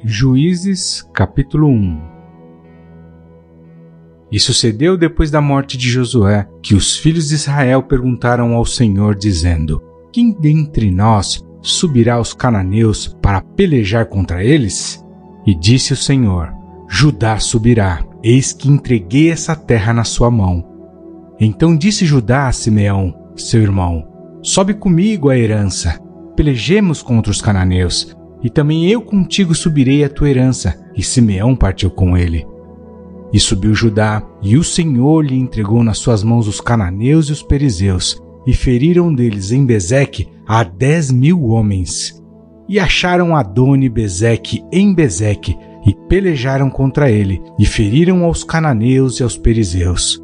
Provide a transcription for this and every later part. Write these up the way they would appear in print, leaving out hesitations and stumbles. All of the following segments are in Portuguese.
Juízes, capítulo 1. E sucedeu depois da morte de Josué, que os filhos de Israel perguntaram ao Senhor, dizendo: Quem dentre nós subirá aos cananeus para pelejar contra eles? E disse o Senhor: Judá subirá, eis que entreguei essa terra na sua mão. Então disse Judá a Simeão, seu irmão: Sobe comigo à herança, pelejemos contra os cananeus, e também eu contigo subirei à tua herança. E Simeão partiu com ele. E subiu Judá, e o Senhor lhe entregou nas suas mãos os cananeus e os perizeus, e feriram deles em Bezeque a 10.000 homens. E acharam Adoni-Bezeque em Bezeque, e pelejaram contra ele, e feriram aos cananeus e aos perizeus.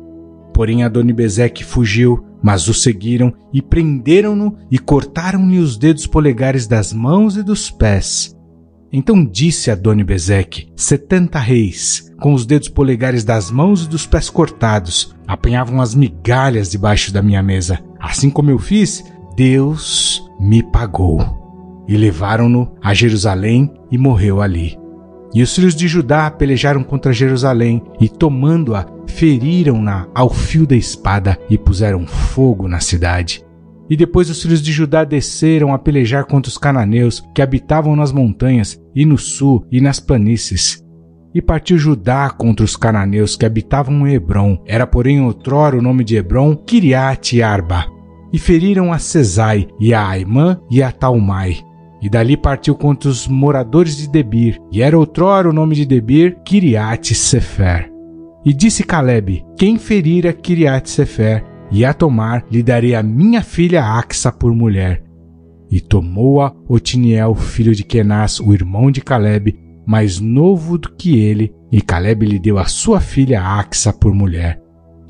Porém Adoni-Bezeque fugiu, mas o seguiram, e prenderam-no, e cortaram-lhe os dedos polegares das mãos e dos pés. Então disse Adoni-Bezeque: 70 reis, com os dedos polegares das mãos e dos pés cortados, apanhavam as migalhas debaixo da minha mesa. Assim como eu fiz, Deus me pagou. E levaram-no a Jerusalém, e morreu ali. E os filhos de Judá pelejaram contra Jerusalém, e tomando-a, feriram-na ao fio da espada, e puseram fogo na cidade. E depois os filhos de Judá desceram a pelejar contra os cananeus, que habitavam nas montanhas, e no sul, e nas planícies. E partiu Judá contra os cananeus que habitavam em Hebrom. Era, porém, outrora o nome de Hebrom, Quiriate-Arba. E feriram a Sesai, e a Aimã, e a Talmai. E dali partiu contra os moradores de Debir, e era outrora o nome de Debir, Quiriate-Sefer. E disse Calebe: Quem ferir a Quiriate-Sefer e a tomar, lhe darei a minha filha Axa por mulher. E tomou-a Otiniel, filho de Kenaz, o irmão de Calebe, mais novo do que ele, e Calebe lhe deu a sua filha Axa por mulher.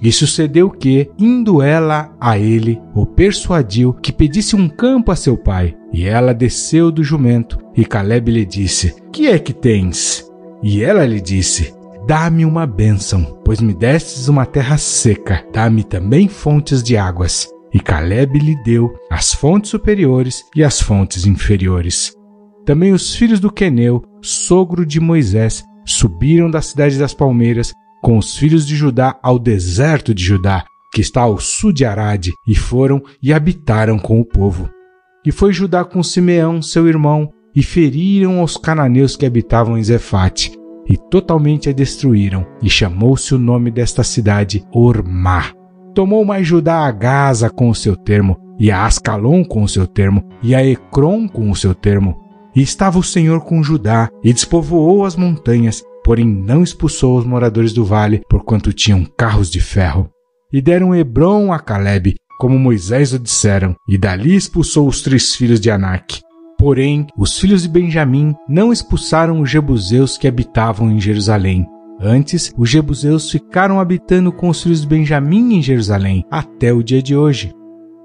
E sucedeu que, indo ela a ele, o persuadiu que pedisse um campo a seu pai. E ela desceu do jumento, e Calebe lhe disse: Que é que tens? E ela lhe disse: Dá-me uma bênção, pois me destes uma terra seca, dá-me também fontes de águas. E Calebe lhe deu as fontes superiores e as fontes inferiores. Também os filhos do Queneu, sogro de Moisés, subiram da cidade das palmeiras com os filhos de Judá ao deserto de Judá, que está ao sul de Arade, e foram e habitaram com o povo. E foi Judá com Simeão, seu irmão, e feriram aos cananeus que habitavam em Zefate, e totalmente a destruíram, e chamou-se o nome desta cidade Ormá. Tomou mais Judá a Gaza com o seu termo, e a Ascalon com o seu termo, e a Ecrom com o seu termo. E estava o Senhor com Judá, e despovoou as montanhas, porém não expulsou os moradores do vale, porquanto tinham carros de ferro. E deram Hebrom a Calebe, como Moisés o disseram, e dali expulsou os 3 filhos de Anak. Porém, os filhos de Benjamim não expulsaram os jebuseus que habitavam em Jerusalém. Antes, os jebuseus ficaram habitando com os filhos de Benjamim em Jerusalém, até o dia de hoje.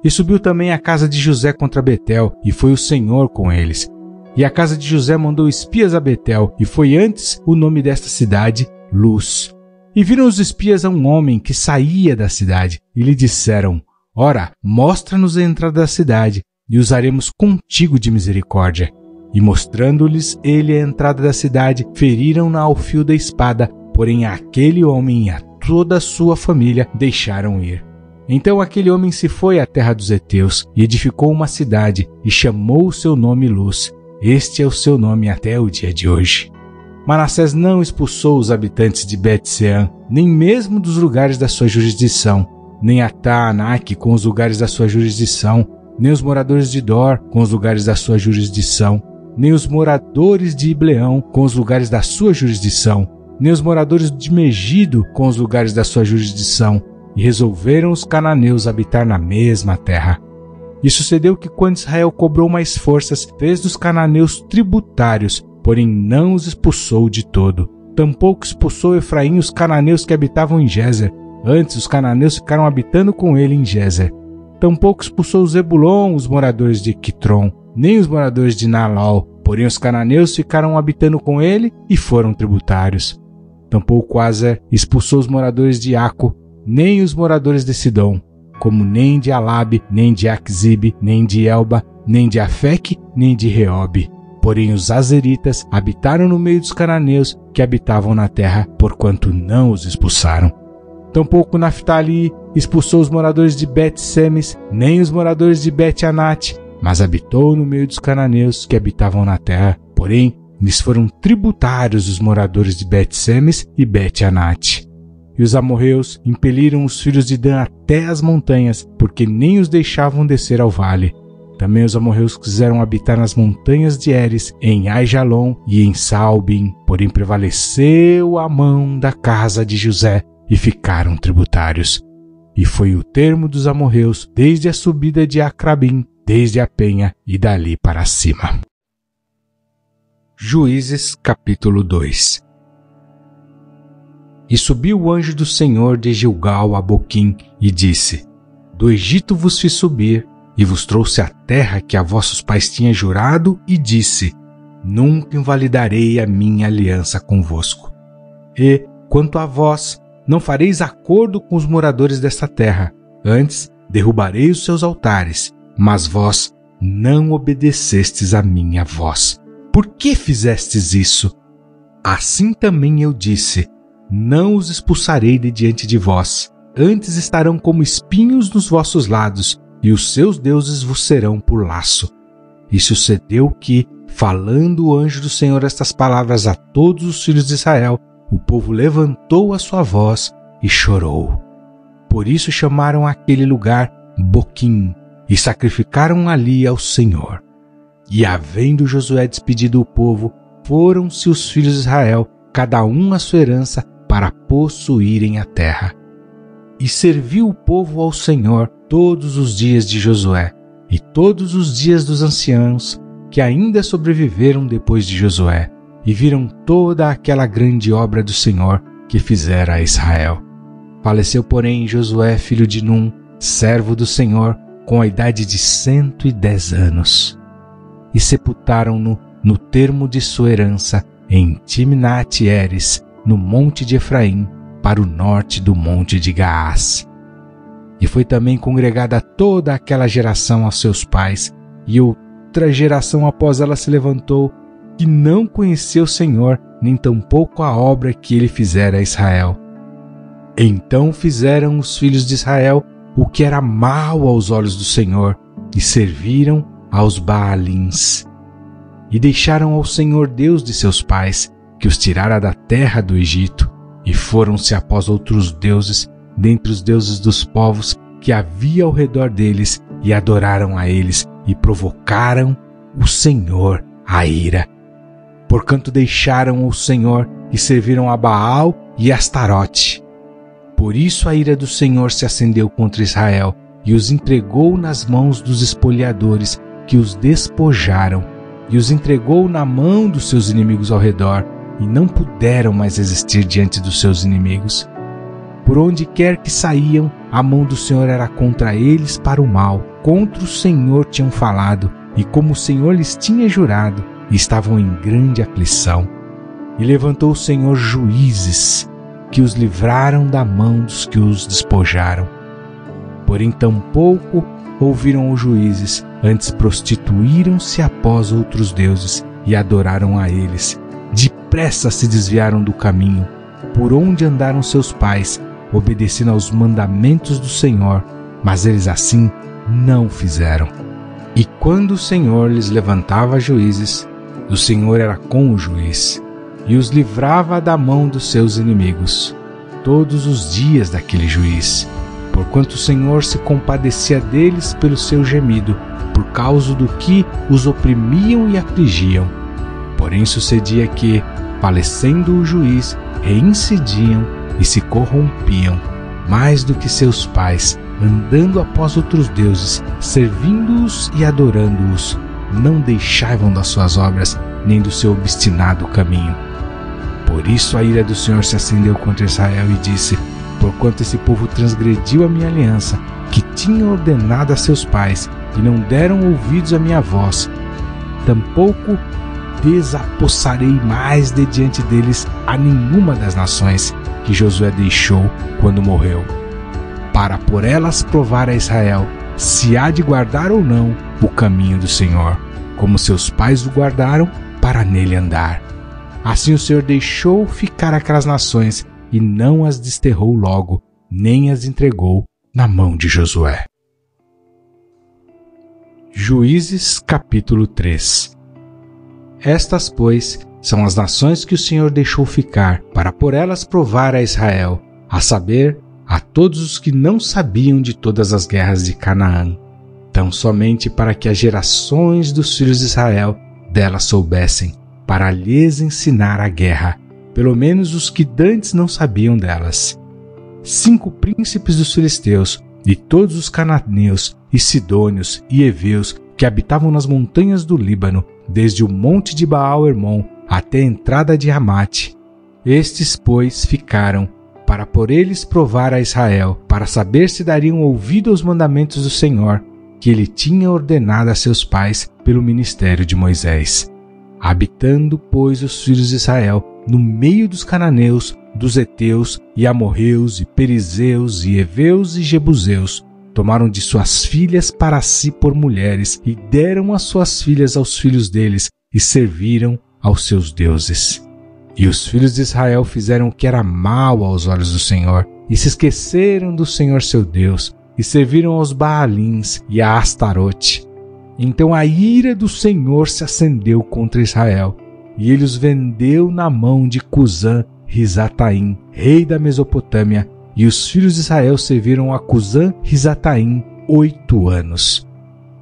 E subiu também a casa de José contra Betel, e foi o Senhor com eles. E a casa de José mandou espias a Betel, e foi antes o nome desta cidade, Luz. E viram os espias a um homem que saía da cidade, e lhe disseram: Ora, mostra-nos a entrada da cidade, e usaremos contigo de misericórdia. E mostrando-lhes ele a entrada da cidade, feriram-na ao fio da espada, porém aquele homem e a toda a sua família deixaram ir. Então aquele homem se foi à terra dos heteus, e edificou uma cidade, e chamou o seu nome Luz. Este é o seu nome até o dia de hoje. Manassés não expulsou os habitantes de Bet-Sean, nem mesmo dos lugares da sua jurisdição, nem a Taanak com os lugares da sua jurisdição, nem os moradores de Dor com os lugares da sua jurisdição, nem os moradores de Ibleão com os lugares da sua jurisdição, nem os moradores de Megido com os lugares da sua jurisdição, e resolveram os cananeus habitar na mesma terra. E sucedeu que quando Israel cobrou mais forças, fez dos cananeus tributários, porém não os expulsou de todo. Tampouco expulsou Efraim os cananeus que habitavam em Gézer. Antes os cananeus ficaram habitando com ele em Gézer. Tampouco expulsou Zebulon os moradores de Quitron, nem os moradores de Naalal, porém os cananeus ficaram habitando com ele e foram tributários. Tampouco Azer expulsou os moradores de Aco, nem os moradores de Sidom, como nem de Alabe, nem de Aquzibe, nem de Elba, nem de Afeque, nem de Reobe. Porém os azeritas habitaram no meio dos cananeus que habitavam na terra, porquanto não os expulsaram. Tampouco Naftali expulsou os moradores de Bet-Semes, nem os moradores de Bet-Anate, mas habitou no meio dos cananeus que habitavam na terra. Porém, lhes foram tributários os moradores de Bet-Semes e Bet-Anate. E os amorreus impeliram os filhos de Dan até as montanhas, porque nem os deixavam descer ao vale. Também os amorreus quiseram habitar nas montanhas de Eres, em Aijalon e em Saalbim, porém prevaleceu a mão da casa de José, e ficaram tributários. E foi o termo dos amorreus desde a subida de Acrabim, desde a penha e dali para cima. Juízes capítulo 2. E subiu o anjo do Senhor de Gilgal a Boquim e disse: Do Egito vos fiz subir, e vos trouxe a terra que a vossos pais tinha jurado, e disse: Nunca invalidarei a minha aliança convosco. E, quanto a vós, não fareis acordo com os moradores desta terra, antes derrubarei os seus altares, mas vós não obedecestes a minha voz. Por que fizestes isso? Assim também eu disse: Não os expulsarei de diante de vós, antes estarão como espinhos nos vossos lados, e os seus deuses vos serão por laço. E sucedeu que, falando o anjo do Senhor estas palavras a todos os filhos de Israel, o povo levantou a sua voz e chorou. Por isso chamaram aquele lugar Boquim, e sacrificaram ali ao Senhor. E havendo Josué despedido o povo, foram-se os filhos de Israel, cada um a sua herança, para possuírem a terra. E serviu o povo ao Senhor todos os dias de Josué, e todos os dias dos anciãos, que ainda sobreviveram depois de Josué, e viram toda aquela grande obra do Senhor que fizera a Israel. Faleceu, porém, Josué, filho de Num, servo do Senhor, com a idade de 110 anos. E sepultaram-no no termo de sua herança, em Timnat-Heres, no monte de Efraim, para o norte do monte de Gaás. E foi também congregada toda aquela geração aos seus pais, e outra geração após ela se levantou, que não conheceu o Senhor, nem tampouco a obra que ele fizera a Israel. Então fizeram os filhos de Israel o que era mal aos olhos do Senhor, e serviram aos Baalins. E deixaram ao Senhor Deus de seus pais, que os tirara da terra do Egito, e foram-se após outros deuses, dentre os deuses dos povos que havia ao redor deles, e adoraram a eles, e provocaram o Senhor a ira. Porquanto deixaram o Senhor e serviram a Baal e a Astarote. Por isso a ira do Senhor se acendeu contra Israel, e os entregou nas mãos dos espoliadores, que os despojaram, e os entregou na mão dos seus inimigos ao redor, e não puderam mais resistir diante dos seus inimigos. Por onde quer que saíam, a mão do Senhor era contra eles para o mal. Contra o Senhor tinham falado, e como o Senhor lhes tinha jurado, estavam em grande aflição. E levantou o Senhor juízes, que os livraram da mão dos que os despojaram. Porém tampouco ouviram os juízes, antes prostituíram-se após outros deuses, e adoraram a eles. Depressa se desviaram do caminho, por onde andaram seus pais, obedecendo aos mandamentos do Senhor, mas eles assim não fizeram. E quando o Senhor lhes levantava juízes, o Senhor era com o juiz, e os livrava da mão dos seus inimigos, todos os dias daquele juiz, porquanto o Senhor se compadecia deles pelo seu gemido, por causa do que os oprimiam e afligiam. Porém sucedia que, falecendo o juiz, reincidiam e se corrompiam, mais do que seus pais, andando após outros deuses, servindo-os e adorando-os, não deixavam das suas obras, nem do seu obstinado caminho. Por isso a ira do Senhor se acendeu contra Israel e disse: porquanto esse povo transgrediu a minha aliança, que tinha ordenado a seus pais, e não deram ouvidos à minha voz, tampouco desapossarei mais de diante deles a nenhuma das nações que Josué deixou quando morreu, para por elas provar a Israel se há de guardar ou não o caminho do Senhor, como seus pais o guardaram, para nele andar. Assim o Senhor deixou ficar aquelas nações e não as desterrou logo, nem as entregou na mão de Josué. Juízes capítulo 3. Estas, pois, são as nações que o Senhor deixou ficar, para por elas provar a Israel, a saber, a todos os que não sabiam de todas as guerras de Canaã, tão somente para que as gerações dos filhos de Israel delas soubessem, para lhes ensinar a guerra, pelo menos os que dantes não sabiam delas. 5 príncipes dos filisteus, e todos os cananeus, e sidônios, e heveus, que habitavam nas montanhas do Líbano, desde o monte de Baal-Hermon até a entrada de Ramate. Estes, pois, ficaram, para por eles provar a Israel, para saber se dariam ouvido aos mandamentos do Senhor, que ele tinha ordenado a seus pais pelo ministério de Moisés. Habitando, pois, os filhos de Israel no meio dos cananeus, dos heteus, e amorreus, e perizeus, e heveus e jebuseus, tomaram de suas filhas para si por mulheres, e deram as suas filhas aos filhos deles, e serviram aos seus deuses. E os filhos de Israel fizeram o que era mal aos olhos do Senhor, e se esqueceram do Senhor seu Deus, e serviram aos Baalins e a Astarote. Então a ira do Senhor se acendeu contra Israel, e ele os vendeu na mão de Cusã-Risataim, rei da Mesopotâmia, e os filhos de Israel serviram a Cusã-Risataim 8 anos.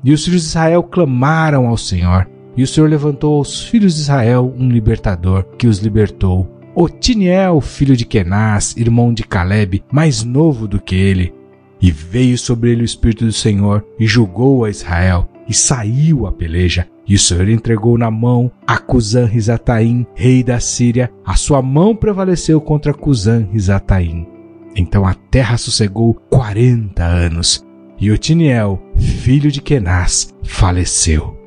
E os filhos de Israel clamaram ao Senhor, e o Senhor levantou aos filhos de Israel um libertador, que os libertou, Otiniel, filho de Kenaz, irmão de Caleb, mais novo do que ele. E veio sobre ele o Espírito do Senhor, e julgou a Israel, e saiu a peleja. E o Senhor entregou na mão a Cusã-Risataim, rei da Síria. A sua mão prevaleceu contra Cusã-Risataim. Então a terra sossegou 40 anos, e Otiniel, filho de Kenaz, faleceu.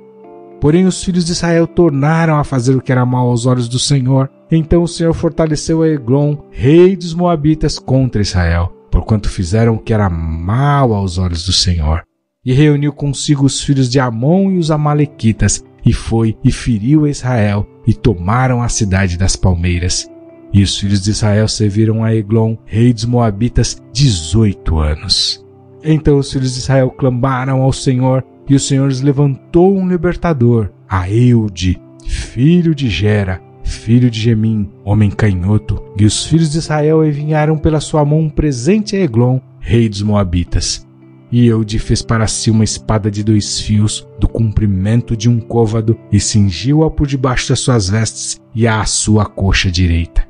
Porém os filhos de Israel tornaram a fazer o que era mal aos olhos do Senhor. Então o Senhor fortaleceu a Eglon, rei dos Moabitas, contra Israel, porquanto fizeram o que era mal aos olhos do Senhor. E reuniu consigo os filhos de Amon e os amalequitas, e foi e feriu a Israel, e tomaram a cidade das palmeiras. E os filhos de Israel serviram a Eglon, rei dos Moabitas, 18 anos. Então os filhos de Israel clamaram ao Senhor, e o Senhor lhes levantou um libertador, a Eude, filho de Gera, filho de Gemim, homem canhoto. E os filhos de Israel enviaram pela sua mão um presente a Eglon, rei dos Moabitas. E Eude fez para si uma espada de 2 fios, do comprimento de um côvado, e cingiu-a por debaixo das suas vestes e à sua coxa direita.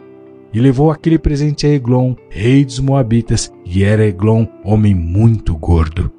E levou aquele presente a Eglon, rei dos Moabitas, e era Eglon homem muito gordo.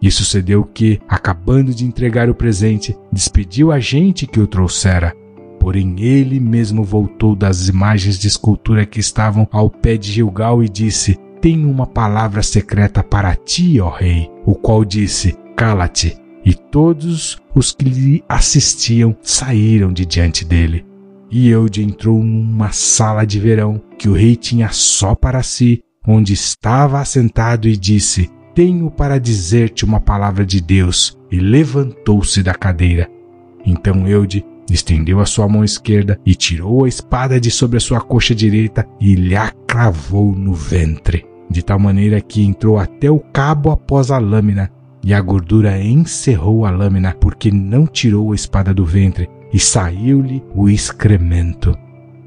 E sucedeu que, acabando de entregar o presente, despediu a gente que o trouxera. Porém ele mesmo voltou das imagens de escultura que estavam ao pé de Gilgal e disse: tenho uma palavra secreta para ti, ó rei, o qual disse: cala-te. E todos os que lhe assistiam saíram de diante dele. E Eude entrou numa sala de verão, que o rei tinha só para si, onde estava assentado, e disse: tenho para dizer-te uma palavra de Deus. E levantou-se da cadeira. Então Eude estendeu a sua mão esquerda e tirou a espada de sobre a sua coxa direita e lhe a cravou no ventre, de tal maneira que entrou até o cabo após a lâmina, e a gordura encerrou a lâmina, porque não tirou a espada do ventre, e saiu-lhe o excremento.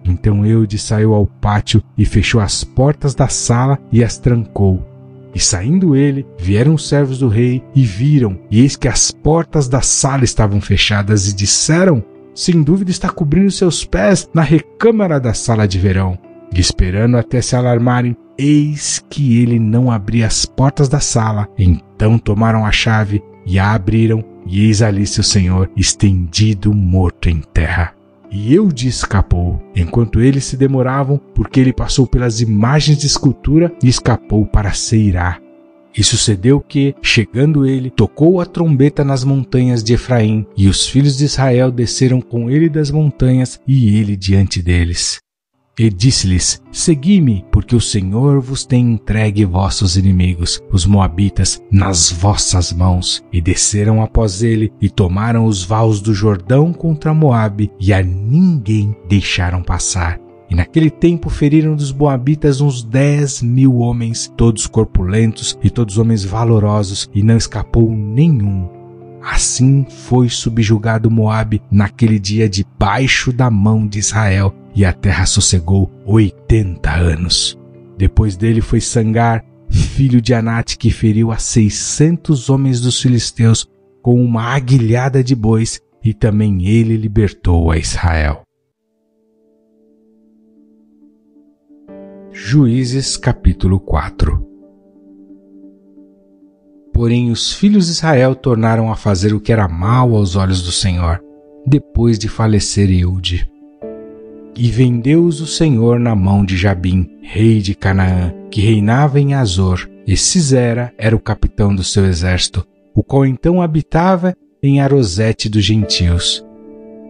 Então Eude saiu ao pátio e fechou as portas da sala e as trancou. E saindo ele, vieram os servos do rei e viram, e eis que as portas da sala estavam fechadas, e disseram: sem dúvida está cobrindo seus pés na recâmara da sala de verão. E esperando até se alarmarem, eis que ele não abria as portas da sala. Então tomaram a chave e a abriram, e eis ali seu senhor estendido morto em terra. E Eude escapou, enquanto eles se demoravam, porque ele passou pelas imagens de escultura e escapou para Seirá. E sucedeu que, chegando ele, tocou a trombeta nas montanhas de Efraim, e os filhos de Israel desceram com ele das montanhas, e ele diante deles. E disse-lhes: Segui-me, porque o Senhor vos tem entregue vossos inimigos, os moabitas, nas vossas mãos. E desceram após ele, e tomaram os vaus do Jordão contra Moabe, e a ninguém deixaram passar. E naquele tempo feriram dos moabitas uns 10.000 homens, todos corpulentos e todos homens valorosos, e não escapou nenhum. Assim foi subjugado Moabe naquele dia debaixo da mão de Israel, e a terra sossegou 80 anos. Depois dele foi Sangar, filho de Anate, que feriu a 600 homens dos filisteus com uma aguilhada de bois, e também ele libertou a Israel. Juízes capítulo 4. Porém os filhos de Israel tornaram a fazer o que era mal aos olhos do Senhor, depois de falecer Eude. E vendeu-os o Senhor na mão de Jabim, rei de Canaã, que reinava em Azor, e Sisera era o capitão do seu exército, o qual então habitava em Arosete dos gentios.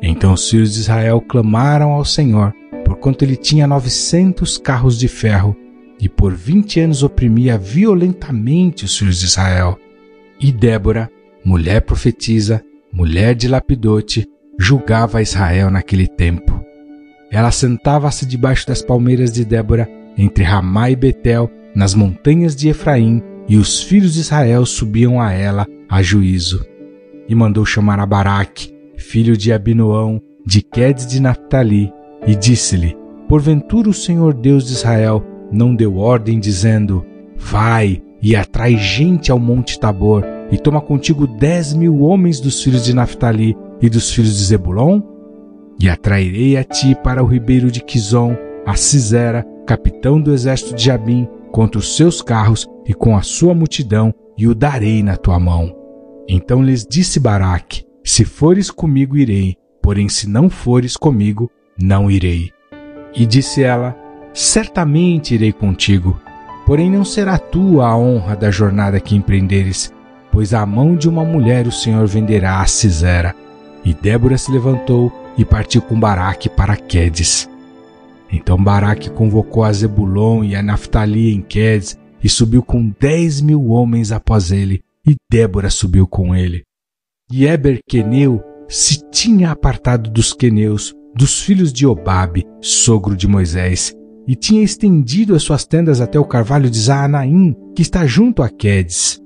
Então os filhos de Israel clamaram ao Senhor, porquanto ele tinha 900 carros de ferro, e por 20 anos oprimia violentamente os filhos de Israel. E Débora, mulher profetisa, mulher de Lapidote, julgava Israel naquele tempo. Ela sentava-se debaixo das palmeiras de Débora, entre Ramá e Betel, nas montanhas de Efraim, e os filhos de Israel subiam a ela a juízo. E mandou chamar a Baraque, filho de Abinoão, de Quedes de Naphtali, e disse-lhe: Porventura o Senhor Deus de Israel não deu ordem, dizendo: Vai e atrai gente ao monte Tabor, e toma contigo 10.000 homens dos filhos de Naphtali e dos filhos de Zebulon? E atrairei a ti para o ribeiro de Quizon a Sisera, capitão do exército de Jabim, contra os seus carros e com a sua multidão, e o darei na tua mão. Então lhes disse Baraque: Se fores comigo, irei, porém se não fores comigo, não irei. E disse ela: Certamente irei contigo, porém não será tua a honra da jornada que empreenderes, pois à mão de uma mulher o Senhor venderá a Sisera. E Débora se levantou e partiu com Baraque para Quedes. Então Baraque convocou a Zebulon e a Naphtali em Quedes, e subiu com 10.000 homens após ele, e Débora subiu com ele. E Eber queneu se tinha apartado dos queneus, dos filhos de Obabe, sogro de Moisés, e tinha estendido as suas tendas até o carvalho de Zaanaim, que está junto a Quedes.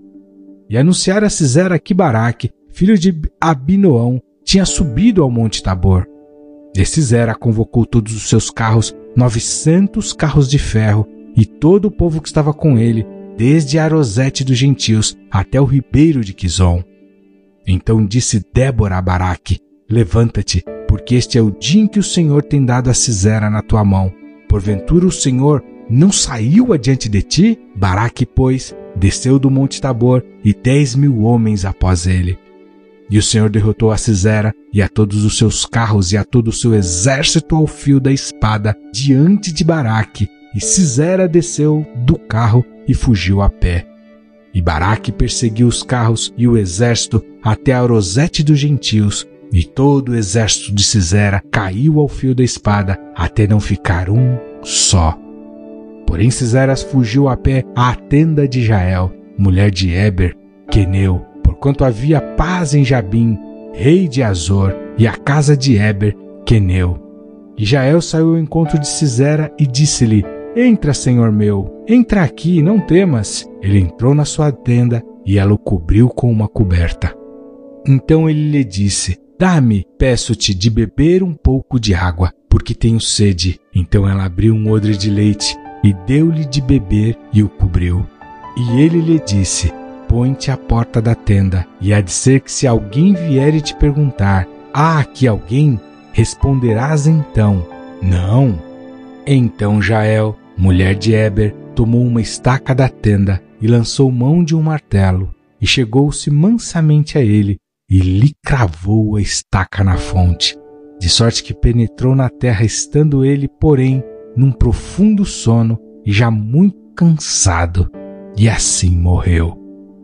E anunciara a Sisera que Baraque, filho de Abinoão, tinha subido ao monte Tabor. E Sisera convocou todos os seus carros, 900 carros de ferro, e todo o povo que estava com ele, desde Arosete dos gentios até o ribeiro de Quizon. Então disse Débora a Baraque: Levanta-te, porque este é o dia em que o Senhor tem dado a Sisera na tua mão. Porventura o Senhor não saiu adiante de ti? Baraque, pois, desceu do monte Tabor, e 10.000 homens após ele. E o Senhor derrotou a Sisera e a todos os seus carros e a todo o seu exército ao fio da espada diante de Baraque. E Sisera desceu do carro e fugiu a pé. E Baraque perseguiu os carros e o exército até Arosete dos gentios, e todo o exército de Sisera caiu ao fio da espada, até não ficar um só. Porém Sisera fugiu a pé à tenda de Jael, mulher de Eber, queneu, porquanto havia paz em Jabim, rei de Azor, e a casa de Eber, queneu. E Jael saiu ao encontro de Sisera e disse-lhe: Entra, senhor meu, entra aqui, não temas. Ele entrou na sua tenda e ela o cobriu com uma coberta. Então ele lhe disse: Dá-me, peço-te, de beber um pouco de água, porque tenho sede. Então ela abriu um odre de leite e deu-lhe de beber e o cobriu. E ele lhe disse: Põe-te à porta da tenda, e há de ser que se alguém vier e te perguntar: Há aqui alguém? Responderás então: Não. Então Jael, mulher de Eber, tomou uma estaca da tenda e lançou mão de um martelo, e chegou-se mansamente a ele, e lhe cravou a estaca na fonte, de sorte que penetrou na terra, estando ele, porém, num profundo sono e já muito cansado, e assim morreu.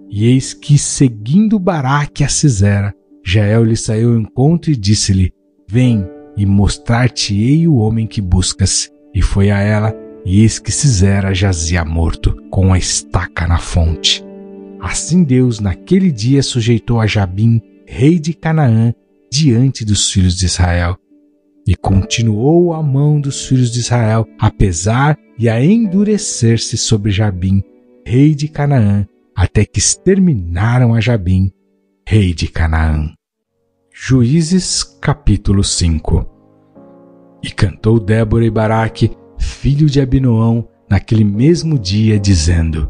E eis que, seguindo Baraque a Sisera, Jael lhe saiu ao encontro e disse-lhe: Vem, e mostrar-te-ei o homem que buscas. E foi a ela, e eis que Sisera jazia morto, com a estaca na fonte. Assim Deus naquele dia sujeitou a Jabim, rei de Canaã, diante dos filhos de Israel. E continuou a mão dos filhos de Israel a pesar e a endurecer-se sobre Jabim, rei de Canaã, até que exterminaram a Jabim, rei de Canaã. Juízes capítulo 5. E cantou Débora e Baraque, filho de Abinoão, naquele mesmo dia, dizendo: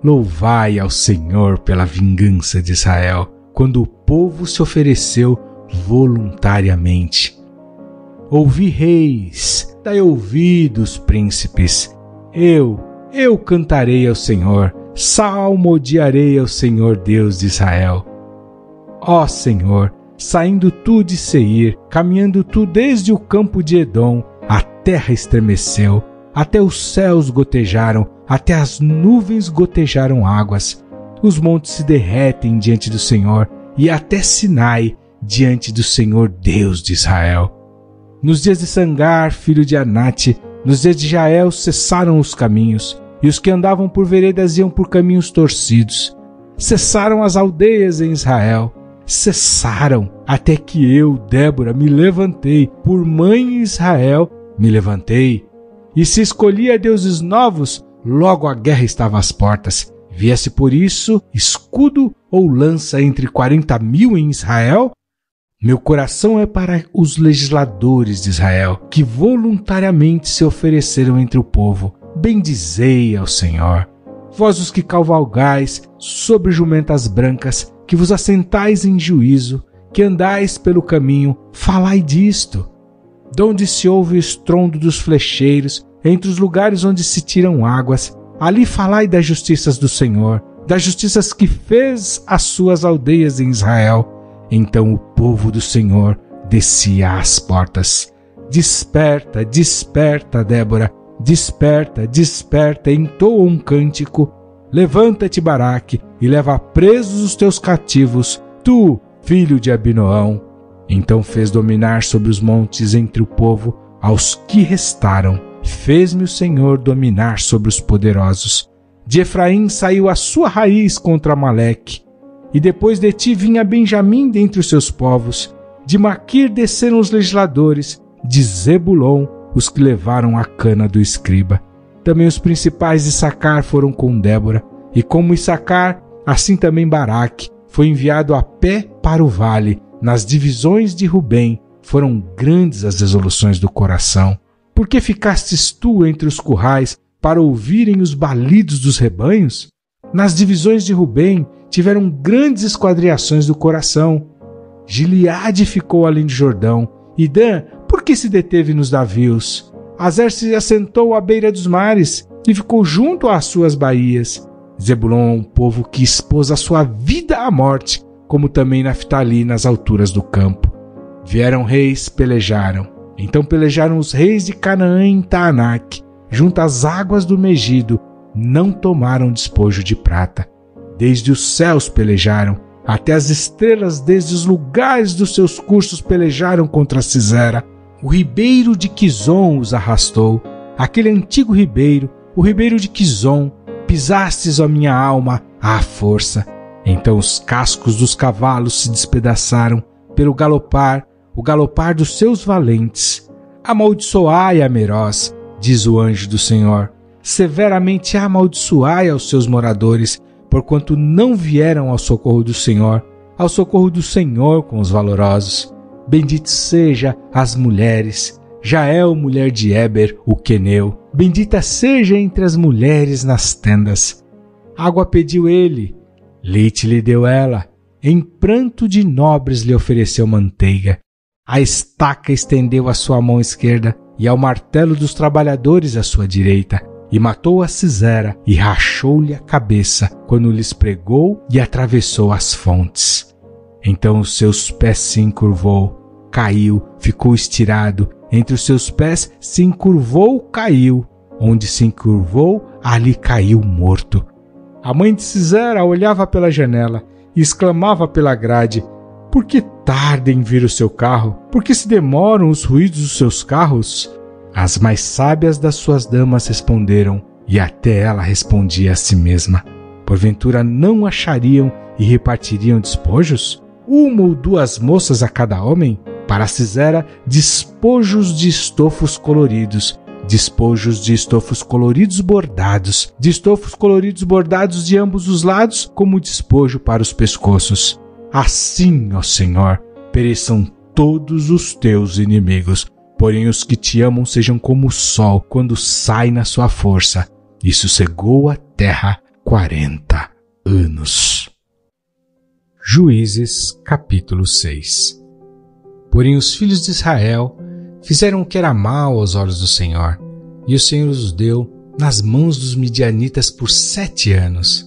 Louvai ao Senhor pela vingança de Israel, quando o povo se ofereceu voluntariamente. Ouvi, reis, dai ouvidos, príncipes. Eu cantarei ao Senhor, salmodiarei ao Senhor Deus de Israel. Ó Senhor, saindo tu de Seir, caminhando tu desde o campo de Edom, a terra estremeceu, até os céus gotejaram, até as nuvens gotejaram águas. Os montes se derretem diante do Senhor, e até Sinai diante do Senhor Deus de Israel. Nos dias de Sangar, filho de Anate, nos dias de Jael cessaram os caminhos, e os que andavam por veredas iam por caminhos torcidos. Cessaram as aldeias em Israel, cessaram, até que eu, Débora, me levantei, por mãe em Israel me levantei. E se escolhia deuses novos, logo a guerra estava às portas. Viesse por isso escudo ou lança entre 40.000 em Israel? Meu coração é para os legisladores de Israel, que voluntariamente se ofereceram entre o povo. Bendizei ao Senhor. Vós os que cavalgais sobre jumentas brancas, que vos assentais em juízo, que andais pelo caminho, falai disto. Donde se ouve o estrondo dos flecheiros, entre os lugares onde se tiram águas, ali falai das justiças do Senhor, das justiças que fez as suas aldeias em Israel. Então o povo do Senhor descia às portas. Desperta, desperta, Débora, desperta, desperta, entoa um cântico. Levanta-te, Baraque, e leva presos os teus cativos, tu, filho de Abinoão. Então fez dominar sobre os montes entre o povo aos que restaram. Fez-me o Senhor dominar sobre os poderosos. De Efraim saiu a sua raiz contra Amaleque. E depois de ti vinha Benjamim dentre os seus povos. De Maquir desceram os legisladores. De Zebulon os que levaram a cana do escriba. Também os principais de Issacar foram com Débora. E como Issacar, assim também Baraque foi enviado a pé para o vale. Nas divisões de Rubem foram grandes as resoluções do coração. Por que ficastes tu entre os currais para ouvirem os balidos dos rebanhos? Nas divisões de Rubem tiveram grandes esquadriações do coração. Gileade ficou além de Jordão, e Dan, por que se deteve nos navios? Azer se assentou à beira dos mares, e ficou junto às suas baías. Zebulon é um povo que expôs a sua vida à morte, como também Naftali nas alturas do campo. Vieram reis, pelejaram. Então pelejaram os reis de Canaã em Taanac, junto às águas do Megido, não tomaram despojo de prata. Desde os céus pelejaram, até as estrelas desde os lugares dos seus cursos pelejaram contra Sisera. O ribeiro de Quizon os arrastou, aquele antigo ribeiro, o ribeiro de Quizon. Pisastes, ó minha alma, à força. Então os cascos dos cavalos se despedaçaram pelo galopar, o galopar dos seus valentes. Amaldiçoai a Meroz, diz o anjo do Senhor. Severamente amaldiçoai aos seus moradores, porquanto não vieram ao socorro do Senhor com os valorosos. Bendito seja as mulheres, Jael, mulher de Éber, o queneu. Bendita seja entre as mulheres nas tendas. Água pediu ele, leite lhe deu ela. Em pranto de nobres lhe ofereceu manteiga. A estaca estendeu a sua mão esquerda e ao martelo dos trabalhadores a sua direita. E matou a Sisera e rachou-lhe a cabeça quando lhes pregou e atravessou as fontes. Então os seus pés se encurvou, caiu, ficou estirado. Entre os seus pés se encurvou, caiu. Onde se encurvou, ali caiu morto. A mãe de Sisera olhava pela janela e exclamava pela grade: por que tarda em vir o seu carro? Por que se demoram os ruídos dos seus carros? As mais sábias das suas damas responderam, e até ela respondia a si mesma: porventura não achariam e repartiriam despojos? 1 ou 2 moças a cada homem? Para Sisera, despojos de estofos coloridos, despojos de estofos coloridos bordados, de estofos coloridos bordados de ambos os lados, como despojo para os pescoços. Assim, ó Senhor, pereçam todos os teus inimigos, porém os que te amam sejam como o sol quando sai na sua força. E sossegou a terra 40 anos. Juízes, capítulo 6. Porém os filhos de Israel fizeram o que era mal aos olhos do Senhor, e o Senhor os deu nas mãos dos midianitas por 7 anos.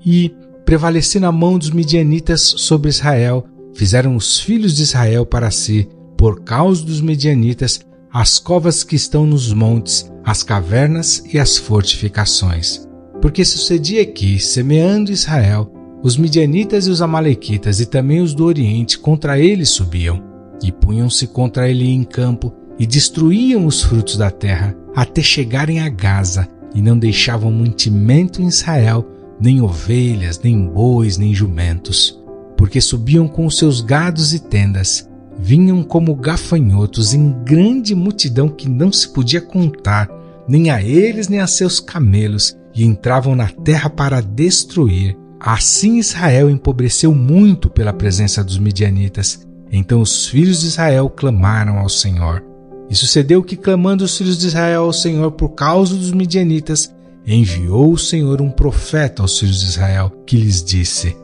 E, prevalecendo a mão dos midianitas sobre Israel, fizeram os filhos de Israel para si, por causa dos midianitas, as covas que estão nos montes, as cavernas e as fortificações. Porque sucedia que, semeando Israel, os midianitas e os amalequitas e também os do Oriente contra ele subiam, e punham-se contra ele em campo, e destruíam os frutos da terra, até chegarem a Gaza, e não deixavam mantimento em Israel, nem ovelhas, nem bois, nem jumentos, porque subiam com os seus gados e tendas, vinham como gafanhotos em grande multidão que não se podia contar, nem a eles nem a seus camelos, e entravam na terra para destruir. Assim Israel empobreceu muito pela presença dos midianitas. Então os filhos de Israel clamaram ao Senhor. E sucedeu que, clamando os filhos de Israel ao Senhor por causa dos midianitas, enviou o Senhor um profeta aos filhos de Israel, que lhes disse: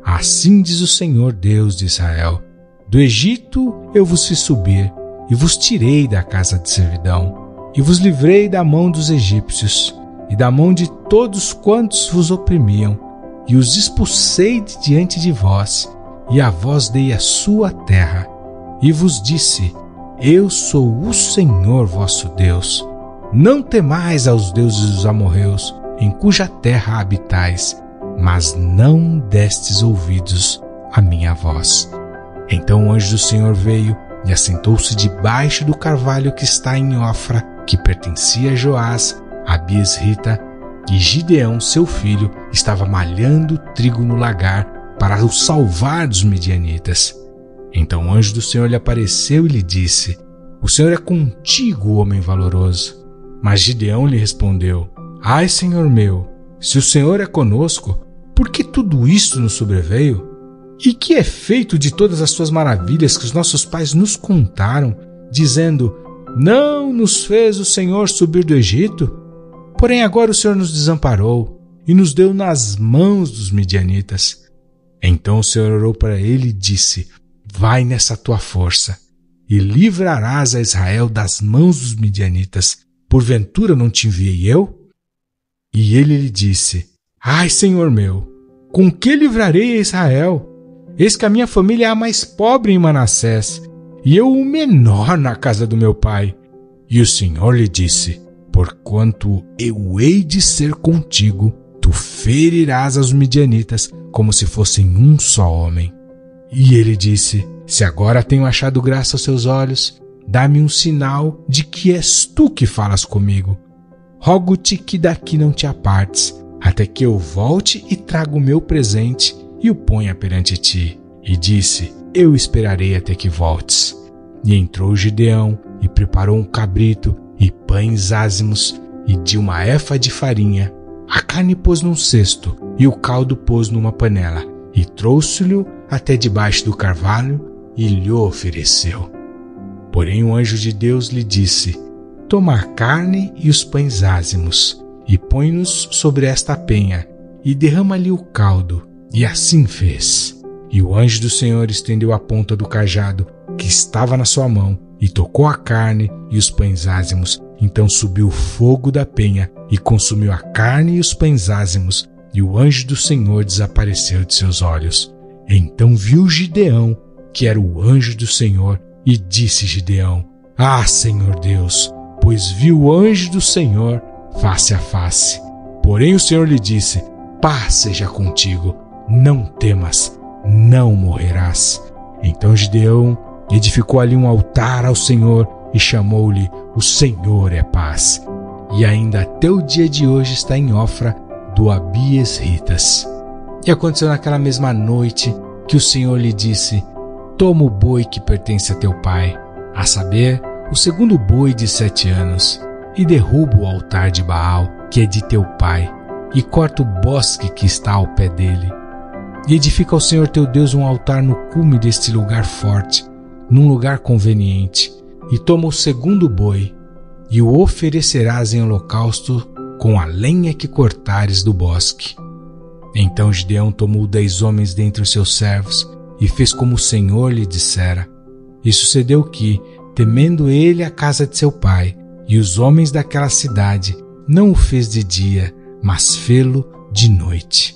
assim diz o Senhor Deus de Israel: do Egito eu vos fiz subir, e vos tirei da casa de servidão, e vos livrei da mão dos egípcios, e da mão de todos quantos vos oprimiam, e os expulsei de diante de vós, e a vós dei a sua terra, e vos disse: eu sou o Senhor vosso Deus. Não temais aos deuses dos amorreus, em cuja terra habitais, mas não destes ouvidos à minha voz. Então o anjo do Senhor veio e assentou-se debaixo do carvalho que está em Ofra, que pertencia a Joás, a Biesrita, e Gideão, seu filho, estava malhando trigo no lagar para o salvar dos midianitas. Então o anjo do Senhor lhe apareceu e lhe disse: o Senhor é contigo, homem valoroso. Mas Gideão lhe respondeu: ai, Senhor meu, se o Senhor é conosco, por que tudo isto nos sobreveio? E que é feito de todas as suas maravilhas que os nossos pais nos contaram, dizendo: não nos fez o Senhor subir do Egito? Porém agora o Senhor nos desamparou e nos deu nas mãos dos midianitas. Então o Senhor orou para ele e disse: vai nessa tua força, e livrarás a Israel das mãos dos midianitas. Porventura não te enviei eu? E ele lhe disse: ai, Senhor meu, com que livrarei a Israel? Eis que a minha família é a mais pobre em Manassés, e eu o menor na casa do meu pai. E o Senhor lhe disse: porquanto eu hei de ser contigo, tu ferirás aos midianitas como se fossem um só homem. E ele disse: se agora tenho achado graça aos seus olhos, dá-me um sinal de que és tu que falas comigo. Rogo-te que daqui não te apartes, até que eu volte e traga o meu presente e o ponha perante ti. E disse: eu esperarei até que voltes. E entrou Gideão e preparou um cabrito e pães ázimos e de uma éfa de farinha. A carne pôs num cesto e o caldo pôs numa panela, e trouxe-lhe até debaixo do carvalho e lhe ofereceu. Porém o anjo de Deus lhe disse: toma a carne e os pães ázimos, e põe-nos sobre esta penha, e derrama-lhe o caldo. E assim fez. E o anjo do Senhor estendeu a ponta do cajado que estava na sua mão, e tocou a carne e os pães ázimos. Então subiu o fogo da penha, e consumiu a carne e os pães ázimos, e o anjo do Senhor desapareceu de seus olhos. Então viu Gideão, que era o anjo do Senhor, e disse Gideão: ah, Senhor Deus, pois vi o anjo do Senhor face a face. Porém o Senhor lhe disse: paz seja contigo, não temas, não morrerás. Então Gideão edificou ali um altar ao Senhor e chamou-lhe O Senhor é Paz. E ainda até o dia de hoje está em Ofra do Abiesritas. E aconteceu naquela mesma noite que o Senhor lhe disse: toma o boi que pertence a teu pai, a saber, o segundo boi de 7 anos, e derruba o altar de Baal, que é de teu pai, e corta o bosque que está ao pé dele. E edifica ao Senhor teu Deus um altar no cume deste lugar forte, num lugar conveniente, e toma o segundo boi, e o oferecerás em holocausto com a lenha que cortares do bosque. Então Gideão tomou 10 homens dentre os seus servos, e fez como o Senhor lhe dissera. E sucedeu que, temendo ele a casa de seu pai, e os homens daquela cidade, não o fez de dia, mas fê-lo de noite.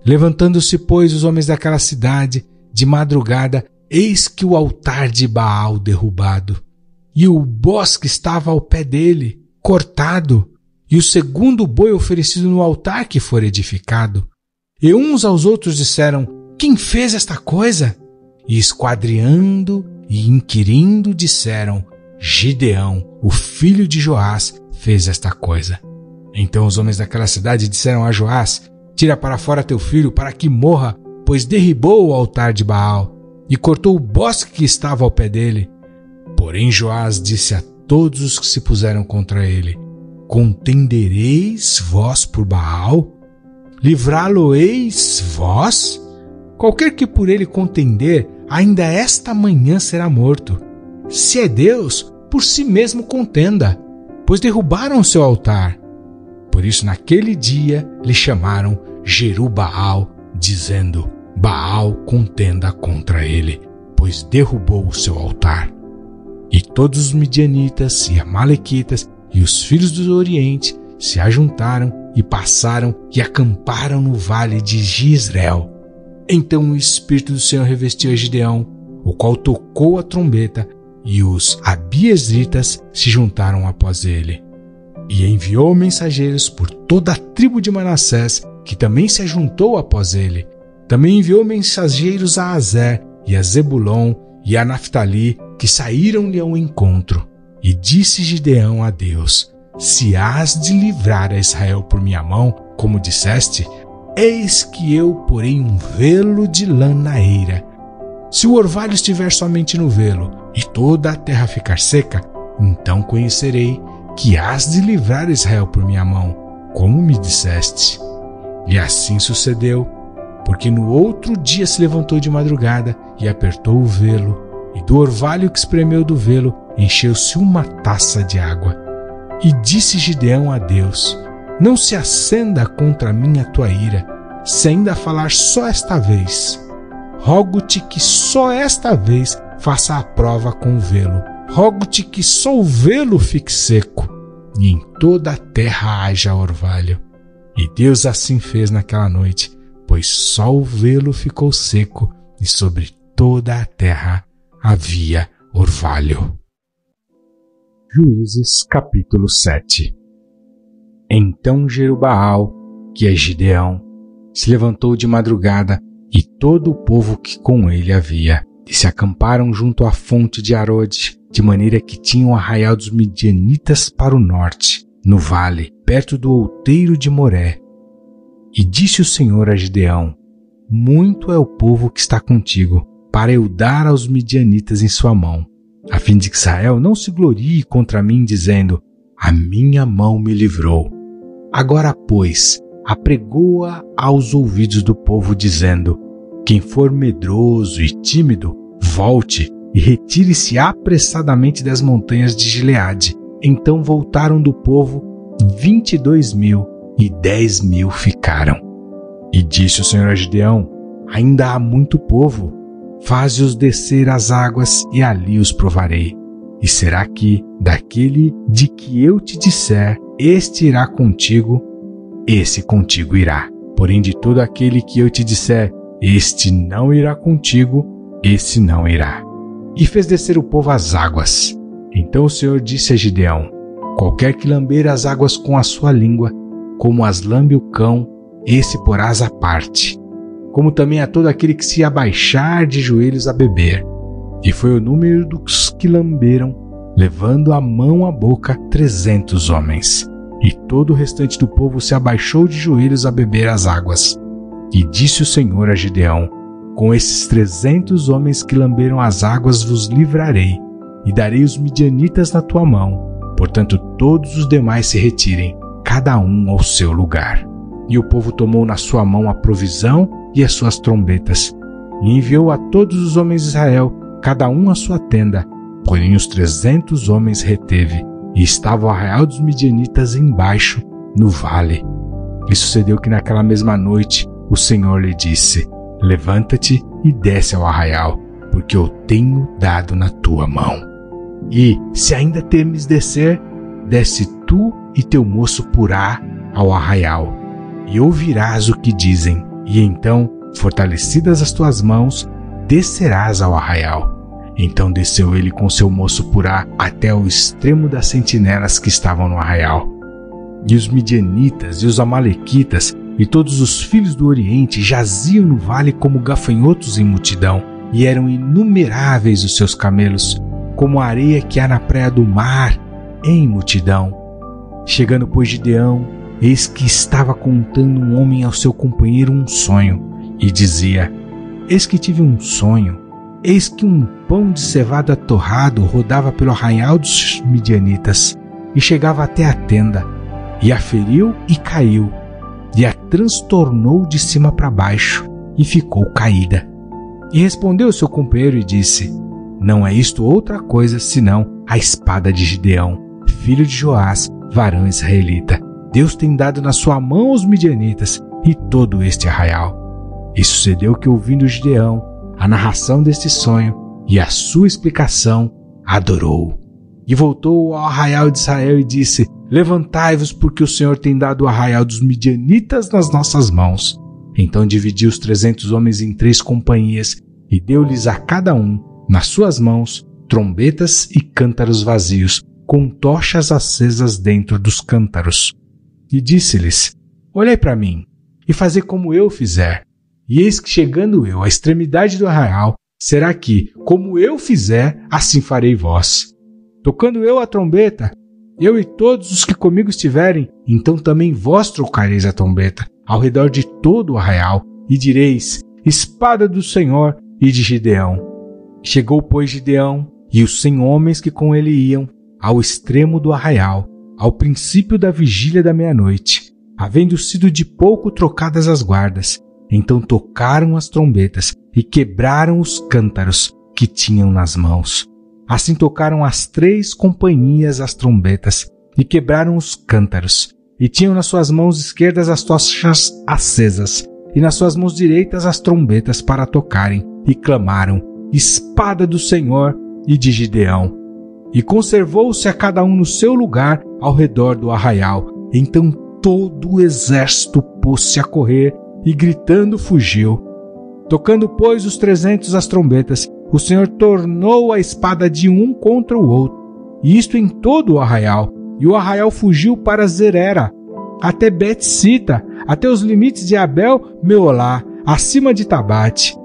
Levantando-se, pois, os homens daquela cidade, de madrugada, eis que o altar de Baal derrubado, e o bosque estava ao pé dele, cortado, e o segundo boi oferecido no altar que for edificado. E uns aos outros disseram: quem fez esta coisa? E esquadriando e inquirindo disseram: Gideão, o filho de Joás, fez esta coisa. Então os homens daquela cidade disseram a Joás: tira para fora teu filho para que morra, pois derribou o altar de Baal e cortou o bosque que estava ao pé dele. Porém Joás disse a todos os que se puseram contra ele: contendereis vós por Baal? Livrá-lo-eis vós? Qualquer que por ele contender, ainda esta manhã será morto. Se é Deus, por si mesmo contenda, pois derrubaram o seu altar. Por isso naquele dia lhe chamaram Jerubaal, dizendo: Baal contenda contra ele, pois derrubou o seu altar. E todos os midianitas e amalequitas e os filhos do Oriente se ajuntaram e passaram e acamparam no vale de Jezreel. Então o Espírito do Senhor revestiu a Gideão, o qual tocou a trombeta, e os abiesritas se juntaram após ele. E enviou mensageiros por toda a tribo de Manassés, que também se ajuntou após ele. Também enviou mensageiros a Azer e a Zebulon e a Naftali, que saíram-lhe ao encontro. E disse Gideão a Deus: se hás de livrar a Israel por minha mão, como disseste, eis que eu porei um velo de lã na eira. Se o orvalho estiver somente no velo e toda a terra ficar seca, então conhecerei que hás de livrar Israel por minha mão, como me disseste. E assim sucedeu, porque no outro dia se levantou de madrugada e apertou o velo, e do orvalho que espremeu do velo encheu-se uma taça de água. E disse Gideão a Deus: não se acenda contra mim a tua ira, se ainda falar só esta vez. Rogo-te que só esta vez faça a prova com o velo. Rogo-te que só o velo fique seco, e em toda a terra haja orvalho. E Deus assim fez naquela noite, pois só o velo ficou seco, e sobre toda a terra havia orvalho. Juízes capítulo 7. Então Jerubaal, que é Gideão, se levantou de madrugada, e todo o povo que com ele havia, e se acamparam junto à fonte de Arode, de maneira que tinham o arraial dos midianitas para o norte, no vale, perto do outeiro de Moré. E disse o Senhor a Gideão: muito é o povo que está contigo, para eu dar aos midianitas em sua mão, a fim de que Israel não se glorie contra mim, dizendo: a minha mão me livrou. Agora, pois, apregoa aos ouvidos do povo, dizendo: quem for medroso e tímido, volte e retire-se apressadamente das montanhas de Gileade. Então voltaram do povo 22.000, e 10.000 ficaram. E disse o Senhor a Gideão: ainda há muito povo, faze-os descer às águas, e ali os provarei. E será que, daquele de que eu te disser, este irá contigo, esse contigo irá. Porém, de todo aquele que eu te disser, este não irá contigo, esse não irá. E fez descer o povo às águas. Então o Senhor disse a Gideão: qualquer que lamber as águas com a sua língua, como as lambe o cão, esse porás à parte. Como também a todo aquele que se abaixar de joelhos a beber. E foi o número dos que lamberam levando a mão à boca 300 homens. E todo o restante do povo se abaixou de joelhos a beber as águas. E disse o Senhor a Gideão: com esses 300 homens que lamberam as águas vos livrarei, e darei os midianitas na tua mão. Portanto, todos os demais se retirem, cada um ao seu lugar. E o povo tomou na sua mão a provisão e as suas trombetas, e enviou a todos os homens de Israel, cada um à sua tenda. Porém os 300 homens reteve, e estava o arraial dos midianitas embaixo, no vale. E sucedeu que naquela mesma noite o Senhor lhe disse: levanta-te e desce ao arraial, porque eu tenho dado na tua mão. E, se ainda temes descer, desce tu e teu moço Purá ao arraial, e ouvirás o que dizem, e então, fortalecidas as tuas mãos, descerás ao arraial. Então desceu ele com seu moço Purá até o extremo das sentinelas que estavam no arraial. E os midianitas e os amalequitas e todos os filhos do Oriente jaziam no vale como gafanhotos em multidão, e eram inumeráveis os seus camelos, como a areia que há na praia do mar, em multidão. Chegando, pois, Gideão, eis que estava contando um homem ao seu companheiro um sonho, e dizia: eis que tive um sonho, eis que um pão de cevada torrado rodava pelo arraial dos midianitas, e chegava até a tenda, e a feriu e caiu, e a transtornou de cima para baixo, e ficou caída. E respondeu seu companheiro e disse: não é isto outra coisa senão a espada de Gideão, filho de Joás, varão israelita. Deus tem dado na sua mão os midianitas e todo este arraial. E sucedeu que, ouvindo Gideão a narração deste sonho e a sua explicação, adorou. E voltou ao arraial de Israel e disse: levantai-vos, porque o Senhor tem dado o arraial dos midianitas nas nossas mãos. Então dividiu os 300 homens em 3 companhias e deu-lhes a cada um, nas suas mãos, trombetas e cântaros vazios, com tochas acesas dentro dos cântaros. E disse-lhes: olhai para mim, e fazei como eu fizer. E eis que, chegando eu à extremidade do arraial, será que, como eu fizer, assim farei vós. Tocando eu a trombeta, eu e todos os que comigo estiverem, então também vós trocareis a trombeta ao redor de todo o arraial, e direis: espada do Senhor e de Gideão. Chegou, pois, Gideão e os 100 homens que com ele iam ao extremo do arraial, ao princípio da vigília da meia-noite, havendo sido de pouco trocadas as guardas. Então tocaram as trombetas e quebraram os cântaros que tinham nas mãos. Assim tocaram as 3 companhias as trombetas e quebraram os cântaros, e tinham nas suas mãos esquerdas as tochas acesas, e nas suas mãos direitas as trombetas para tocarem, e clamaram: espada do Senhor e de Gideão. E conservou-se a cada um no seu lugar ao redor do arraial. Então todo o exército pôs-se a correr e gritando fugiu. Tocando, pois, os 300 as trombetas, o Senhor tornou a espada de um contra o outro, e isto em todo o arraial. E o arraial fugiu para Zerera, até Bet-sita, até os limites de Abel-Meolá, acima de Tabate.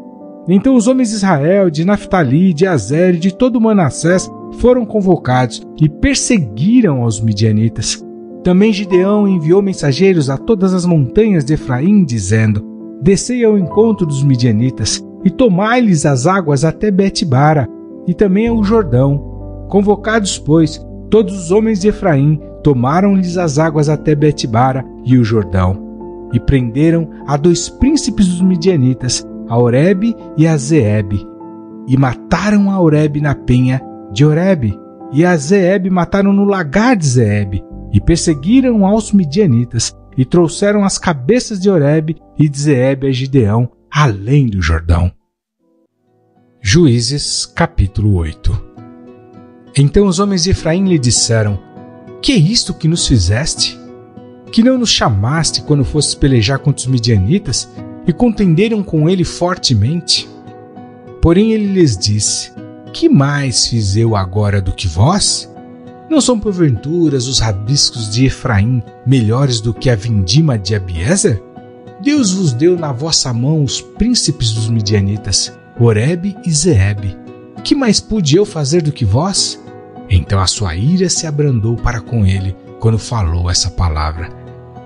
Então os homens de Israel, de Naftali, de Azer e de todo Manassés foram convocados e perseguiram aos midianitas. Também Gideão enviou mensageiros a todas as montanhas de Efraim, dizendo: descei ao encontro dos midianitas e tomai-lhes as águas até Bet-bara e também ao Jordão. Convocados, pois, todos os homens de Efraim tomaram-lhes as águas até Bet-bara e o Jordão, e prenderam a 2 príncipes dos midianitas, a Oreb e a Zeeb, e mataram a Oreb na penha de Oreb, e a Zeeb mataram no lagar de Zeeb, e perseguiram aos midianitas, e trouxeram as cabeças de Oreb e de Zeeb a Gideão, além do Jordão. Juízes, capítulo 8. Então os homens de Efraim lhe disseram: que é isto que nos fizeste? Que não nos chamaste quando fostes pelejar contra os midianitas e contenderam com ele fortemente? Porém ele lhes disse: que mais fiz eu agora do que vós? Não são porventura os rabiscos de Efraim melhores do que a vindima de Abiezer? Deus vos deu na vossa mão os príncipes dos midianitas, Oreb e Zeeb. Que mais pude eu fazer do que vós? Então a sua ira se abrandou para com ele quando falou essa palavra.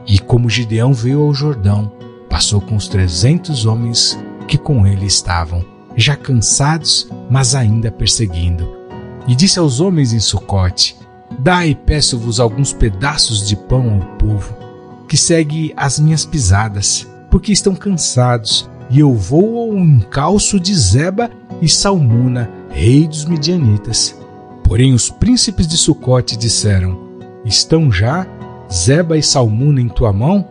E como Gideão veio ao Jordão, passou com os 300 homens que com ele estavam, já cansados, mas ainda perseguindo. E disse aos homens em Sucote: Dai, peço-vos, alguns pedaços de pão ao povo, que segue as minhas pisadas, porque estão cansados, e eu vou ao encalço de Zeba e Salmuna, rei dos midianitas. Porém os príncipes de Sucote disseram: Estão já Zeba e Salmuna em tua mão,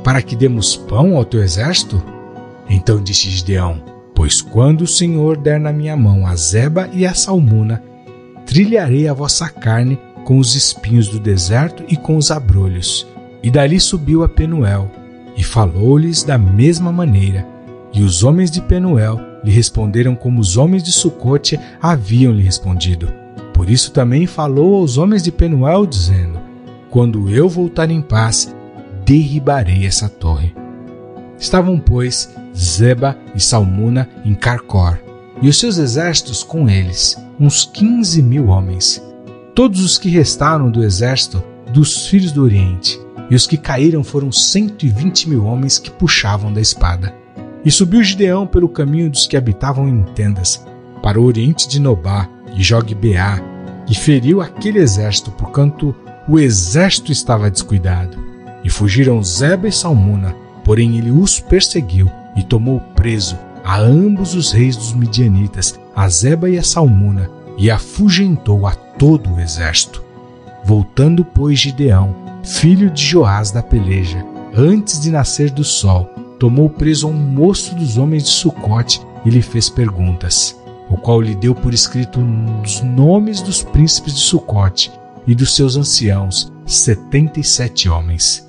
para que demos pão ao teu exército? Então disse Gideão: Pois quando o Senhor der na minha mão a Zeba e a Salmuna, trilharei a vossa carne com os espinhos do deserto e com os abrolhos. E dali subiu a Penuel, e falou-lhes da mesma maneira. E os homens de Penuel lhe responderam como os homens de Sucote haviam lhe respondido. Por isso também falou aos homens de Penuel, dizendo: Quando eu voltar em paz, derribarei essa torre. Estavam, pois, Zeba e Salmuna em Carcor, e os seus exércitos com eles, uns 15.000 homens. Todos os que restaram do exército dos filhos do Oriente, e os que caíram foram 120.000 homens que puxavam da espada. E subiu Gideão pelo caminho dos que habitavam em tendas, para o oriente de Nobá e Jogbeá, e feriu aquele exército, porquanto o exército estava descuidado. E fugiram Zeba e Salmuna, porém ele os perseguiu e tomou preso a ambos os reis dos midianitas, a Zeba e a Salmuna, e afugentou a todo o exército. Voltando, pois, Gideão, filho de Joás da peleja, antes de nascer do sol, tomou preso a um moço dos homens de Sucote e lhe fez perguntas, o qual lhe deu por escrito os nomes dos príncipes de Sucote e dos seus anciãos, 77 homens.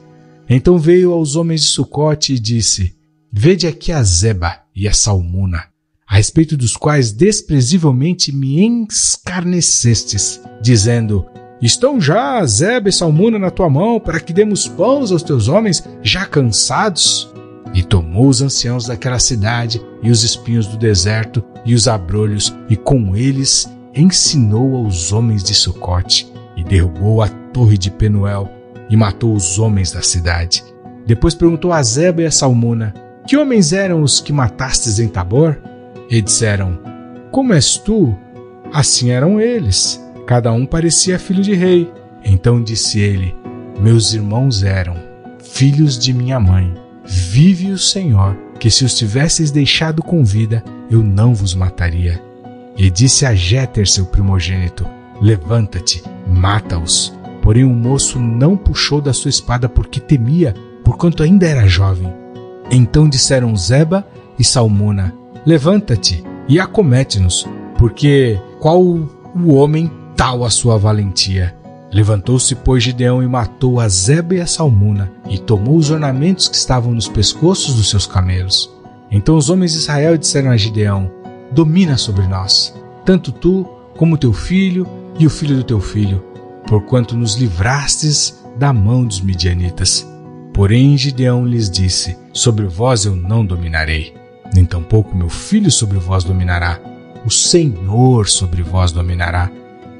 Então veio aos homens de Sucote e disse: Vede aqui a Zeba e a Salmuna, a respeito dos quais desprezivelmente me escarnecestes, dizendo: Estão já Zeba e Salmuna na tua mão, para que demos pães aos teus homens já cansados? E tomou os anciãos daquela cidade, e os espinhos do deserto, e os abrolhos, e com eles ensinou aos homens de Sucote, e derrubou a torre de Penuel, e matou os homens da cidade. Depois perguntou a Zeba e a Salmuna: Que homens eram os que matastes em Tabor? E disseram: Como és tu? Assim eram eles. Cada um parecia filho de rei. Então disse ele: Meus irmãos eram filhos de minha mãe. Vive o Senhor, que se os tivesseis deixado com vida, eu não vos mataria. E disse a Jéter, seu primogênito: Levanta-te, mata-os. Porém o moço não puxou da sua espada porque temia, porquanto ainda era jovem. Então disseram Zeba e Salmuna: Levanta-te e acomete-nos, porque qual o homem tal a sua valentia? Levantou-se, pois, Gideão e matou a Zeba e a Salmuna, e tomou os ornamentos que estavam nos pescoços dos seus camelos. Então os homens de Israel disseram a Gideão: Domina sobre nós, tanto tu como teu filho e o filho do teu filho, porquanto nos livrastes da mão dos midianitas. Porém Gideão lhes disse: Sobre vós eu não dominarei, nem tampouco meu filho sobre vós dominará, o Senhor sobre vós dominará.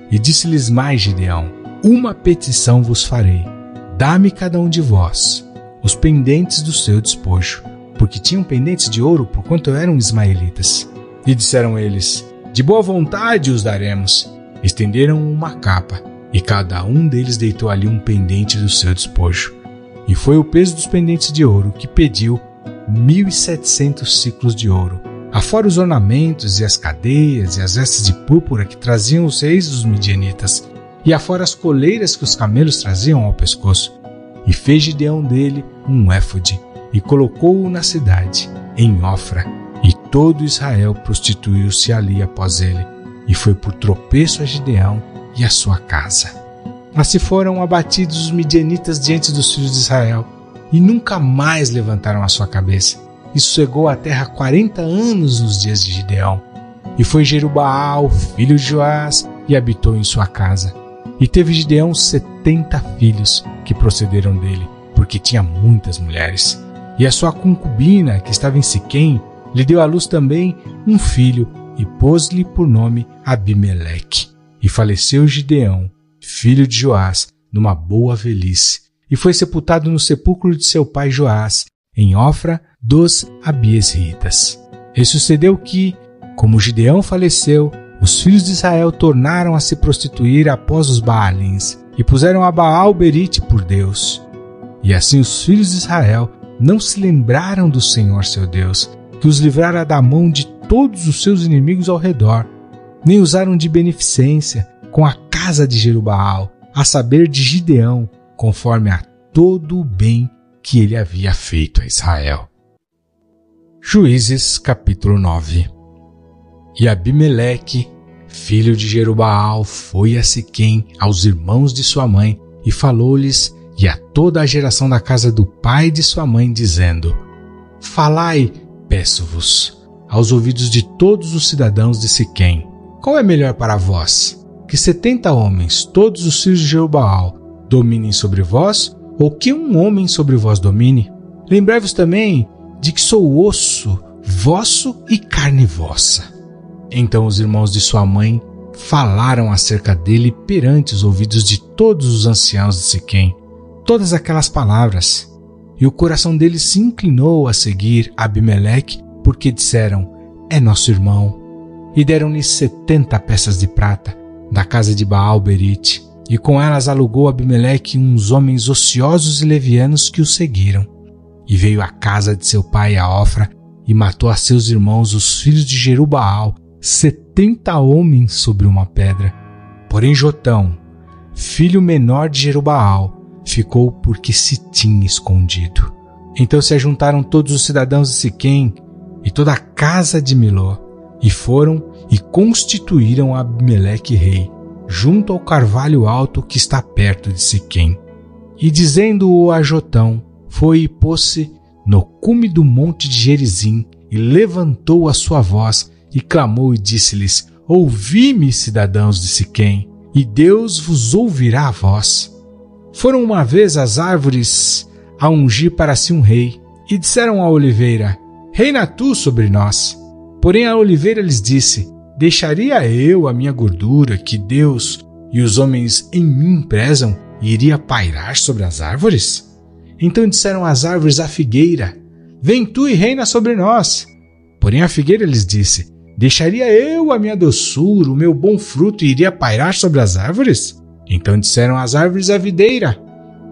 E disse-lhes mais Gideão: Uma petição vos farei, dá-me cada um de vós os pendentes do seu despojo, porque tinham pendentes de ouro, porquanto eram ismaelitas. E disseram eles: De boa vontade os daremos. Estenderam uma capa, e cada um deles deitou ali um pendente do seu despojo. E foi o peso dos pendentes de ouro que pediu 1.700 ciclos de ouro, afora os ornamentos e as cadeias e as vestes de púrpura que traziam os reis dos midianitas, e afora as coleiras que os camelos traziam ao pescoço. E fez Gideão dele um éfode, e colocou-o na cidade, em Ofra, e todo Israel prostituiu-se ali após ele, e foi por tropeço a Gideão e a sua casa. Assim foram abatidos os midianitas diante dos filhos de Israel, e nunca mais levantaram a sua cabeça. E sossegou a terra 40 anos nos dias de Gideão. E foi Jerubaal, filho de Joás, e habitou em sua casa. E teve Gideão 70 filhos que procederam dele, porque tinha muitas mulheres. E a sua concubina, que estava em Siquém, lhe deu à luz também um filho, e pôs-lhe por nome Abimeleque. E faleceu Gideão, filho de Joás, numa boa velhice, e foi sepultado no sepulcro de seu pai Joás, em Ofra dos Abiesritas. E sucedeu que, como Gideão faleceu, os filhos de Israel tornaram a se prostituir após os Baalins, e puseram a Baal-Berite por Deus. E assim os filhos de Israel não se lembraram do Senhor seu Deus, que os livrara da mão de todos os seus inimigos ao redor, nem usaram de beneficência com a casa de Jerubaal, a saber de Gideão, conforme a todo o bem que ele havia feito a Israel. Juízes capítulo 9. E Abimeleque, filho de Jerubaal, foi a Siquém, aos irmãos de sua mãe, e falou-lhes, e a toda a geração da casa do pai de sua mãe, dizendo: Falai, peço-vos, aos ouvidos de todos os cidadãos de Siquém, qual é melhor para vós? Que 70 homens, todos os filhos de Jerubaal, dominem sobre vós, ou que um homem sobre vós domine? Lembrai-vos também de que sou osso vosso e carne vossa. Então os irmãos de sua mãe falaram acerca dele perante os ouvidos de todos os anciãos de Siquém, todas aquelas palavras. E o coração deles se inclinou a seguir Abimeleque, porque disseram: é nosso irmão. E deram-lhe 70 peças de prata da casa de Baal-Berite, e com elas alugou Abimeleque uns homens ociosos e levianos que o seguiram. E veio à casa de seu pai a Ofra, e matou a seus irmãos os filhos de Jerubaal, 70 homens sobre uma pedra. Porém Jotão, filho menor de Jerubaal, ficou porque se tinha escondido. Então se ajuntaram todos os cidadãos de Siquém e toda a casa de Miló, e foram e constituíram Abimeleque rei, junto ao carvalho alto que está perto de Siquém. E dizendo-o a Jotão, foi e pôs-se no cume do monte de Gerizim, e levantou a sua voz, e clamou e disse-lhes: ouvi-me, cidadãos de Siquém, e Deus vos ouvirá a voz. Foram uma vez as árvores a ungir para si um rei, e disseram à oliveira: reina tu sobre nós. Porém a oliveira lhes disse: deixaria eu a minha gordura, que Deus e os homens em mim prezam, e iria pairar sobre as árvores? Então disseram as árvores à figueira: vem tu e reina sobre nós. Porém a figueira lhes disse: deixaria eu a minha doçura, o meu bom fruto, e iria pairar sobre as árvores? Então disseram as árvores à videira: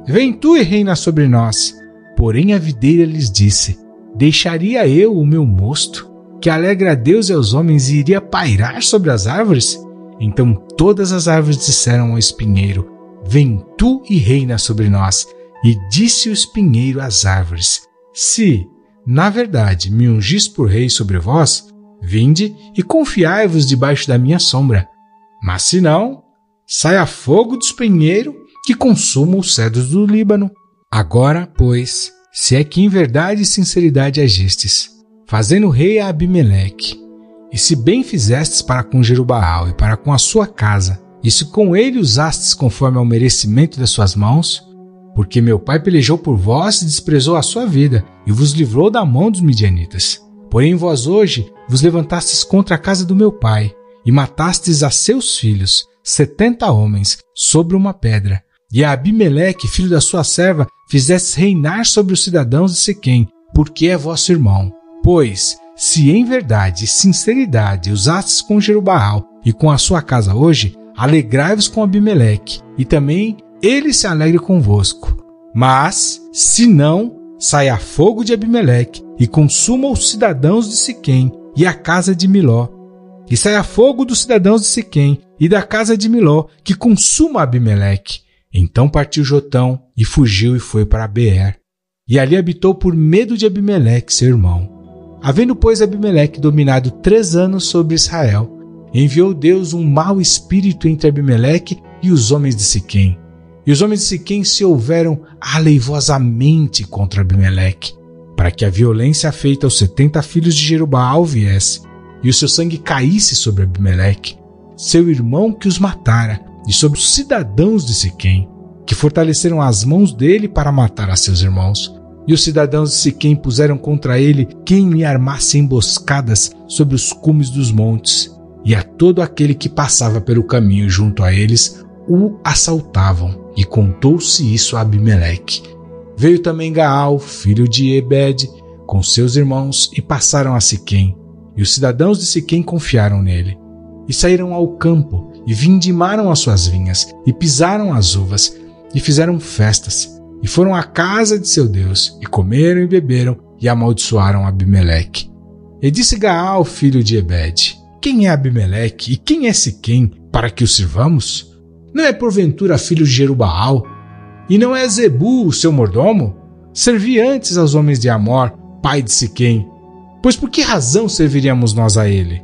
vem tu e reina sobre nós. Porém a videira lhes disse: deixaria eu o meu mosto, que alegra a Deus e aos homens, e iria pairar sobre as árvores? Então todas as árvores disseram ao espinheiro: vem tu e reina sobre nós. E disse o espinheiro às árvores: se, na verdade, me ungis por rei sobre vós, vinde e confiai-vos debaixo da minha sombra. Mas se não, saia fogo do espinheiro que consuma os cedros do Líbano. Agora, pois, se é que em verdade e sinceridade agistes, fazendo rei a Abimeleque, e se bem fizestes para com Jerubaal e para com a sua casa, e se com ele usastes conforme ao merecimento das suas mãos, porque meu pai pelejou por vós e desprezou a sua vida, e vos livrou da mão dos midianitas. Porém vós hoje vos levantastes contra a casa do meu pai, e matastes a seus filhos, 70 homens, sobre uma pedra. E a Abimeleque, filho da sua serva, fizestes reinar sobre os cidadãos de Siquém, porque é vosso irmão. Pois, se em verdade e sinceridade usastes com Jerubaal e com a sua casa hoje, alegrai-vos com Abimeleque, e também ele se alegre convosco. Mas, se não, saia fogo de Abimeleque e consuma os cidadãos de Siquém e a casa de Miló. E saia fogo dos cidadãos de Siquém e da casa de Miló, que consuma Abimeleque. Então partiu Jotão e fugiu e foi para Beer. E ali habitou por medo de Abimeleque, seu irmão. Havendo, pois, Abimeleque dominado 3 anos sobre Israel, enviou Deus um mau espírito entre Abimeleque e os homens de Siquém. E os homens de Siquém se houveram aleivosamente contra Abimeleque, para que a violência feita aos 70 filhos de Jerubaal viesse, e o seu sangue caísse sobre Abimeleque, seu irmão que os matara, e sobre os cidadãos de Siquém, que fortaleceram as mãos dele para matar a seus irmãos. E os cidadãos de Siquém puseram contra ele quem lhe armasse emboscadas sobre os cumes dos montes. e a todo aquele que passava pelo caminho junto a eles o assaltavam, e contou-se isso a Abimeleque. Veio também Gaal, filho de Ebed, com seus irmãos, e passaram a Siquém, e os cidadãos de Siquém confiaram nele. E saíram ao campo, e vindimaram as suas vinhas, e pisaram as uvas, e fizeram festas, e foram à casa de seu Deus, e comeram e beberam, e amaldiçoaram Abimeleque. E disse Gaal, filho de Ebed: quem é Abimeleque, e quem é Siquém, para que o sirvamos? Não é porventura filho de Jerubaal? E não é Zebu, o seu mordomo? Servi antes aos homens de Amor, pai de Siquém. Pois por que razão serviríamos nós a ele?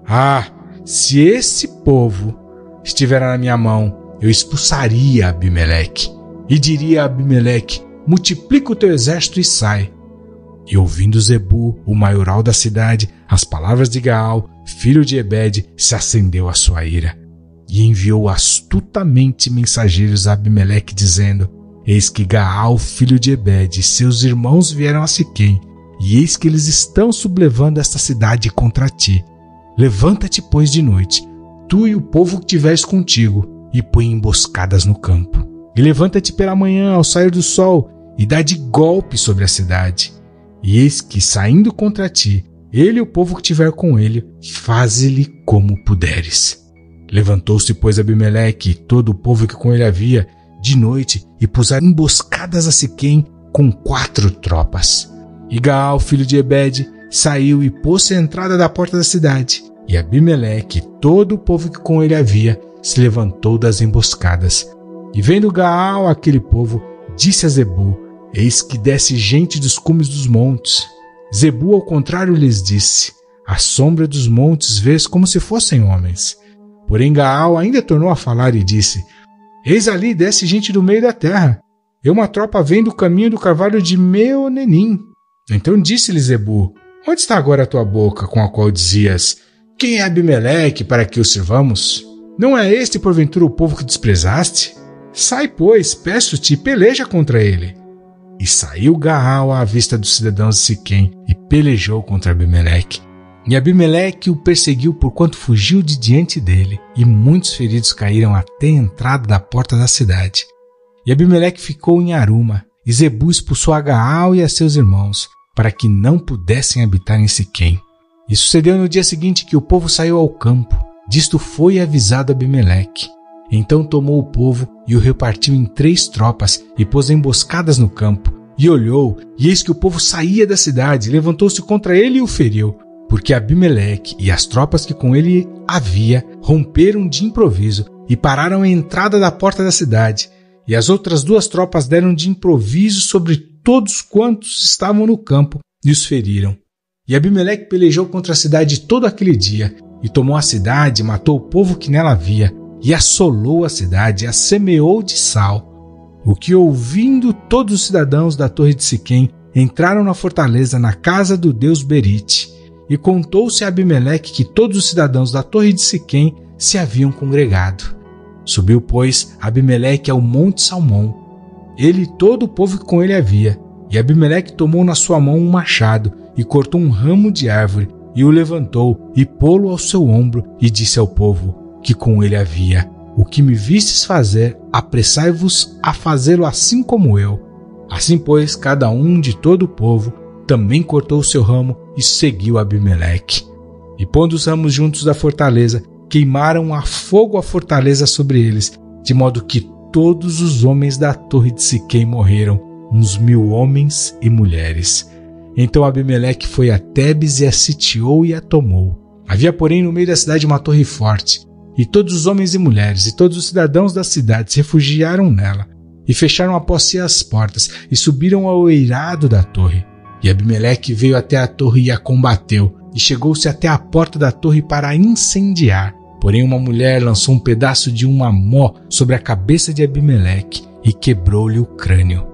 Ah, se esse povo estivesse na minha mão, eu expulsaria Abimeleque. E diria a Abimeleque: multiplica o teu exército e sai. E ouvindo Zebu, o maioral da cidade, as palavras de Gaal, filho de Ebed, se acendeu a sua ira. E enviou astutamente mensageiros a Abimeleque, dizendo: eis que Gaal, filho de Ebed, e seus irmãos vieram a Siquém, e eis que eles estão sublevando esta cidade contra ti. Levanta-te, pois, de noite, tu e o povo que tiveres contigo, e põe emboscadas no campo. E levanta-te pela manhã, ao sair do sol, e dá de golpe sobre a cidade. E eis que, saindo contra ti, ele e o povo que tiver com ele, faze-lhe como puderes. Levantou-se, pois, Abimeleque e todo o povo que com ele havia, de noite, e puseram emboscadas a Siquém com 4 tropas. E Gaal, filho de Ebed, saiu e pôs-se à entrada da porta da cidade. E Abimeleque e todo o povo que com ele havia se levantou das emboscadas. E vendo Gaal aquele povo, disse a Zebu: eis que desce gente dos cumes dos montes. Zebu, ao contrário, lhes disse: à sombra dos montes vês como se fossem homens. Porém Gaal ainda tornou a falar e disse: eis ali desce gente do meio da terra, e uma tropa vem do caminho do carvalho de Meonenim. Então disse-lhe Zebu: onde está agora a tua boca, com a qual dizias: quem é Abimeleque, para que o sirvamos? Não é este porventura o povo que desprezaste? Sai, pois, peço-te, e peleja contra ele. E saiu Gaal à vista dos cidadãos de Siquém, e pelejou contra Abimeleque. E Abimeleque o perseguiu porquanto fugiu de diante dele, e muitos feridos caíram até a entrada da porta da cidade. E Abimeleque ficou em Aruma, e Zebu expulsou a Gaal e a seus irmãos, para que não pudessem habitar em Siquém. E sucedeu no dia seguinte que o povo saiu ao campo. Disto foi avisado Abimeleque. Então tomou o povo e o repartiu em 3 tropas, e pôs emboscadas no campo. E olhou, e eis que o povo saía da cidade, levantou-se contra ele e o feriu. Porque Abimeleque e as tropas que com ele havia romperam de improviso e pararam à entrada da porta da cidade. E as outras 2 tropas deram de improviso sobre todos quantos estavam no campo e os feriram. E Abimeleque pelejou contra a cidade todo aquele dia, e tomou a cidade, matou o povo que nela havia, e assolou a cidade, e a semeou de sal. O que, ouvindo todos os cidadãos da torre de Siquém, entraram na fortaleza, na casa do deus Berite. E contou-se a Abimeleque que todos os cidadãos da torre de Siquém se haviam congregado. Subiu, pois, Abimeleque ao monte Salmão, ele e todo o povo que com ele havia. E Abimeleque tomou na sua mão um machado, e cortou um ramo de árvore, e o levantou, e pô-lo ao seu ombro, e disse ao povo que com ele havia: o que me vistes fazer, apressai-vos a fazê-lo assim como eu. Assim, pois, cada um de todo o povo também cortou o seu ramo e seguiu Abimeleque. E pondo os ramos juntos da fortaleza, queimaram a fogo a fortaleza sobre eles, de modo que todos os homens da torre de Siquém morreram, uns 1000 homens e mulheres. Então Abimeleque foi a Tebes e a sitiou e a tomou. Havia, porém, no meio da cidade uma torre forte, e todos os homens e mulheres e todos os cidadãos da cidade se refugiaram nela, e fecharam após si as portas, e subiram ao eirado da torre. E Abimeleque veio até a torre e a combateu, e chegou-se até a porta da torre para a incendiar. Porém uma mulher lançou um pedaço de uma mó sobre a cabeça de Abimeleque, e quebrou-lhe o crânio.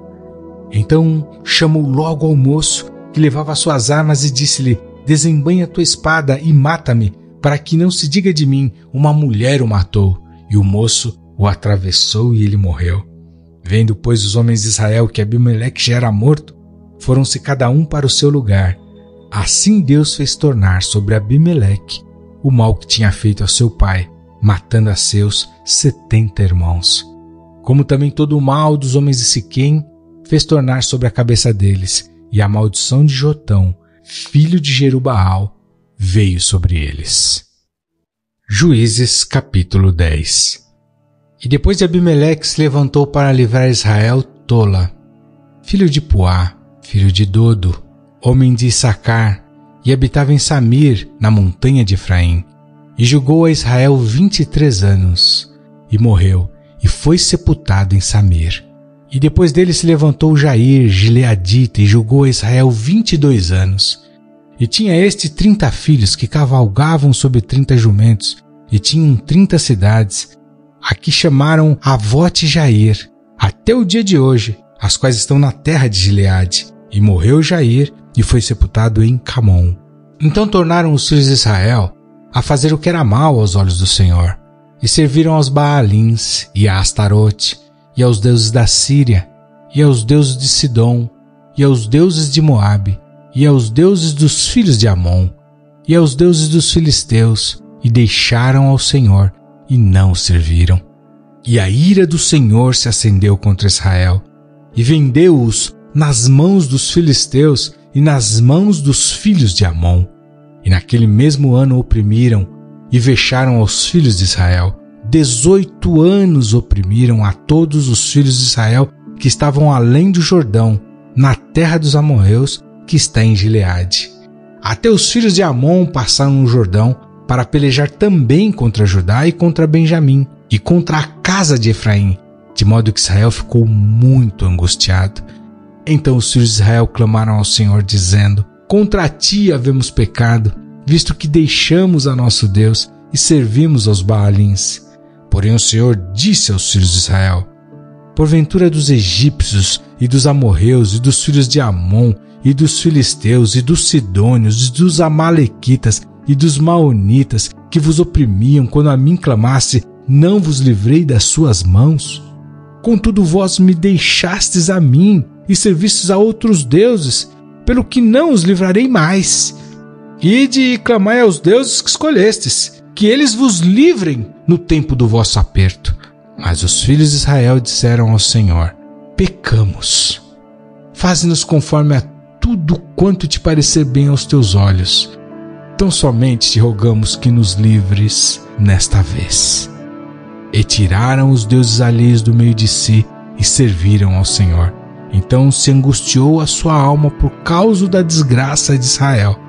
Então chamou logo ao moço, que levava suas armas, e disse-lhe: desembanha tua espada e mata-me, para que não se diga de mim, uma mulher o matou. E o moço o atravessou e ele morreu. Vendo, pois, os homens de Israel que Abimeleque já era morto, foram-se cada um para o seu lugar. Assim Deus fez tornar sobre Abimeleque o mal que tinha feito ao seu pai, matando a seus 70 irmãos. Como também todo o mal dos homens de Siquém fez tornar sobre a cabeça deles, e a maldição de Jotão, filho de Jerubaal, veio sobre eles. Juízes capítulo 10. E depois de Abimeleque se levantou para livrar Israel, Tola, filho de Puá, filho de Dodo, homem de Issacar, e habitava em Samir, na montanha de Efraim, e julgou a Israel 23 anos, e morreu, e foi sepultado em Samir. E depois dele se levantou Jair, gileadita, e julgou a Israel 22 anos. E tinha este 30 filhos que cavalgavam sobre 30 jumentos, e tinham 30 cidades, a que chamaram Avote Jair, até o dia de hoje, as quais estão na terra de Gileade. E morreu Jair, e foi sepultado em Camon. Então tornaram os filhos de Israel a fazer o que era mal aos olhos do Senhor, e serviram aos Baalins, e a Astarote, e aos deuses da Síria, e aos deuses de Sidom, e aos deuses de Moabe, e aos deuses dos filhos de Amon, e aos deuses dos filisteus, e deixaram ao Senhor, e não o serviram. E a ira do Senhor se acendeu contra Israel, e vendeu-os nas mãos dos filisteus e nas mãos dos filhos de Amon. E naquele mesmo ano oprimiram e vexaram aos filhos de Israel. 18 anos oprimiram a todos os filhos de Israel que estavam além do Jordão, na terra dos amorreus, que está em Gileade. Até os filhos de Amon passaram no Jordão para pelejar também contra Judá e contra Benjamim e contra a casa de Efraim, de modo que Israel ficou muito angustiado. Então os filhos de Israel clamaram ao Senhor, dizendo: contra ti havemos pecado, visto que deixamos a nosso Deus e servimos aos Baalins. Porém o Senhor disse aos filhos de Israel: porventura dos egípcios e dos amorreus e dos filhos de Amon e dos filisteus e dos sidônios e dos amalequitas e dos maonitas que vos oprimiam quando a mim clamasse, não vos livrei das suas mãos? Contudo vós me deixastes a mim e servistes a outros deuses, pelo que não os livrarei mais. Ide e clamai aos deuses que escolhestes, que eles vos livrem no tempo do vosso aperto. Mas os filhos de Israel disseram ao Senhor: pecamos. Faze-nos conforme a tudo quanto te parecer bem aos teus olhos. Tão somente te rogamos que nos livres nesta vez. E tiraram os deuses alheios do meio de si e serviram ao Senhor. Então se angustiou a sua alma por causa da desgraça de Israel.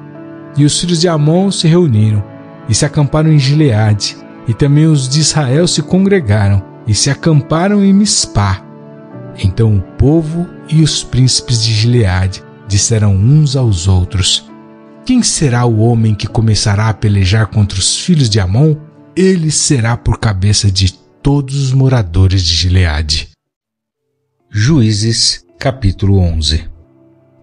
E os filhos de Amon se reuniram e se acamparam em Gileade. E também os de Israel se congregaram e se acamparam em Mispá. Então o povo e os príncipes de Gileade disseram uns aos outros: quem será o homem que começará a pelejar contra os filhos de Amon? Ele será por cabeça de todos os moradores de Gileade. Juízes capítulo 11.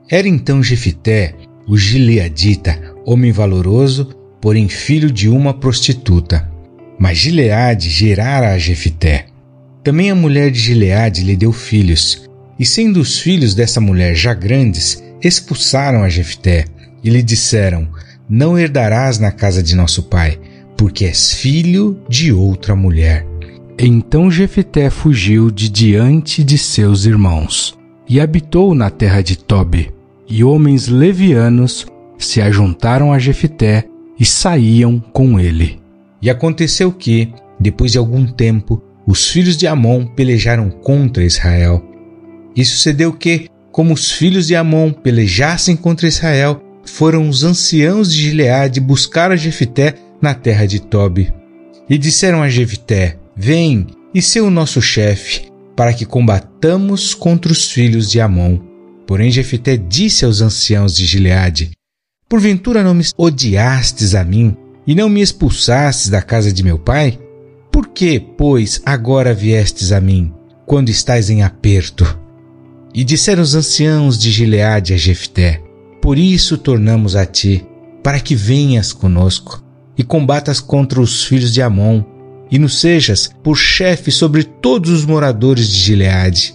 Era então Jefité, o gileadita, homem valoroso, porém filho de uma prostituta. Mas Gileade gerara a Jefité. Também a mulher de Gileade lhe deu filhos, e sendo os filhos dessa mulher já grandes, expulsaram a Jefité, e lhe disseram: não herdarás na casa de nosso pai, porque és filho de outra mulher. Então Jefité fugiu de diante de seus irmãos, e habitou na terra de Tobi, e homens levianos se ajuntaram a Jefité e saíam com ele. E aconteceu que, depois de algum tempo, os filhos de Amon pelejaram contra Israel. E sucedeu que, como os filhos de Amon pelejassem contra Israel, foram os anciãos de Gileade buscar a Jefité na terra de Tobi. E disseram a Jefité: vem e sê o nosso chefe, para que combatamos contra os filhos de Amon. Porém Jefité disse aos anciãos de Gileade: porventura não me odiastes a mim, e não me expulsastes da casa de meu pai? Por que, pois, agora viestes a mim, quando estás em aperto? E disseram os anciãos de Gileade a Jefité: por isso tornamos a ti, para que venhas conosco, e combatas contra os filhos de Amon, e nos sejas por chefe sobre todos os moradores de Gileade.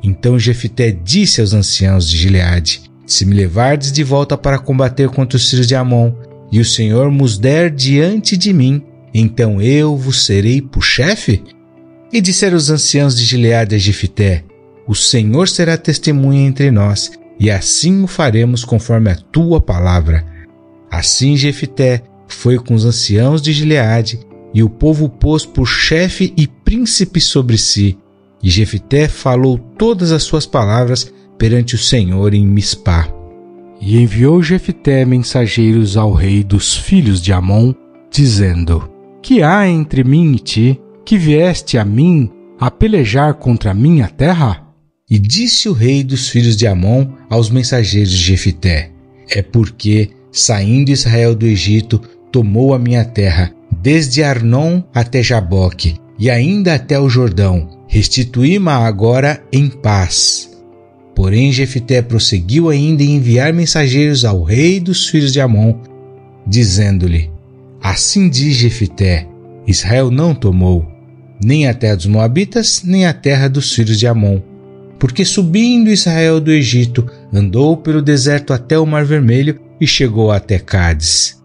Então Jefité disse aos anciãos de Gileade: se me levardes de volta para combater contra os filhos de Amon, e o Senhor vos der diante de mim, então eu vos serei por chefe? E disseram os anciãos de Gileade a Jefté: o Senhor será testemunha entre nós, e assim o faremos conforme a tua palavra. Assim Jefté foi com os anciãos de Gileade, e o povo o pôs por chefe e príncipe sobre si. E Jefté falou todas as suas palavras perante o Senhor em Mispá. E enviou Jefté mensageiros ao rei dos filhos de Amon, dizendo: que há entre mim e ti, que vieste a mim a pelejar contra a minha terra? E disse o rei dos filhos de Amon aos mensageiros de Jefté: é porque, saindo Israel do Egito, tomou a minha terra, desde Arnon até Jaboque, e ainda até o Jordão. Restituí-ma agora em paz. Porém Jefté prosseguiu ainda em enviar mensageiros ao rei dos filhos de Amon, dizendo-lhe: assim diz Jefté: Israel não tomou nem a terra dos Moabitas, nem a terra dos filhos de Amon, porque subindo Israel do Egito, andou pelo deserto até o Mar Vermelho e chegou até Cádiz.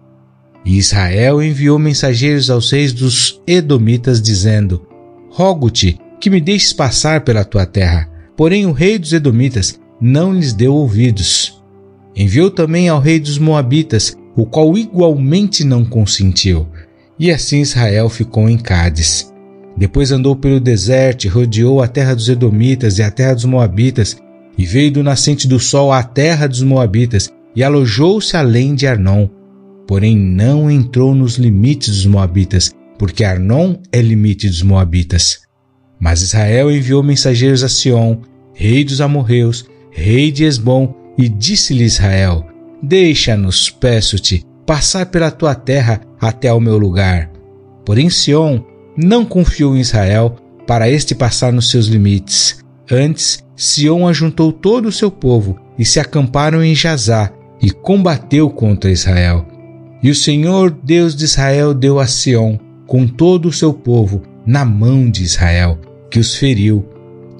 E Israel enviou mensageiros aos reis dos Edomitas, dizendo: rogo-te que me deixes passar pela tua terra. Porém o rei dos Edomitas não lhes deu ouvidos. Enviou também ao rei dos Moabitas, o qual igualmente não consentiu. E assim Israel ficou em Cádiz. Depois andou pelo deserto e rodeou a terra dos Edomitas e a terra dos Moabitas, e veio do nascente do sol à terra dos Moabitas, e alojou-se além de Arnon. Porém não entrou nos limites dos Moabitas, porque Arnon é limite dos Moabitas. Mas Israel enviou mensageiros a Sion, rei dos amorreus, rei de Hesbom, e disse-lhe Israel: deixa-nos, peço-te, passar pela tua terra até ao meu lugar. Porém Sion não confiou em Israel para este passar nos seus limites. Antes, Sion ajuntou todo o seu povo e se acamparam em Jazá e combateu contra Israel. E o Senhor, Deus de Israel, deu a Sion, com todo o seu povo, na mão de Israel, que os feriu.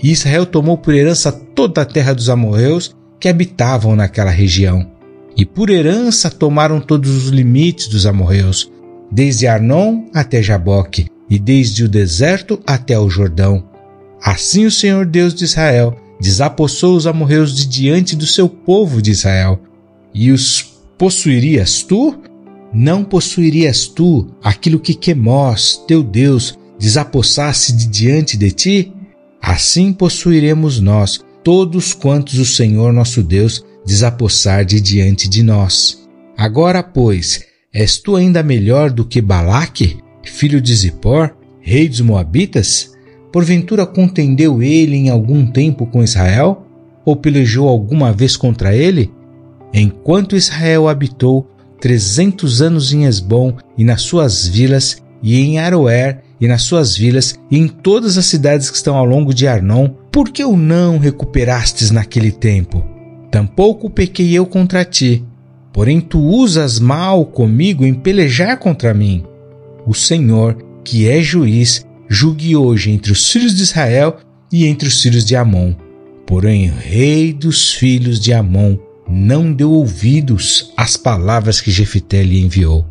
E Israel tomou por herança toda a terra dos amorreus que habitavam naquela região. E por herança tomaram todos os limites dos amorreus, desde Arnon até Jaboque, e desde o deserto até o Jordão. Assim o Senhor Deus de Israel desapossou os amorreus de diante do seu povo de Israel. E os possuirias tu? Não possuirias tu aquilo que Quemós, teu Deus, desapossasse de diante de ti? Assim possuiremos nós todos quantos o Senhor nosso Deus desapossar de diante de nós. Agora, pois, és tu ainda melhor do que Balaque, filho de Zippor, rei dos Moabitas? Porventura contendeu ele em algum tempo com Israel? Ou pelejou alguma vez contra ele? Enquanto Israel habitou 300 anos em Hesbom e nas suas vilas, e em Aroer e nas suas vilas, e em todas as cidades que estão ao longo de Arnon, por que o não recuperastes naquele tempo? Tampouco pequei eu contra ti, porém tu usas mal comigo em pelejar contra mim. O Senhor, que é juiz, julgue hoje entre os filhos de Israel e entre os filhos de Amon. Porém o rei dos filhos de Amon não deu ouvidos às palavras que Jefté lhe enviou.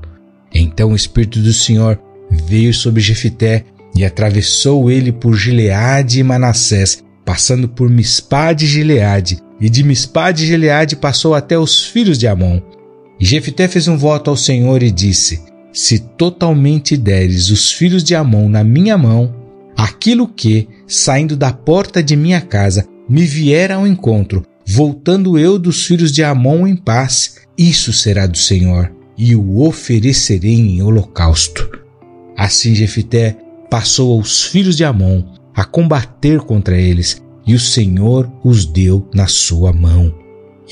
Então o Espírito do Senhor veio sobre Jefté e atravessou ele por Gileade e Manassés, passando por Mispá de Gileade, e de Mispá de Gileade passou até os filhos de Amon. E Jefté fez um voto ao Senhor e disse: se totalmente deres os filhos de Amon na minha mão, aquilo que, saindo da porta de minha casa, me vier ao encontro, voltando eu dos filhos de Amon em paz, isso será do Senhor, e o oferecerei em holocausto. Assim Jefté passou aos filhos de Amon a combater contra eles, e o Senhor os deu na sua mão.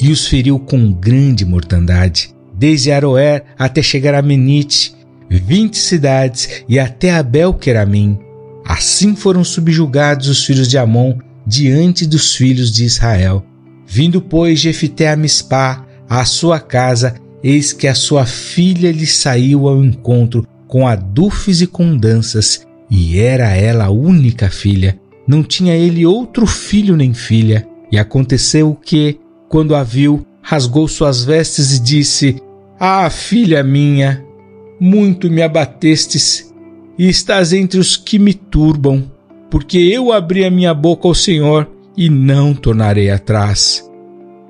E os feriu com grande mortandade, desde Aroer até chegar a Menite, 20 cidades, e até Abel-Queramim. Assim foram subjugados os filhos de Amon diante dos filhos de Israel. Vindo, pois, Jefté a Mispá, à sua casa, eis que a sua filha lhe saiu ao encontro com adufes e com danças, e era ela a única filha. Não tinha ele outro filho nem filha. E aconteceu que, quando a viu, rasgou suas vestes e disse: Ah, filha minha, muito me abatestes, e estás entre os que me turbam, porque eu abri a minha boca ao Senhor, e não tornarei atrás.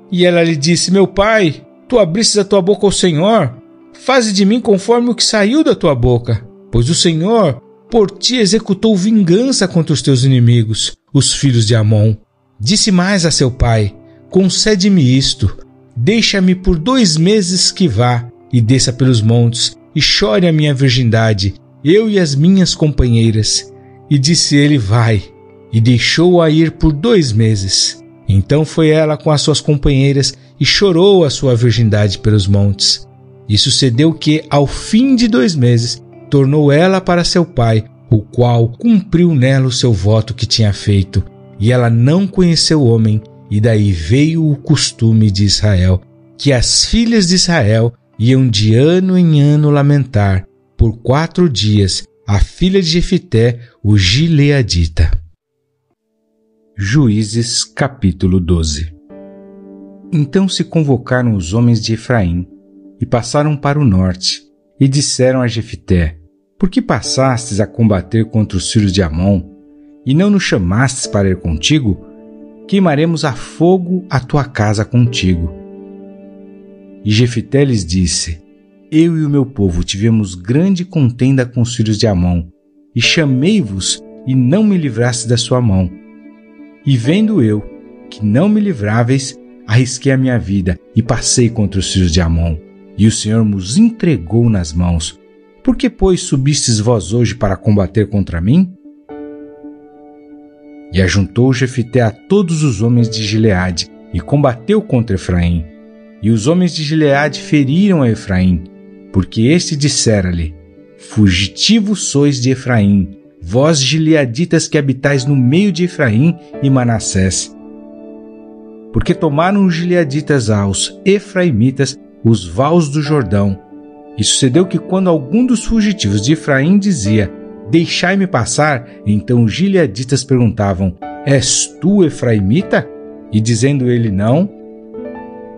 E ela lhe disse: meu pai, tu abristes a tua boca ao Senhor, faze de mim conforme o que saiu da tua boca, pois o Senhor por ti executou vingança contra os teus inimigos, os filhos de Amon. Disse mais a seu pai: concede-me isto, deixa-me por 2 meses que vá e desça pelos montes e chore a minha virgindade, eu e as minhas companheiras. E disse ele: vai, e deixou-a ir por 2 meses. Então foi ela com as suas companheiras e chorou a sua virgindade pelos montes. E sucedeu que, ao fim de 2 meses, tornou ela para seu pai, o qual cumpriu nela o seu voto que tinha feito. E ela não conheceu o homem, e daí veio o costume de Israel, que as filhas de Israel iam de ano em ano lamentar, por 4 dias, a filha de Jefité, o gileadita. Juízes capítulo 12. Então se convocaram os homens de Efraim, e passaram para o norte, e disseram a Jefité: por que passastes a combater contra os filhos de Amon, e não nos chamastes para ir contigo? Queimaremos a fogo a tua casa contigo. E Jefité lhes disse: eu e o meu povo tivemos grande contenda com os filhos de Amon, e chamei-vos, e não me livrastes da sua mão. E vendo eu que não me livráveis, arrisquei a minha vida, e passei contra os filhos de Amon, e o Senhor nos entregou nas mãos. Por que, pois, subistes vós hoje para combater contra mim? E ajuntou Jefité a todos os homens de Gileade, e combateu contra Efraim. E os homens de Gileade feriram a Efraim, porque este dissera-lhe: fugitivos sois de Efraim, vós gileaditas que habitais no meio de Efraim e Manassés. Porque tomaram os gileaditas aos efraimitas os vales do Jordão. E sucedeu que, quando algum dos fugitivos de Efraim dizia: deixai-me passar, então os gileaditas perguntavam: és tu efraimita? E dizendo ele não,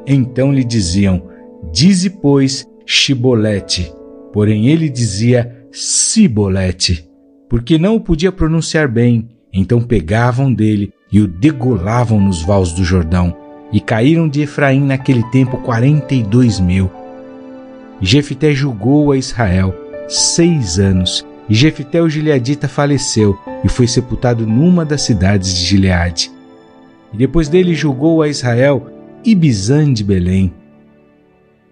então lhe diziam: dize, pois, Shibolete. Porém ele dizia Sibolete, porque não o podia pronunciar bem. Então pegavam dele e o degolavam nos vales do Jordão. E caíram de Efraim naquele tempo 42.000. E Jefité julgou a Israel 6 anos. E Jefité o gileadita faleceu e foi sepultado numa das cidades de Gileade. E depois dele julgou a Israel Ibizã de Belém.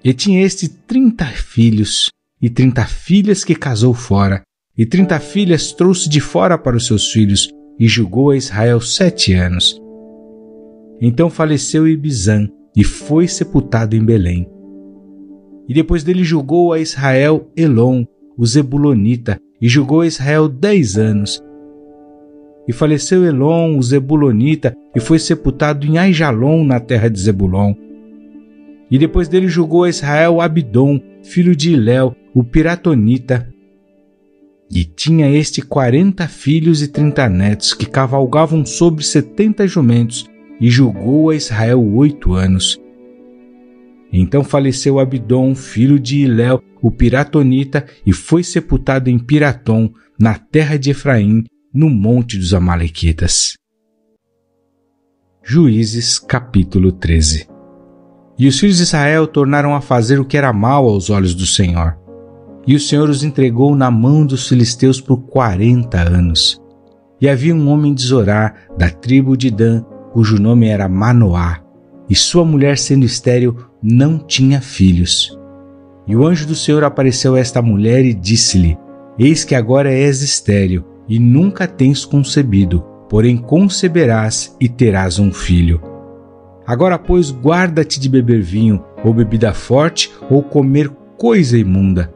E tinha este 30 filhos e 30 filhas que casou fora, e 30 filhas trouxe de fora para os seus filhos, e julgou a Israel 7 anos. Então faleceu Ibizã e foi sepultado em Belém. E depois dele julgou a Israel Elon, o Zebulonita, e julgou a Israel 10 anos. E faleceu Elon, o Zebulonita, e foi sepultado em Aijalon, na terra de Zebulon. E depois dele julgou a Israel Abidom, filho de Iléu, o Piratonita. E tinha este 40 filhos e 30 netos, que cavalgavam sobre 70 jumentos, e julgou a Israel 8 anos. Então faleceu Abidom, filho de Iléu, o Piratonita, e foi sepultado em Piratom, na terra de Efraim, no monte dos Amalequitas. Juízes capítulo 13. E os filhos de Israel tornaram a fazer o que era mal aos olhos do Senhor. E o Senhor os entregou na mão dos filisteus por 40 anos. E havia um homem de Zorá, da tribo de Dan, cujo nome era Manoá, e sua mulher, sendo estéril, não tinha filhos. E o anjo do Senhor apareceu a esta mulher e disse-lhe: eis que agora és estéril, e nunca tens concebido, porém conceberás e terás um filho. Agora, pois, guarda-te de beber vinho, ou bebida forte, ou comer coisa imunda.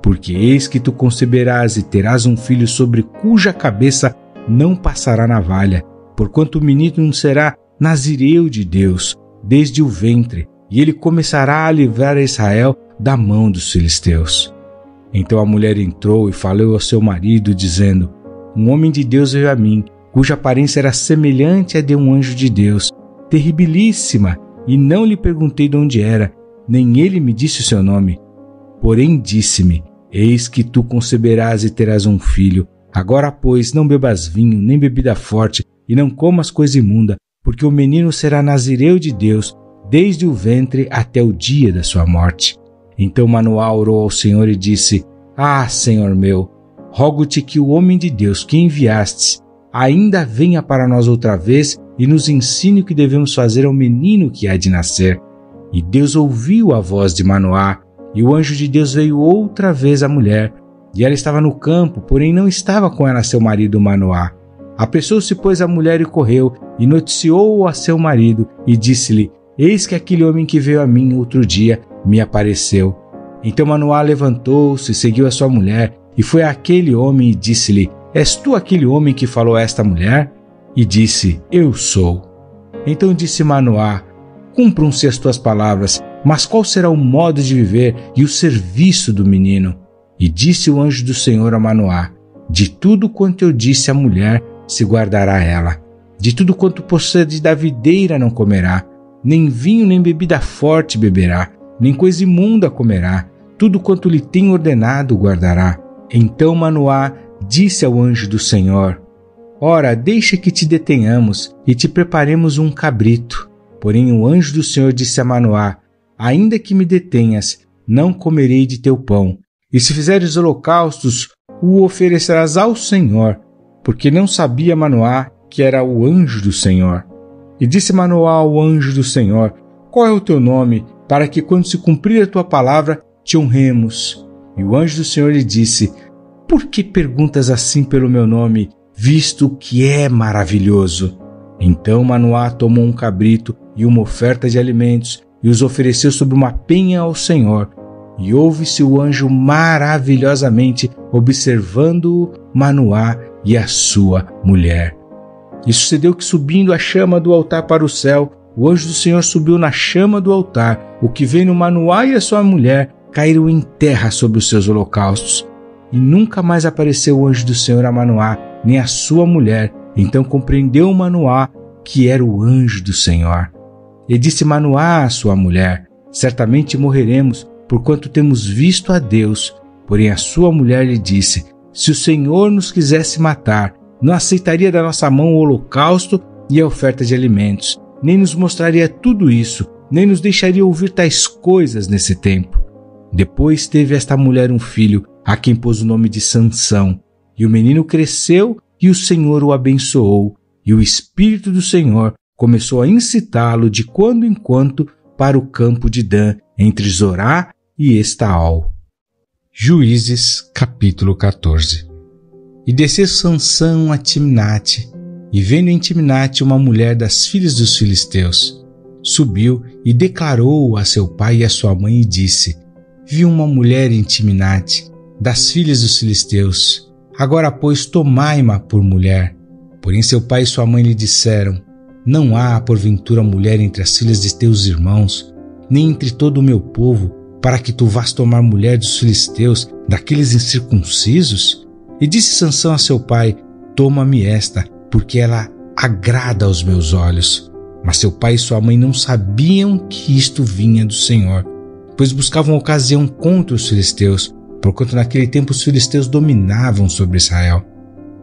Porque eis que tu conceberás e terás um filho sobre cuja cabeça não passará navalha, porquanto o menino será nazireu de Deus, desde o ventre, e ele começará a livrar a Israel da mão dos filisteus. Então a mulher entrou e falou ao seu marido, dizendo: um homem de Deus veio a mim, cuja aparência era semelhante à de um anjo de Deus, terribilíssima, e não lhe perguntei de onde era, nem ele me disse o seu nome. Porém disse-me: eis que tu conceberás e terás um filho. Agora, pois, não bebas vinho, nem bebida forte, e não comas coisa imunda, porque o menino será nazireu de Deus, desde o ventre até o dia da sua morte. Então Manoá orou ao Senhor e disse: Ah, Senhor meu, rogo-te que o homem de Deus que enviastes ainda venha para nós outra vez e nos ensine o que devemos fazer ao menino que há de nascer. E Deus ouviu a voz de Manoá, e o anjo de Deus veio outra vez à mulher, e ela estava no campo, porém não estava com ela seu marido Manoá. Apressou-se, pois, a mulher e correu, e noticiou-o a seu marido, e disse-lhe: Eis que aquele homem que veio a mim outro dia me apareceu. Então Manoá levantou-se, seguiu a sua mulher, e foi àquele homem e disse-lhe: És tu aquele homem que falou a esta mulher? E disse: Eu sou. Então disse Manoá: Cumpram-se as tuas palavras, mas qual será o modo de viver e o serviço do menino? E disse o anjo do Senhor a Manoá: De tudo quanto eu disse à mulher se guardará ela. De tudo quanto procede da videira não comerá, nem vinho nem bebida forte beberá, nem coisa imunda comerá. Tudo quanto lhe tenho ordenado guardará. Então Manoá disse ao anjo do Senhor: Ora, deixa que te detenhamos e te preparemos um cabrito. Porém o anjo do Senhor disse a Manoá: Ainda que me detenhas, não comerei de teu pão. E se fizeres holocaustos, o oferecerás ao Senhor. Porque não sabia Manoá que era o anjo do Senhor. E disse Manoá ao anjo do Senhor: Qual é o teu nome, para que quando se cumprir a tua palavra, te honremos? E o anjo do Senhor lhe disse: Por que perguntas assim pelo meu nome, visto que é maravilhoso? Então Manoá tomou um cabrito e uma oferta de alimentos e os ofereceu sobre uma penha ao Senhor. E ouve-se o anjo maravilhosamente observando Manoá e a sua mulher. E sucedeu que, subindo a chama do altar para o céu, o anjo do Senhor subiu na chama do altar. O que veio no Manoá e a sua mulher caíram em terra sobre os seus holocaustos. E nunca mais apareceu o anjo do Senhor a Manoá, nem a sua mulher. Então compreendeu Manoá que era o anjo do Senhor. E disse Manoá à sua mulher: Certamente morreremos, porquanto temos visto a Deus. Porém a sua mulher lhe disse: Se o Senhor nos quisesse matar, não aceitaria da nossa mão o holocausto e a oferta de alimentos, nem nos mostraria tudo isso, nem nos deixaria ouvir tais coisas nesse tempo. Depois teve esta mulher um filho, a quem pôs o nome de Sansão. E o menino cresceu, e o Senhor o abençoou, e o Espírito do Senhor começou a incitá-lo de quando em quando para o campo de Dan, entre Zorá e Estaol. Juízes, capítulo 14. E desceu Sansão a Timnate, e vendo em Timnate uma mulher das filhas dos filisteus, subiu e declarou a seu pai e a sua mãe e disse: Vi uma mulher em Timnate, das filhas dos filisteus. Agora, pois, tomai-ma por mulher. Porém seu pai e sua mãe lhe disseram: Não há, porventura, mulher entre as filhas de teus irmãos, nem entre todo o meu povo, para que tu vás tomar mulher dos filisteus, daqueles incircuncisos? E disse Sansão a seu pai: Toma-me esta, porque ela agrada aos meus olhos. Mas seu pai e sua mãe não sabiam que isto vinha do Senhor, pois buscavam ocasião contra os filisteus, porquanto naquele tempo os filisteus dominavam sobre Israel.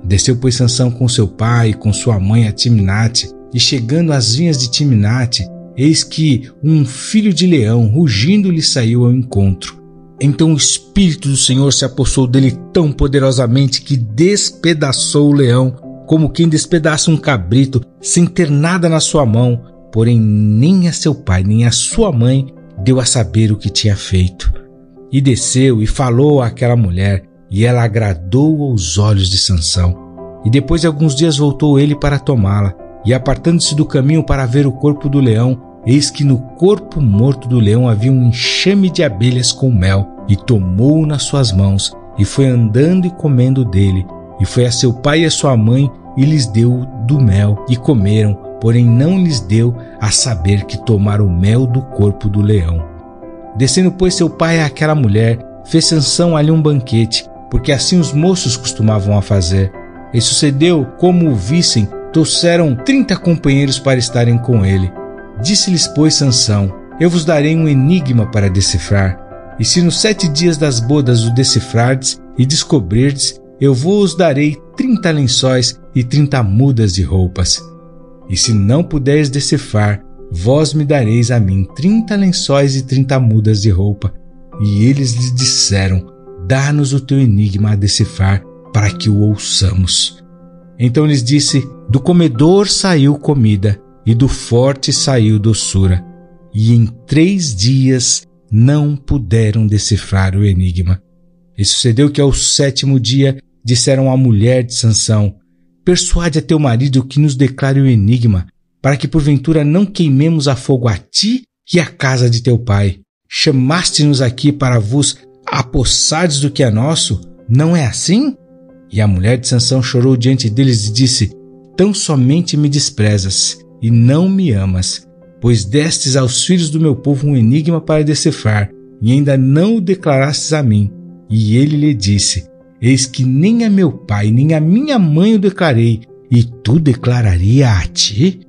Desceu, pois, Sansão com seu pai e com sua mãe a Timnate, e chegando às vinhas de Timnate, eis que um filho de leão rugindo lhe saiu ao encontro. Então o Espírito do Senhor se apossou dele tão poderosamente que despedaçou o leão, como quem despedaça um cabrito, sem ter nada na sua mão. Porém nem a seu pai nem a sua mãe deu a saber o que tinha feito. E desceu e falou àquela mulher, e ela agradou aos olhos de Sansão. E depois de alguns dias voltou ele para tomá-la, e apartando-se do caminho para ver o corpo do leão, eis que no corpo morto do leão havia um enxame de abelhas com mel, e tomou-o nas suas mãos, e foi andando e comendo dele. E foi a seu pai e a sua mãe, e lhes deu do mel, e comeram, porém não lhes deu a saber que tomaram o mel do corpo do leão. Descendo, pois, seu pai àquela mulher, fez Sansão ali um banquete, porque assim os moços costumavam a fazer. E sucedeu, como o vissem, trouxeram 30 companheiros para estarem com ele. Disse-lhes, pois, Sansão: eu vos darei um enigma para decifrar. E se nos 7 dias das bodas o decifrardes e descobrirdes, eu vos darei 30 lençóis e 30 mudas de roupas. E se não puderes decifrar, vós me dareis a mim 30 lençóis e 30 mudas de roupa. E eles lhe disseram: dá-nos o teu enigma a decifrar, para que o ouçamos. Então lhes disse: do comedor saiu comida, e do forte saiu doçura. E em 3 dias não puderam decifrar o enigma. E sucedeu que ao 7º dia disseram à mulher de Sansão: persuade a teu marido que nos declare o enigma, para que porventura não queimemos a fogo a ti e a casa de teu pai. Chamaste-nos aqui para vos apossardes do que é nosso? Não é assim? E a mulher de Sansão chorou diante deles e disse: tão somente me desprezas e não me amas, pois destes aos filhos do meu povo um enigma para decifrar, e ainda não o declarastes a mim. E ele lhe disse: eis que nem a meu pai nem a minha mãe o declarei, e tu declararia a ti?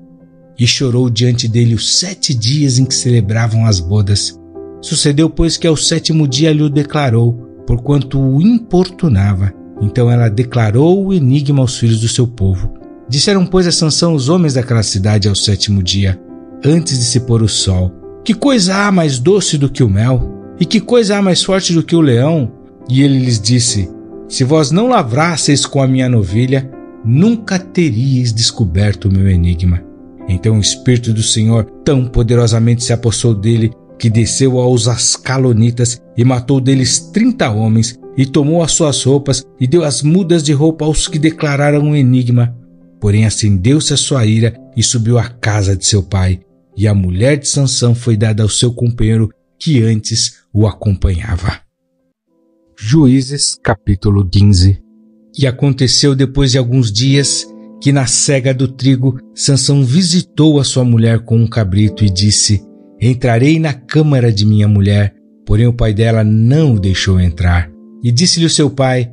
E chorou diante dele os 7 dias em que celebravam as bodas. Sucedeu, pois, que ao 7º dia lhe o declarou, porquanto o importunava. Então ela declarou o enigma aos filhos do seu povo. Disseram, pois, a Sansão os homens daquela cidade ao 7º dia, antes de se pôr o sol: que coisa há mais doce do que o mel? E que coisa há mais forte do que o leão? E ele lhes disse: se vós não lavrasseis com a minha novilha, nunca teríeis descoberto o meu enigma. Então o Espírito do Senhor tão poderosamente se apossou dele, que desceu aos ascalonitas e matou deles 30 homens, e tomou as suas roupas e deu as mudas de roupa aos que declararam o enigma. Porém acendeu-se a sua ira e subiu à casa de seu pai, e a mulher de Sansão foi dada ao seu companheiro que antes o acompanhava. Juízes, capítulo 15. E aconteceu depois de alguns dias que na cega do trigo Sansão visitou a sua mulher com um cabrito e disse: entrarei na câmara de minha mulher. Porém o pai dela não o deixou entrar. E disse-lhe o seu pai: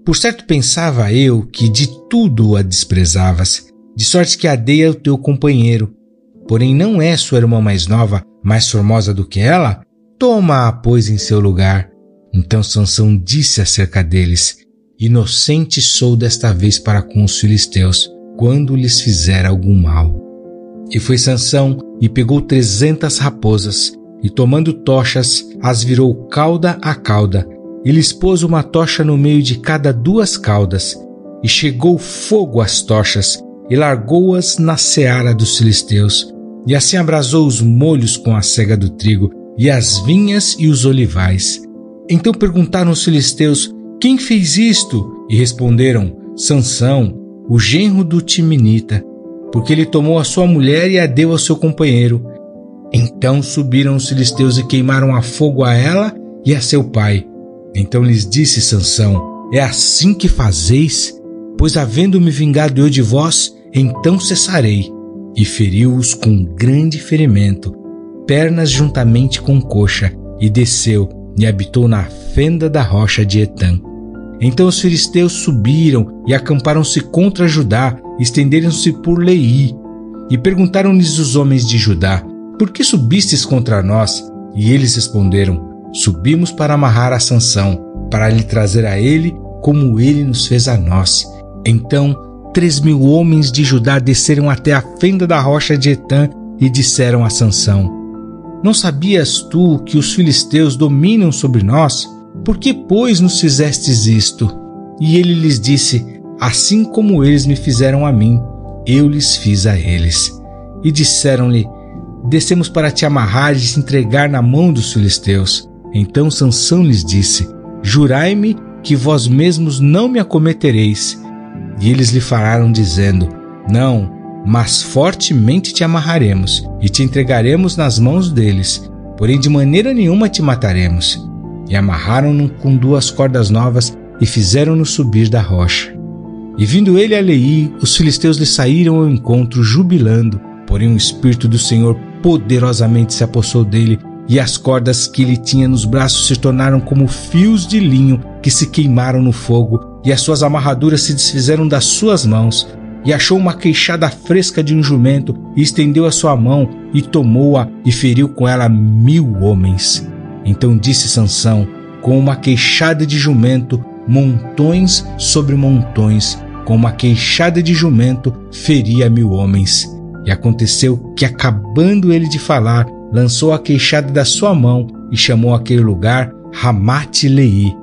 por certo pensava eu que de tudo a desprezavas, de sorte que a dei ao teu companheiro. Porém não é sua irmã mais nova, mais formosa do que ela? Toma-a, pois, em seu lugar. Então Sansão disse acerca deles: inocente sou desta vez para com os filisteus, quando lhes fizer algum mal. E foi Sansão e pegou 300 raposas, e tomando tochas, as virou cauda a cauda, e lhes pôs uma tocha no meio de cada 2 caudas, e chegou fogo às tochas, e largou-as na seara dos filisteus, e assim abrasou os molhos com a cega do trigo, e as vinhas e os olivais. Então perguntaram os filisteus: quem fez isto? E responderam: Sansão, o genro do Timinita, porque ele tomou a sua mulher e a deu ao seu companheiro. Então subiram os filisteus e queimaram a fogo a ela e a seu pai. Então lhes disse Sansão: é assim que fazeis? Pois havendo-me vingado eu de vós, então cessarei. E feriu-os com grande ferimento, pernas juntamente com coxa, e desceu e habitou na fenda da rocha de Etã. Então os filisteus subiram e acamparam-se contra Judá, estenderam-se por Leí. E perguntaram-lhes os homens de Judá: por que subistes contra nós? E eles responderam: subimos para amarrar a Sansão, para lhe trazer a ele como ele nos fez a nós. Então 3.000 homens de Judá desceram até a fenda da rocha de Etã e disseram a Sansão: não sabias tu que os filisteus dominam sobre nós? Por que, pois, nos fizestes isto? E ele lhes disse: assim como eles me fizeram a mim, eu lhes fiz a eles. E disseram-lhe: descemos para te amarrar e te entregar na mão dos filisteus. Então Sansão lhes disse: jurai-me que vós mesmos não me acometereis. E eles lhe falaram dizendo: não, mas fortemente te amarraremos e te entregaremos nas mãos deles, porém de maneira nenhuma te mataremos. E amarraram-no com 2 cordas novas e fizeram-no subir da rocha. E vindo ele a Leí, os filisteus lhe saíram ao encontro jubilando, porém o Espírito do Senhor poderosamente se apossou dele, e as cordas que ele tinha nos braços se tornaram como fios de linho que se queimaram no fogo, e as suas amarraduras se desfizeram das suas mãos. e achou uma queixada fresca de um jumento, e estendeu a sua mão, e tomou-a, e feriu com ela 1000 homens. Então disse Sansão: com uma queixada de jumento, montões sobre montões, com uma queixada de jumento, feria 1000 homens. E aconteceu que, acabando ele de falar, lançou a queixada da sua mão, e chamou aquele lugar Ramate-Leí.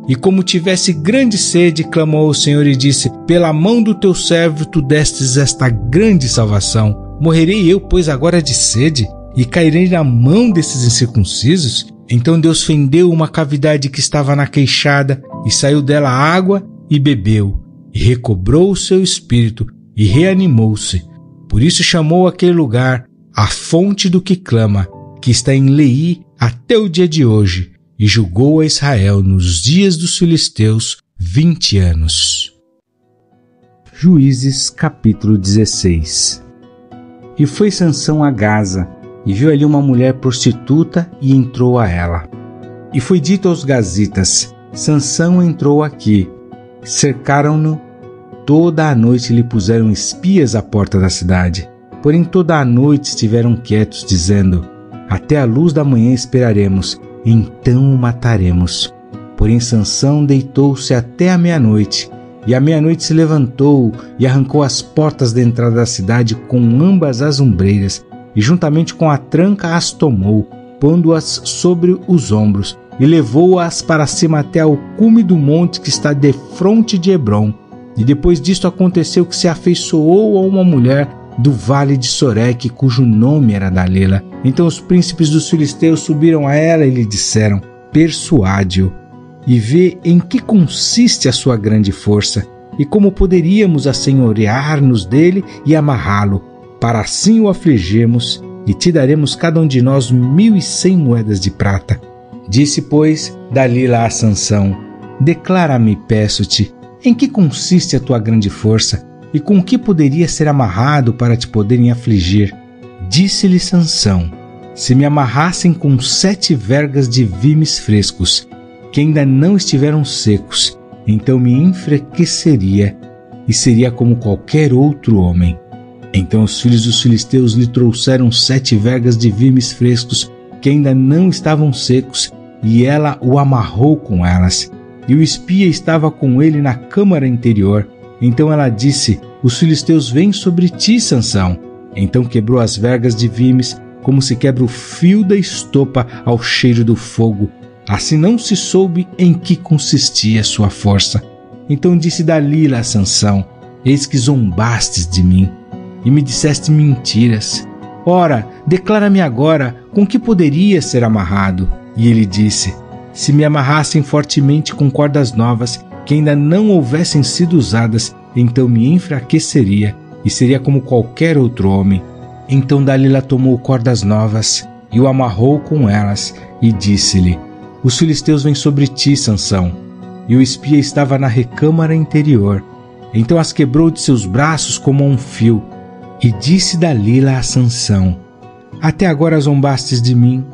E como tivesse grande sede, clamou ao Senhor e disse: pela mão do teu servo tu destes esta grande salvação. Morrerei eu, pois, agora de sede, e cairei na mão desses incircuncisos? Então Deus fendeu uma cavidade que estava na queixada, e saiu dela água, e bebeu, e recobrou o seu espírito, e reanimou-se. Por isso chamou aquele lugar a fonte do que clama, que está em Leí até o dia de hoje, e julgou a Israel nos dias dos filisteus 20 anos. Juízes capítulo 16. E foi Sansão a Gaza, e viu ali uma mulher prostituta, e entrou a ela. E foi dito aos gazitas: Sansão entrou aqui. Cercaram-no, toda a noite lhe puseram espias à porta da cidade. Porém toda a noite estiveram quietos, dizendo: até a luz da manhã esperaremos, então o mataremos. Porém Sansão deitou-se até a meia-noite, e à meia-noite se levantou e arrancou as portas da entrada da cidade com ambas as ombreiras, e juntamente com a tranca as tomou, pondo-as sobre os ombros, e levou-as para cima até ao cume do monte que está defronte de Hebrom. E depois disto aconteceu que se afeiçoou a uma mulher do vale de Soreque, cujo nome era Dalila. Então os príncipes dos filisteus subiram a ela e lhe disseram: persuade-o, e vê em que consiste a sua grande força, e como poderíamos assenhorear-nos dele e amarrá-lo, para assim o afligirmos, e te daremos cada um de nós 1.100 moedas de prata. Disse, pois, Dalila a Sansão: declara-me, peço-te, em que consiste a tua grande força, e com que poderia ser amarrado para te poderem afligir? Disse-lhe Sansão: se me amarrassem com 7 vergas de vimes frescos, que ainda não estiveram secos, então me enfraqueceria, e seria como qualquer outro homem. Então os filhos dos filisteus lhe trouxeram 7 vergas de vimes frescos, que ainda não estavam secos, e ela o amarrou com elas. E o espia estava com ele na câmara interior. Então ela disse: os filisteus vêm sobre ti, Sansão. Então quebrou as vergas de vimes, como se quebra o fio da estopa ao cheiro do fogo. Assim não se soube em que consistia sua força. Então disse Dalila a Sansão: eis que zombastes de mim, e me disseste mentiras. Ora, declara-me agora com que poderia ser amarrado. E ele disse: se me amarrassem fortemente com cordas novas, que ainda não houvessem sido usadas, então me enfraqueceria, e seria como qualquer outro homem. Então Dalila tomou cordas novas, e o amarrou com elas, e disse-lhe: os filisteus vêm sobre ti, Sansão. E o espia estava na recâmara interior. Então as quebrou de seus braços como um fio. E disse Dalila a Sansão: até agora zombastes de mim,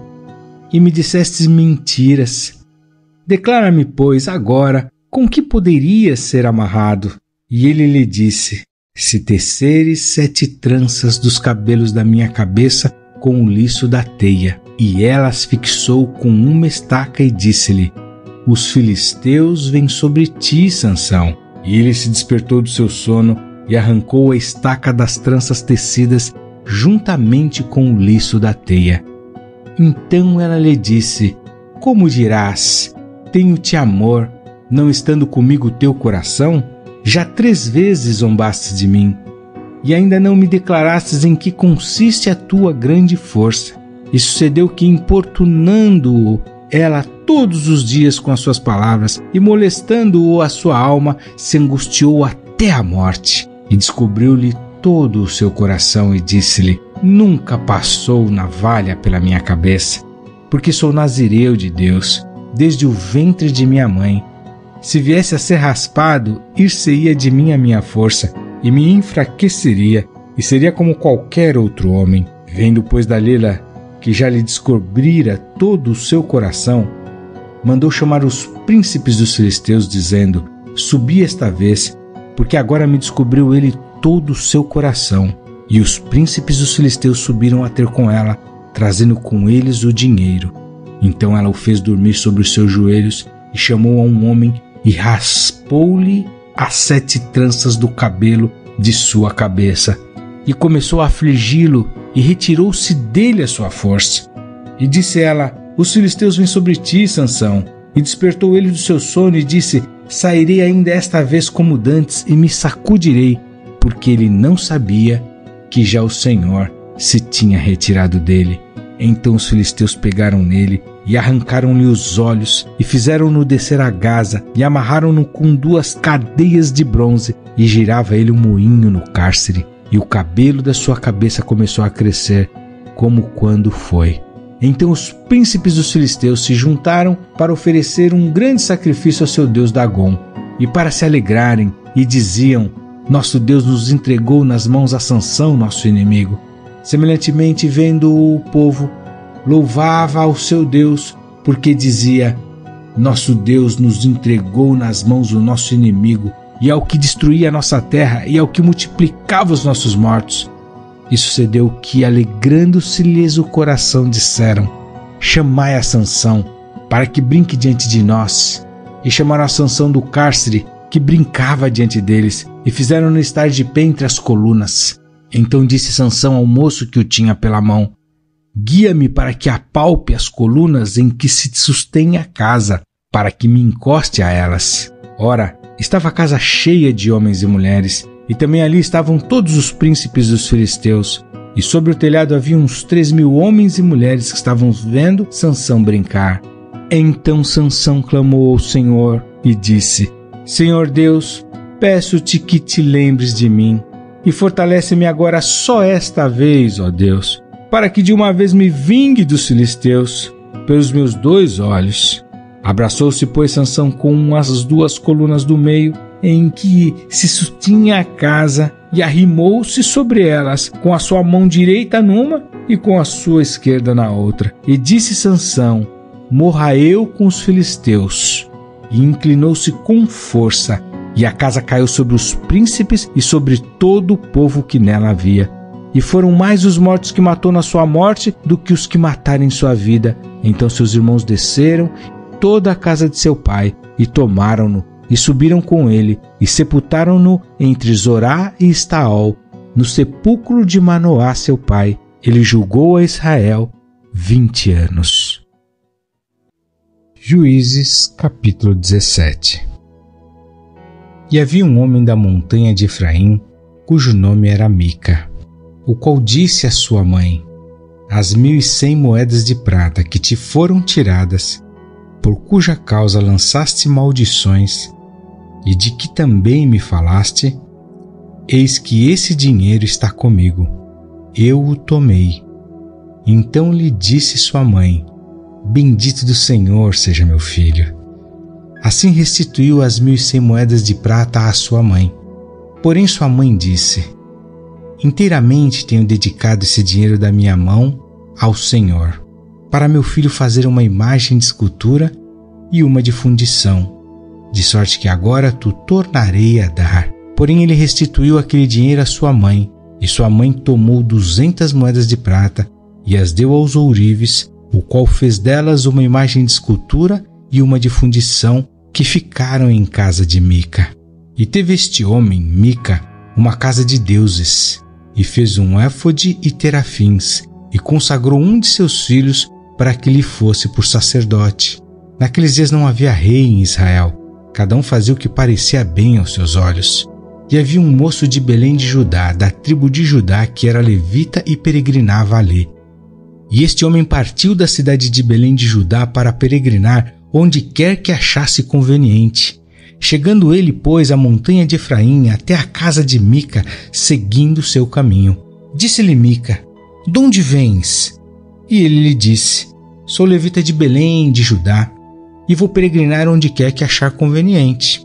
e me dissestes mentiras. Declara-me, pois, agora, com que poderia ser amarrado? E ele lhe disse: se teceres 7 tranças dos cabelos da minha cabeça com o liço da teia. E ela as fixou com uma estaca e disse-lhe: os filisteus vêm sobre ti, Sansão. E ele se despertou do seu sono e arrancou a estaca das tranças tecidas juntamente com o liço da teia. Então ela lhe disse: como dirás, tenho-te amor, não estando comigo o teu coração? Já 3 vezes zombastes de mim, e ainda não me declarastes em que consiste a tua grande força. E sucedeu que, importunando-o ela todos os dias com as suas palavras, e molestando-o a sua alma, se angustiou até a morte. E descobriu-lhe todo o seu coração, e disse-lhe: nunca passou navalha pela minha cabeça, porque sou nazireu de Deus, desde o ventre de minha mãe. Se viesse a ser raspado, ir-se-ia de mim a minha força, e me enfraqueceria, e seria como qualquer outro homem. Vendo, pois, Dalila que já lhe descobrira todo o seu coração, mandou chamar os príncipes dos filisteus, dizendo: subi esta vez, porque agora me descobriu ele todo o seu coração. E os príncipes dos filisteus subiram a ter com ela, trazendo com eles o dinheiro. Então ela o fez dormir sobre os seus joelhos e chamou a um homem e raspou-lhe as 7 tranças do cabelo de sua cabeça. E começou a afligi-lo e retirou-se dele a sua força. E disse ela: os filisteus vêm sobre ti, Sansão. E despertou ele do seu sono e disse: sairei ainda esta vez como dantes e me sacudirei, porque ele não sabia que já o Senhor se tinha retirado dele. Então os filisteus pegaram nele e arrancaram-lhe os olhos e fizeram-no descer a Gaza e amarraram-no com 2 cadeias de bronze e girava ele um moinho no cárcere e o cabelo da sua cabeça começou a crescer como quando foi. Então os príncipes dos filisteus se juntaram para oferecer um grande sacrifício ao seu deus Dagom e para se alegrarem e diziam: nosso Deus nos entregou nas mãos a Sansão, nosso inimigo. Semelhantemente, vendo o povo, louvava ao seu Deus, porque dizia: nosso Deus nos entregou nas mãos do nosso inimigo, e ao que destruía a nossa terra, e ao que multiplicava os nossos mortos. E sucedeu que, alegrando-se-lhes o coração, disseram: chamai a Sansão, para que brinque diante de nós. E chamaram a Sansão do cárcere, que brincava diante deles, e fizeram-no estar de pé entre as colunas. Então disse Sansão ao moço que o tinha pela mão: guia-me para que apalpe as colunas em que se sustém a casa, para que me encoste a elas. Ora, estava a casa cheia de homens e mulheres, e também ali estavam todos os príncipes dos filisteus. E sobre o telhado havia uns 3.000 homens e mulheres que estavam vendo Sansão brincar. Então Sansão clamou ao Senhor e disse: Senhor Deus, peço-te que te lembres de mim, e fortalece-me agora só esta vez, ó Deus, para que de uma vez me vingue dos filisteus pelos meus 2 olhos. Abraçou-se, pois, Sansão com as 2 colunas do meio, em que se sustinha a casa, e arrimou-se sobre elas, com a sua mão direita numa e com a sua esquerda na outra. E disse Sansão: morra eu com os filisteus. E inclinou-se com força, e a casa caiu sobre os príncipes e sobre todo o povo que nela havia. E foram mais os mortos que matou na sua morte do que os que mataram em sua vida. Então seus irmãos desceram toda a casa de seu pai e tomaram-no e subiram com ele e sepultaram-no entre Zorá e Estaol, no sepulcro de Manoá seu pai. Ele julgou a Israel 20 anos. Juízes, capítulo 17. E havia um homem da montanha de Efraim, cujo nome era Mica, o qual disse à sua mãe: as 1.100 moedas de prata que te foram tiradas, por cuja causa lançaste maldições, e de que também me falaste, eis que esse dinheiro está comigo, eu o tomei. Então lhe disse sua mãe: bendito do Senhor seja meu filho. Assim restituiu as 1.100 moedas de prata à sua mãe. Porém sua mãe disse: inteiramente tenho dedicado esse dinheiro da minha mão ao Senhor, para meu filho fazer uma imagem de escultura e uma de fundição, de sorte que agora tu tornarei a dar. Porém ele restituiu aquele dinheiro à sua mãe, e sua mãe tomou 200 moedas de prata e as deu aos ourives, o qual fez delas uma imagem de escultura e uma de fundição, que ficaram em casa de Mica. E teve este homem, Mica, uma casa de deuses, e fez um éfode e terafins, e consagrou um de seus filhos para que lhe fosse por sacerdote. Naqueles dias não havia rei em Israel, cada um fazia o que parecia bem aos seus olhos. E havia um moço de Belém de Judá, da tribo de Judá, que era levita e peregrinava ali. E este homem partiu da cidade de Belém de Judá para peregrinar onde quer que achasse conveniente. Chegando ele, pois, à montanha de Efraim, até a casa de Mica, seguindo seu caminho. Disse-lhe Mica: de onde vens? E ele lhe disse: sou levita de Belém de Judá, e vou peregrinar onde quer que achar conveniente.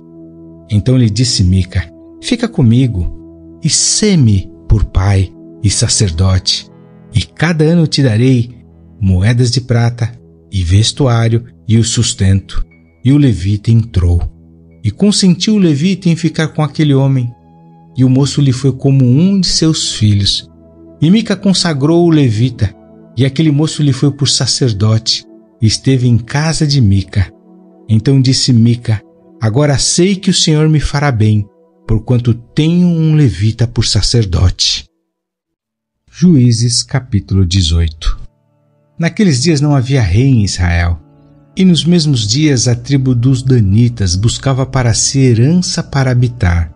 Então lhe disse Mica: fica comigo, e sê-me por pai e sacerdote, e cada ano te darei moedas de prata, e vestuário, e o sustento. E o levita entrou. E consentiu o levita em ficar com aquele homem. e o moço lhe foi como um de seus filhos. E Mica consagrou o levita, e aquele moço lhe foi por sacerdote, e esteve em casa de Mica. Então disse Mica: agora sei que o Senhor me fará bem, porquanto tenho um levita por sacerdote. Juízes capítulo 18. Naqueles dias não havia rei em Israel, e nos mesmos dias a tribo dos danitas buscava para si herança para habitar,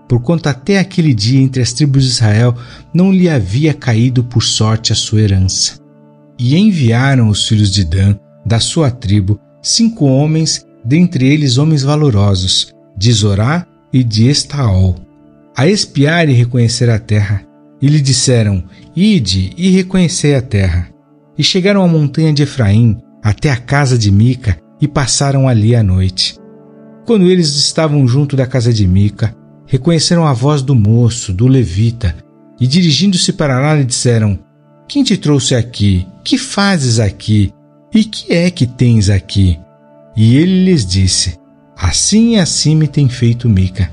porquanto até aquele dia entre as tribos de Israel não lhe havia caído por sorte a sua herança. E enviaram os filhos de Dan, da sua tribo, 5 homens, dentre eles homens valorosos, de Zorá e de Estaol, a espiar e reconhecer a terra. E lhe disseram: ide e reconhecei a terra. E chegaram à montanha de Efraim, até a casa de Mica, e passaram ali a noite. Quando eles estavam junto da casa de Mica, reconheceram a voz do moço, do levita, e dirigindo-se para lá lhe disseram: quem te trouxe aqui? Que fazes aqui? E que é que tens aqui? E ele lhes disse: assim e assim me tem feito Mica,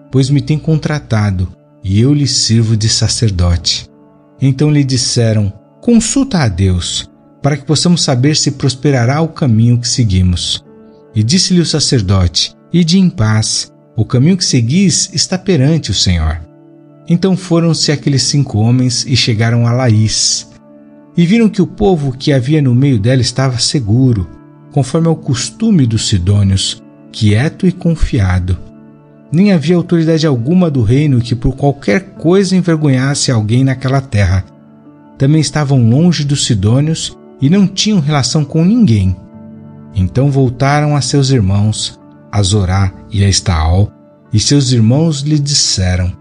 pois me tem contratado, e eu lhe sirvo de sacerdote. Então lhe disseram: consulta a Deus, para que possamos saber se prosperará o caminho que seguimos. E disse-lhe o sacerdote: ide em paz, o caminho que seguis está perante o Senhor. Então foram-se aqueles 5 homens e chegaram a Laís. E viram que o povo que havia no meio dela estava seguro, conforme ao costume dos sidônios, quieto e confiado. Nem havia autoridade alguma do reino que por qualquer coisa envergonhasse alguém naquela terra. Também estavam longe dos sidônios e não tinham relação com ninguém. Então voltaram a seus irmãos, a Zorá e a Estaol, e seus irmãos lhe disseram: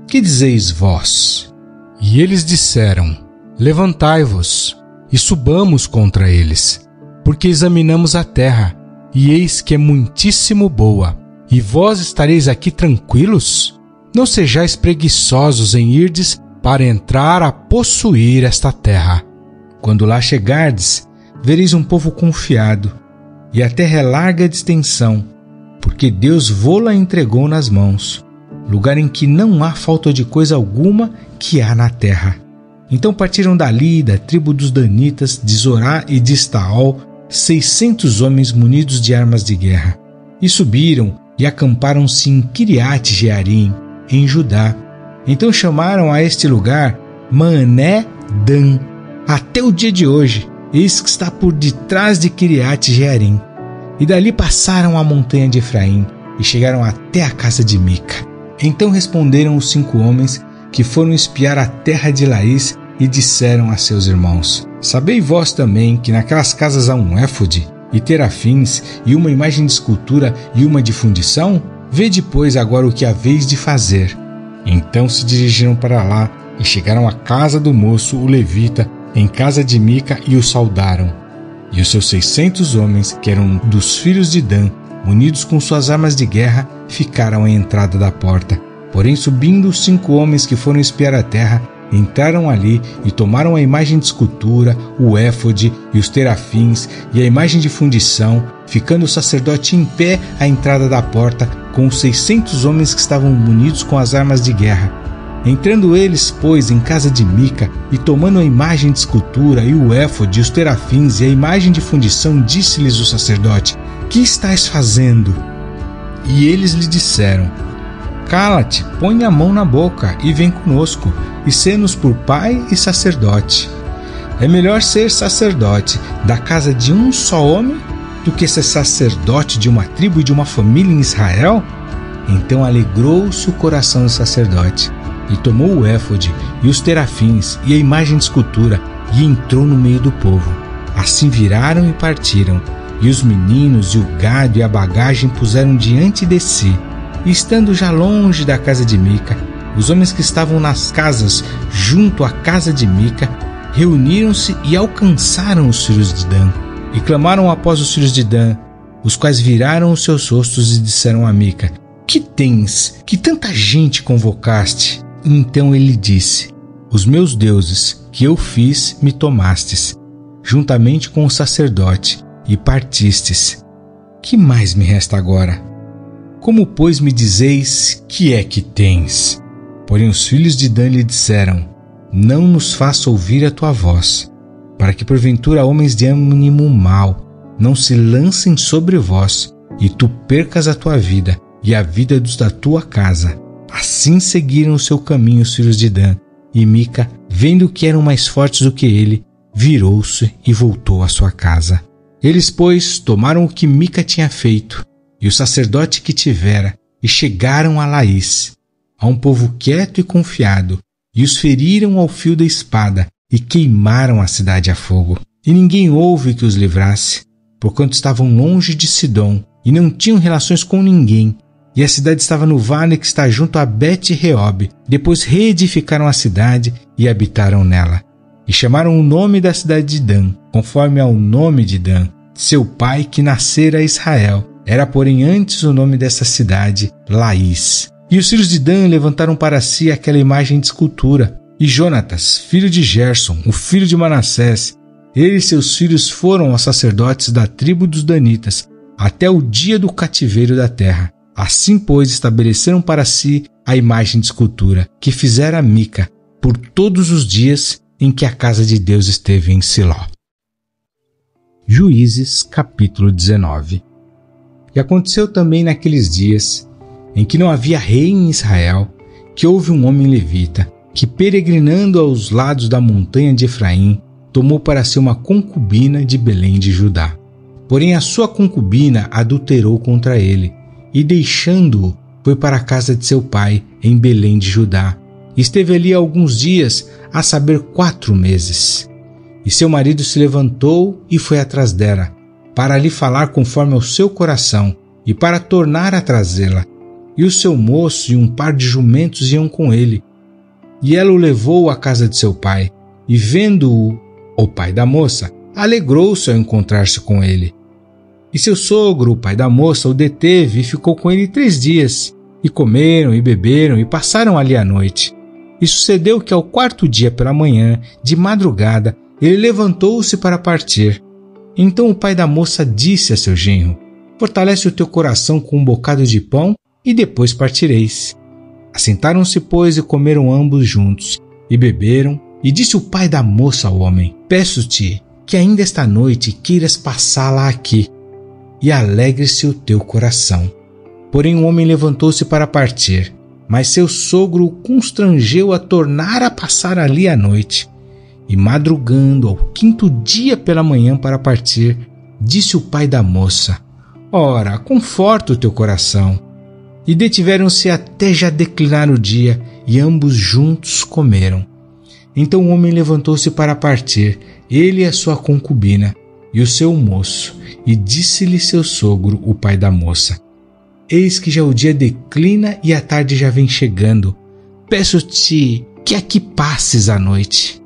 que dizeis vós? E eles disseram: levantai-vos e subamos contra eles, porque examinamos a terra, e eis que é muitíssimo boa. E vós estareis aqui tranquilos? Não sejais preguiçosos em irdes para entrar a possuir esta terra. Quando lá chegardes, vereis um povo confiado, e a terra é larga de extensão, porque Deus vô-la entregou nas mãos, lugar em que não há falta de coisa alguma que há na terra. Então partiram dali, da tribo dos danitas, de Zorá e de Estaol, 600 homens munidos de armas de guerra, e subiram e acamparam-se em Kiriat Jearim, em Judá. Então chamaram a este lugar Mané Dan, até o dia de hoje, eis que está por detrás de Kiriat Jearim. E dali passaram a montanha de Efraim, e chegaram até a casa de Mica. Então responderam os 5 homens que foram espiar a terra de Laís, e disseram a seus irmãos: sabei vós também que naquelas casas há um éfode, e terafins, e uma imagem de escultura e uma de fundição? Vede, pois, agora o que haveis de fazer. Então se dirigiram para lá, e chegaram à casa do moço, o levita, em casa de Mica, e o saudaram. E os seus 600 homens, que eram dos filhos de Dan, munidos com suas armas de guerra, ficaram à entrada da porta. Porém, subindo os 5 homens que foram espiar a terra, entraram ali e tomaram a imagem de escultura, o éfode e os terafins e a imagem de fundição, ficando o sacerdote em pé à entrada da porta com os 600 homens que estavam munidos com as armas de guerra. Entrando eles, pois, em casa de Mica e tomando a imagem de escultura e o éfode e os terafins e a imagem de fundição, disse-lhes o sacerdote: que estáis fazendo? E eles lhe disseram: cala-te, põe a mão na boca e vem conosco, e sê-nos por pai e sacerdote. É melhor ser sacerdote da casa de um só homem do que ser sacerdote de uma tribo e de uma família em Israel? Então alegrou-se o coração do sacerdote, e tomou o éfode e os terafins e a imagem de escultura, e entrou no meio do povo. Assim viraram e partiram, e os meninos e o gado e a bagagem puseram diante de si. E estando já longe da casa de Mica, os homens que estavam nas casas junto à casa de Mica reuniram-se e alcançaram os filhos de Dan, e clamaram após os filhos de Dan, os quais viraram os seus rostos e disseram a Mica: que tens, que tanta gente convocaste? Então ele disse: os meus deuses que eu fiz me tomastes, juntamente com o sacerdote, e partistes. Que mais me resta agora? Como, pois, me dizeis que é que tens? Porém os filhos de Dan lhe disseram: não nos faça ouvir a tua voz, para que porventura homens de ânimo mau não se lancem sobre vós, e tu percas a tua vida e a vida dos da tua casa. Assim seguiram o seu caminho os filhos de Dan, e Mica, vendo que eram mais fortes do que ele, virou-se e voltou à sua casa. Eles, pois, tomaram o que Mica tinha feito, e o sacerdote que tivera, e chegaram a Laís, a um povo quieto e confiado, e os feriram ao fio da espada, e queimaram a cidade a fogo. E ninguém houve que os livrasse, porquanto estavam longe de Sidom, e não tinham relações com ninguém. E a cidade estava no vale que está junto a Bet-Reob. Depois reedificaram a cidade e habitaram nela. E chamaram o nome da cidade de Dan, conforme ao nome de Dan, seu pai que nascera Israel. Era, porém, antes o nome dessa cidade, Laís. E os filhos de Dan levantaram para si aquela imagem de escultura. E Jonatas, filho de Gerson, o filho de Manassés, ele e seus filhos foram aos sacerdotes da tribo dos Danitas, até o dia do cativeiro da terra. Assim, pois, estabeleceram para si a imagem de escultura, que fizera Mica, por todos os dias em que a casa de Deus esteve em Siló. Juízes, capítulo 19. E aconteceu também naqueles dias, em que não havia rei em Israel, que houve um homem levita, que peregrinando aos lados da montanha de Efraim, tomou para si uma concubina de Belém de Judá. Porém a sua concubina adulterou contra ele, e deixando-o, foi para a casa de seu pai, em Belém de Judá. Esteve ali alguns dias, a saber 4 meses. E seu marido se levantou e foi atrás dela, para lhe falar conforme ao seu coração, e para tornar a trazê-la. E o seu moço e um par de jumentos iam com ele. E ela o levou à casa de seu pai, e vendo-o, o pai da moça, alegrou-se ao encontrar-se com ele. E seu sogro, o pai da moça, o deteve e ficou com ele 3 dias. E comeram e beberam e passaram ali a noite. E sucedeu que ao 4º dia pela manhã, de madrugada, ele levantou-se para partir. Então o pai da moça disse a seu genro: fortalece o teu coração com um bocado de pão e depois partireis. Assentaram-se, pois, e comeram ambos juntos, e beberam. E disse o pai da moça ao homem: peço-te que ainda esta noite queiras passá-la aqui, e alegre-se o teu coração. Porém o homem levantou-se para partir, mas seu sogro o constrangeu a tornar a passar ali a noite. E madrugando ao 5º dia pela manhã para partir, disse o pai da moça: ora, conforta o teu coração. E detiveram-se até já declinar o dia, e ambos juntos comeram. Então o homem levantou-se para partir, ele e a sua concubina, e o seu moço, e disse-lhe seu sogro, o pai da moça: eis que já o dia declina e a tarde já vem chegando. Peço-te que aqui passes a noite.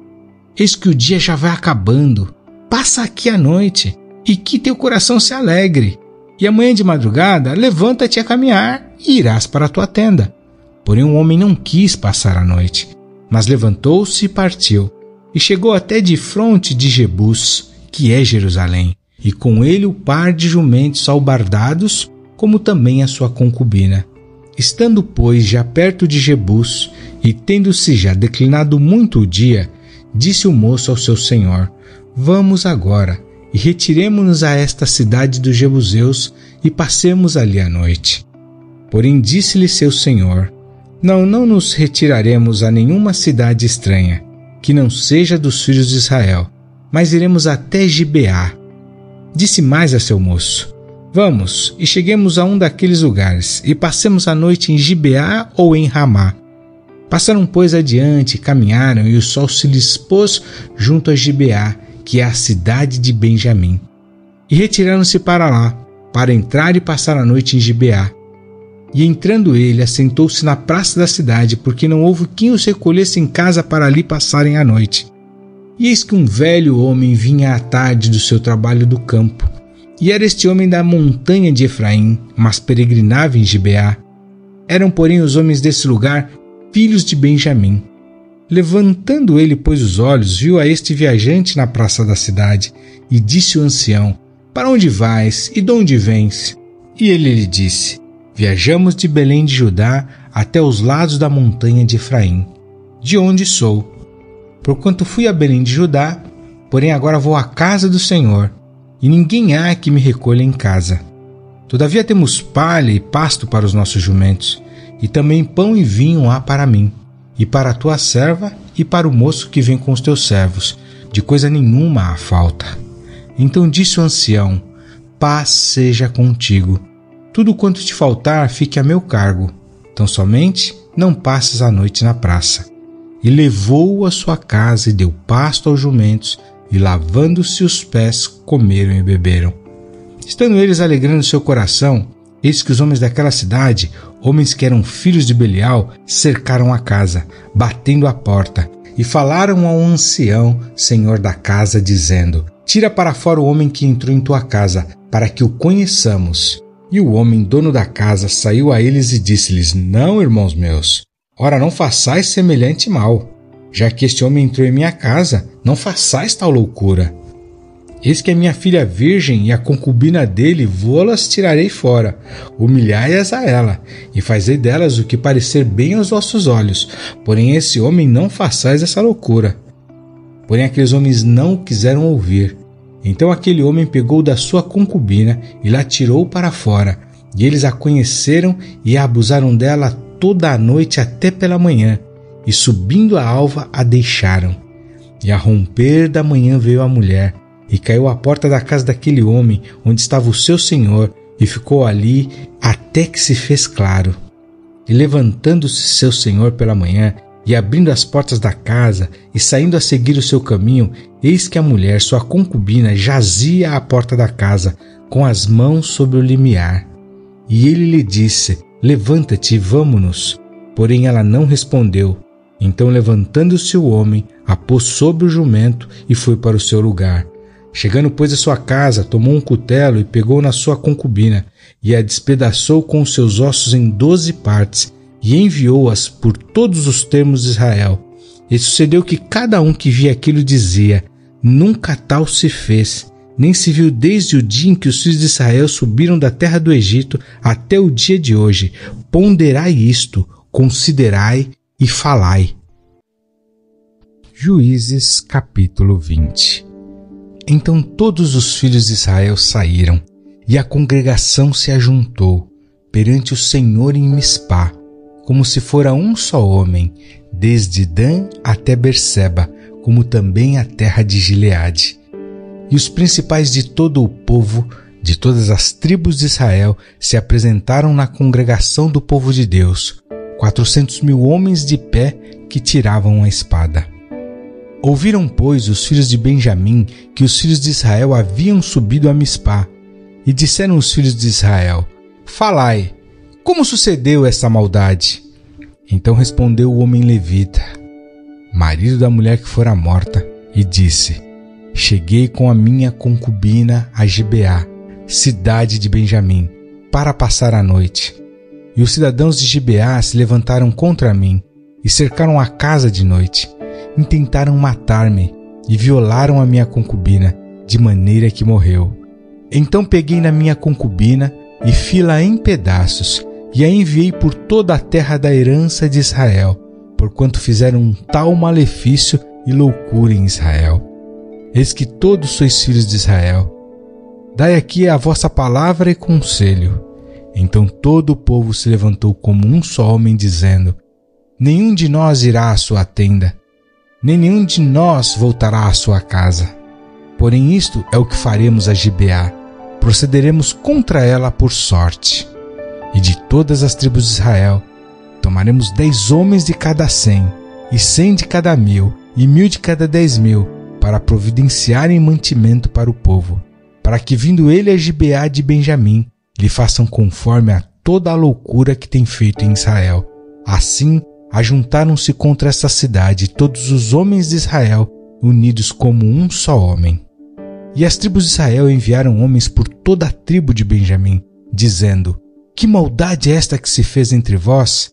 Eis que o dia já vai acabando. Passa aqui a noite, e que teu coração se alegre. E amanhã de madrugada, levanta-te a caminhar, e irás para a tua tenda. Porém o homem não quis passar a noite, mas levantou-se e partiu, e chegou até de fronte de Jebus, que é Jerusalém, e com ele o par de jumentos albardados, como também a sua concubina. Estando, pois, já perto de Jebus, e tendo-se já declinado muito o dia, disse o moço ao seu senhor: vamos agora, e retiremo-nos a esta cidade dos Jebuseus, e passemos ali a noite. Porém disse-lhe seu senhor: não nos retiraremos a nenhuma cidade estranha, que não seja dos filhos de Israel, mas iremos até Gibeá. Disse mais a seu moço: vamos, e cheguemos a um daqueles lugares, e passemos a noite em Gibeá ou em Ramá. Passaram, pois, adiante, caminharam, e o sol se lhes pôs junto a Gibeá, que é a cidade de Benjamim. E retiraram-se para lá, para entrar e passar a noite em Gibeá. E entrando ele, assentou-se na praça da cidade, porque não houve quem os recolhesse em casa para ali passarem a noite. E eis que um velho homem vinha à tarde do seu trabalho do campo. E era este homem da montanha de Efraim, mas peregrinava em Gibeá. Eram, porém, os homens desse lugar filhos de Benjamim. Levantando ele, pois, os olhos, viu a este viajante na praça da cidade, e disse o ancião: para onde vais e de onde vens? E ele lhe disse: viajamos de Belém de Judá até os lados da montanha de Efraim, de onde sou. Porquanto fui a Belém de Judá, porém agora vou à casa do Senhor, e ninguém há que me recolha em casa. Todavia temos palha e pasto para os nossos jumentos, e também pão e vinho há para mim, e para a tua serva e para o moço que vem com os teus servos, de coisa nenhuma há falta. Então disse o ancião: paz seja contigo. Tudo quanto te faltar fique a meu cargo. Tão somente não passes a noite na praça. E levou-o à sua casa e deu pasto aos jumentos, e lavando-se os pés, comeram e beberam. Estando eles alegrando seu coração, eis que os homens daquela cidade, homens que eram filhos de Belial, cercaram a casa, batendo à porta, e falaram ao ancião, senhor da casa, dizendo: tira para fora o homem que entrou em tua casa, para que o conheçamos. E o homem, dono da casa, saiu a eles e disse-lhes: não, irmãos meus, ora não façais semelhante mal. Já que este homem entrou em minha casa, não façais tal loucura. Eis que a minha filha virgem e a concubina dele vô-las tirarei fora, humilhai-as a ela, e fazei delas o que parecer bem aos vossos olhos, porém esse homem não façais essa loucura. Porém aqueles homens não o quiseram ouvir. Então aquele homem pegou da sua concubina e la tirou para fora, e eles a conheceram e a abusaram dela toda a noite até pela manhã, e subindo a alva a deixaram. E a romper da manhã veio a mulher, e caiu à porta da casa daquele homem, onde estava o seu senhor, e ficou ali até que se fez claro. E levantando-se seu senhor pela manhã, e abrindo as portas da casa, e saindo a seguir o seu caminho, eis que a mulher, sua concubina, jazia à porta da casa, com as mãos sobre o limiar. E ele lhe disse: levanta-te e vamo-nos. Porém ela não respondeu. Então, levantando-se o homem, a pôs sobre o jumento e foi para o seu lugar. Chegando, pois, à sua casa, tomou um cutelo e pegou na sua concubina, e a despedaçou com os seus ossos em 12 partes, e enviou-as por todos os termos de Israel. E sucedeu que cada um que via aquilo dizia: nunca tal se fez, nem se viu desde o dia em que os filhos de Israel subiram da terra do Egito até o dia de hoje. Ponderai isto, considerai e falai. Juízes capítulo 20. Então todos os filhos de Israel saíram, e a congregação se ajuntou perante o Senhor em Mispá, como se fora um só homem, desde Dan até Berseba, como também a terra de Gileade. E os principais de todo o povo, de todas as tribos de Israel, se apresentaram na congregação do povo de Deus, 400.000 homens de pé que tiravam a espada. Ouviram, pois, os filhos de Benjamim que os filhos de Israel haviam subido a Mispá, e disseram os filhos de Israel: falai, como sucedeu essa maldade? Então respondeu o homem levita, marido da mulher que fora morta, e disse: cheguei com a minha concubina a Gibeá, cidade de Benjamim, para passar a noite. E os cidadãos de Gibeá se levantaram contra mim, e cercaram a casa de noite. Intentaram matar-me, e violaram a minha concubina, de maneira que morreu. Então peguei na minha concubina, e fi-la em pedaços, e a enviei por toda a terra da herança de Israel, porquanto fizeram um tal malefício e loucura em Israel. Eis que todos sois filhos de Israel. Dai aqui a vossa palavra e conselho. Então todo o povo se levantou como um só homem, dizendo: nenhum de nós irá à sua tenda, nem nenhum de nós voltará à sua casa. Porém isto é o que faremos a Gibeá: procederemos contra ela por sorte. E de todas as tribos de Israel tomaremos 10 homens de cada 100, e 100 de cada 1.000, e 1.000 de cada 10.000, para providenciarem mantimento para o povo, para que, vindo ele a Gibeá de Benjamim, lhe façam conforme a toda a loucura que tem feito em Israel. Assim, ajuntaram-se contra esta cidade todos os homens de Israel, unidos como um só homem. E as tribos de Israel enviaram homens por toda a tribo de Benjamim, dizendo: que maldade é esta que se fez entre vós?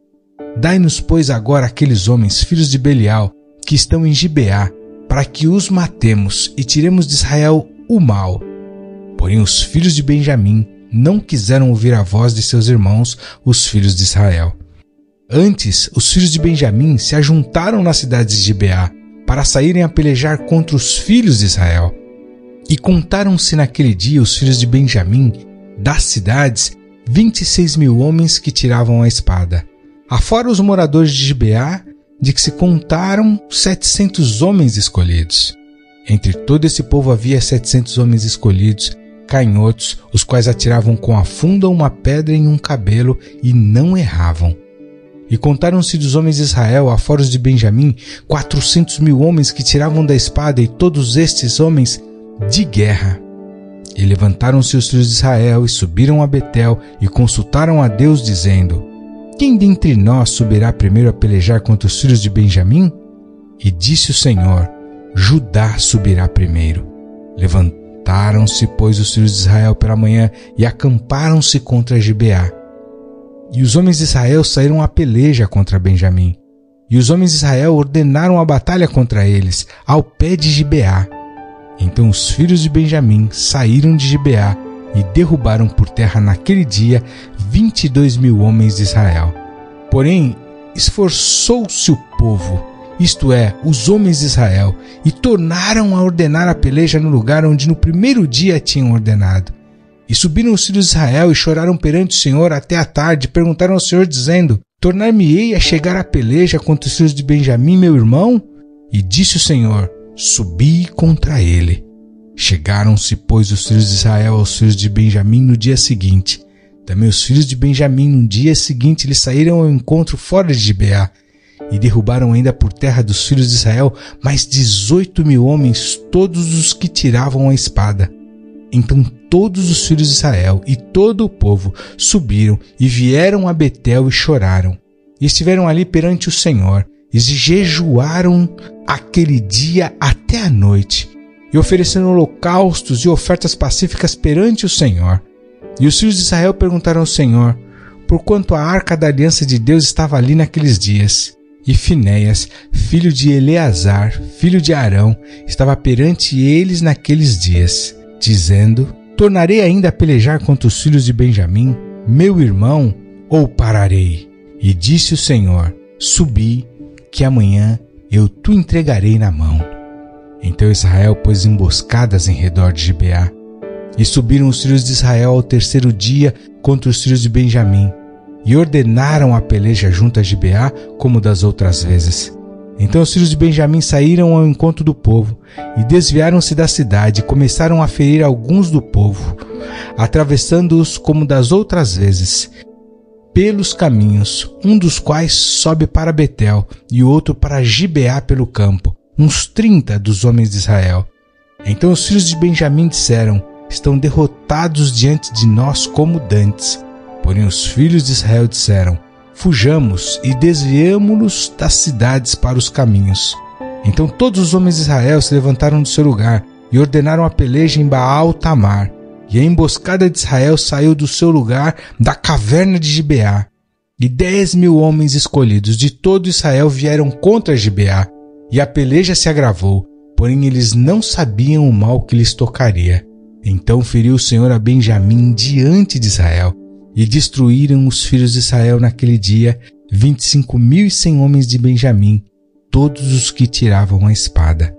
Dai-nos, pois, agora aqueles homens, filhos de Belial, que estão em Gibeá, para que os matemos e tiremos de Israel o mal. Porém os filhos de Benjamim não quiseram ouvir a voz de seus irmãos, os filhos de Israel. Antes, os filhos de Benjamim se ajuntaram nas cidades de Gibeá para saírem a pelejar contra os filhos de Israel. E contaram-se naquele dia os filhos de Benjamim das cidades 26.000 homens que tiravam a espada. Afora os moradores de Gibeá, de que se contaram 700 homens escolhidos. Entre todo esse povo havia 700 homens escolhidos, canhotos, os quais atiravam com a funda uma pedra em um cabelo e não erravam. E contaram-se dos homens de Israel, afora os de Benjamim, 400.000 homens que tiravam da espada, e todos estes homens de guerra. E levantaram-se os filhos de Israel e subiram a Betel e consultaram a Deus, dizendo: quem dentre nós subirá primeiro a pelejar contra os filhos de Benjamim? E disse o Senhor: Judá subirá primeiro. Levantaram-se, pois, os filhos de Israel pela manhã e acamparam-se contra Gibeá. E os homens de Israel saíram à peleja contra Benjamim. E os homens de Israel ordenaram a batalha contra eles, ao pé de Gibeá. Então os filhos de Benjamim saíram de Gibeá e derrubaram por terra naquele dia 22.000 homens de Israel. Porém, esforçou-se o povo, isto é, os homens de Israel, e tornaram a ordenar a peleja no lugar onde no primeiro dia tinham ordenado. E subiram os filhos de Israel e choraram perante o Senhor até a tarde, e perguntaram ao Senhor, dizendo: tornar-me-ei a chegar à peleja contra os filhos de Benjamim, meu irmão? E disse o Senhor: subi contra ele. Chegaram-se, pois, os filhos de Israel aos filhos de Benjamim no dia seguinte. Também os filhos de Benjamim no dia seguinte lhes saíram ao encontro fora de Gibeá, e derrubaram ainda por terra dos filhos de Israel mais 18.000 homens, todos os que tiravam a espada. Então todos os filhos de Israel e todo o povo subiram e vieram a Betel e choraram. E estiveram ali perante o Senhor, e jejuaram aquele dia até a noite, e ofereceram holocaustos e ofertas pacíficas perante o Senhor. E os filhos de Israel perguntaram ao Senhor, porquanto a arca da aliança de Deus estava ali naqueles dias. E Finéias, filho de Eleazar, filho de Arão, estava perante eles naqueles dias, dizendo: tornarei ainda a pelejar contra os filhos de Benjamim, meu irmão, ou pararei? E disse o Senhor: subi, que amanhã eu te entregarei na mão. Então Israel pôs emboscadas em redor de Gibeá. E subiram os filhos de Israel ao terceiro dia contra os filhos de Benjamim, e ordenaram a peleja junto a Gibeá, como das outras vezes. Então os filhos de Benjamim saíram ao encontro do povo, e desviaram-se da cidade, e começaram a ferir alguns do povo, atravessando-os como das outras vezes, pelos caminhos, um dos quais sobe para Betel, e o outro para Gibeá pelo campo, uns 30 dos homens de Israel. Então os filhos de Benjamim disseram: estão derrotados diante de nós como dantes. Porém os filhos de Israel disseram: fujamos e desviamo-nos das cidades para os caminhos. Então todos os homens de Israel se levantaram do seu lugar e ordenaram a peleja em Baal-Tamar. E a emboscada de Israel saiu do seu lugar da caverna de Gibeá. E 10.000 homens escolhidos de todo Israel vieram contra Gibeá. E a peleja se agravou, porém eles não sabiam o mal que lhes tocaria. Então feriu o Senhor a Benjamim diante de Israel, e destruíram os filhos de Israel naquele dia 25.100 homens de Benjamim, todos os que tiravam a espada.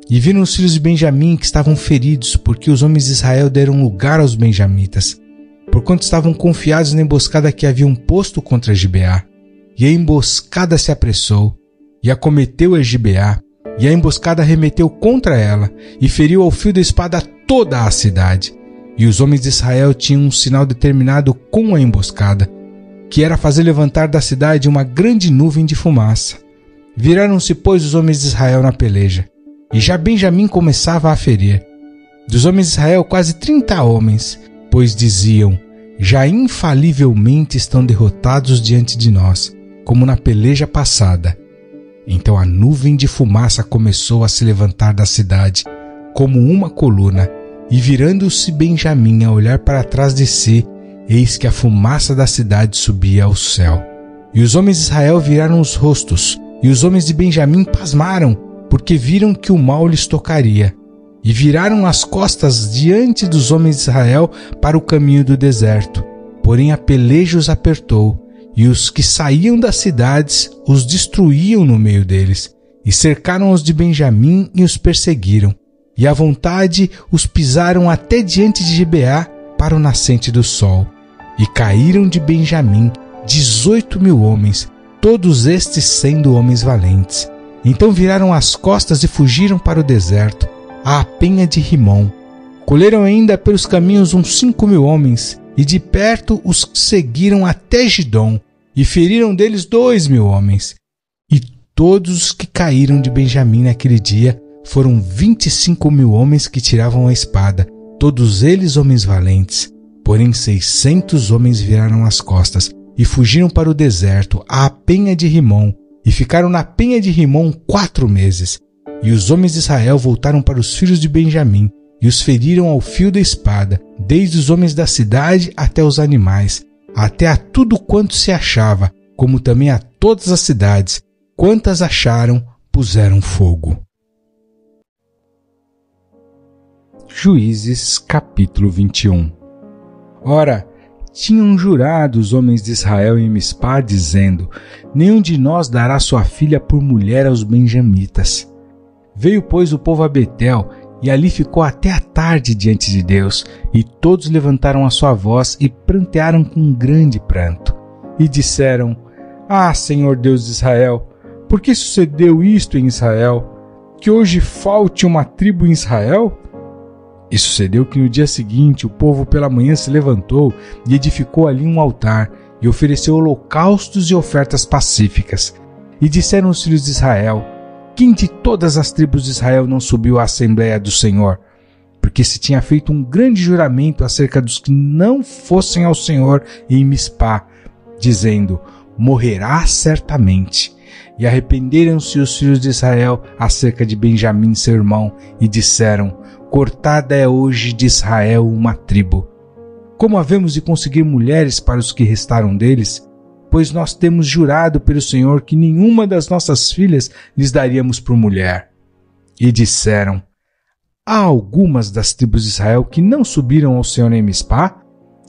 E viram os filhos de Benjamim que estavam feridos, porque os homens de Israel deram lugar aos benjamitas, porquanto estavam confiados na emboscada que haviam posto contra Gibeá. E a emboscada se apressou, e acometeu a Gibeá, e a emboscada arremeteu contra ela, e feriu ao fio da espada toda a cidade. E os homens de Israel tinham um sinal determinado com a emboscada, que era fazer levantar da cidade uma grande nuvem de fumaça. Viraram-se, pois, os homens de Israel na peleja, e já Benjamim começava a ferir. Dos homens de Israel, quase 30 homens, pois diziam: já infalivelmente estão derrotados diante de nós, como na peleja passada. Então a nuvem de fumaça começou a se levantar da cidade, como uma coluna, e virando-se Benjamim a olhar para trás de si, eis que a fumaça da cidade subia ao céu. E os homens de Israel viraram os rostos, e os homens de Benjamim pasmaram, porque viram que o mal lhes tocaria. E viraram as costas diante dos homens de Israel para o caminho do deserto. Porém a peleja os apertou, e os que saíam das cidades os destruíam no meio deles, e cercaram os de Benjamim e os perseguiram, e à vontade os pisaram até diante de Gibeá para o nascente do sol. E caíram de Benjamim 18.000 homens, todos estes sendo homens valentes. Então viraram as costas e fugiram para o deserto, à penha de Rimom. Colheram ainda pelos caminhos uns 5.000 homens, e de perto os seguiram até Gidom, e feriram deles 2.000 homens. E todos os que caíram de Benjamim naquele dia foram 25.000 homens que tiravam a espada, todos eles homens valentes. Porém 600 homens viraram as costas e fugiram para o deserto, à penha de Rimom, e ficaram na penha de Rimom 4 meses. E os homens de Israel voltaram para os filhos de Benjamim, e os feriram ao fio da espada, desde os homens da cidade até os animais, até a tudo quanto se achava, como também a todas as cidades, quantas acharam, puseram fogo. Juízes capítulo 21. Ora, tinham jurado os homens de Israel em Mispá, dizendo: nenhum de nós dará sua filha por mulher aos benjamitas. Veio, pois, o povo a Betel, e ali ficou até a tarde diante de Deus, e todos levantaram a sua voz e prantearam com grande pranto. E disseram: ah, Senhor Deus de Israel, por que sucedeu isto em Israel? Que hoje falte uma tribo em Israel? E sucedeu que no dia seguinte o povo pela manhã se levantou e edificou ali um altar e ofereceu holocaustos e ofertas pacíficas. E disseram os filhos de Israel: quem de todas as tribos de Israel não subiu à Assembleia do Senhor? Porque se tinha feito um grande juramento acerca dos que não fossem ao Senhor em Mispá, dizendo: morrerá certamente. E arrependeram-se os filhos de Israel acerca de Benjamim seu irmão, e disseram: cortada é hoje de Israel uma tribo. Como havemos de conseguir mulheres para os que restaram deles? Pois nós temos jurado pelo Senhor que nenhuma das nossas filhas lhes daríamos por mulher. E disseram: há algumas das tribos de Israel que não subiram ao Senhor em Mispá?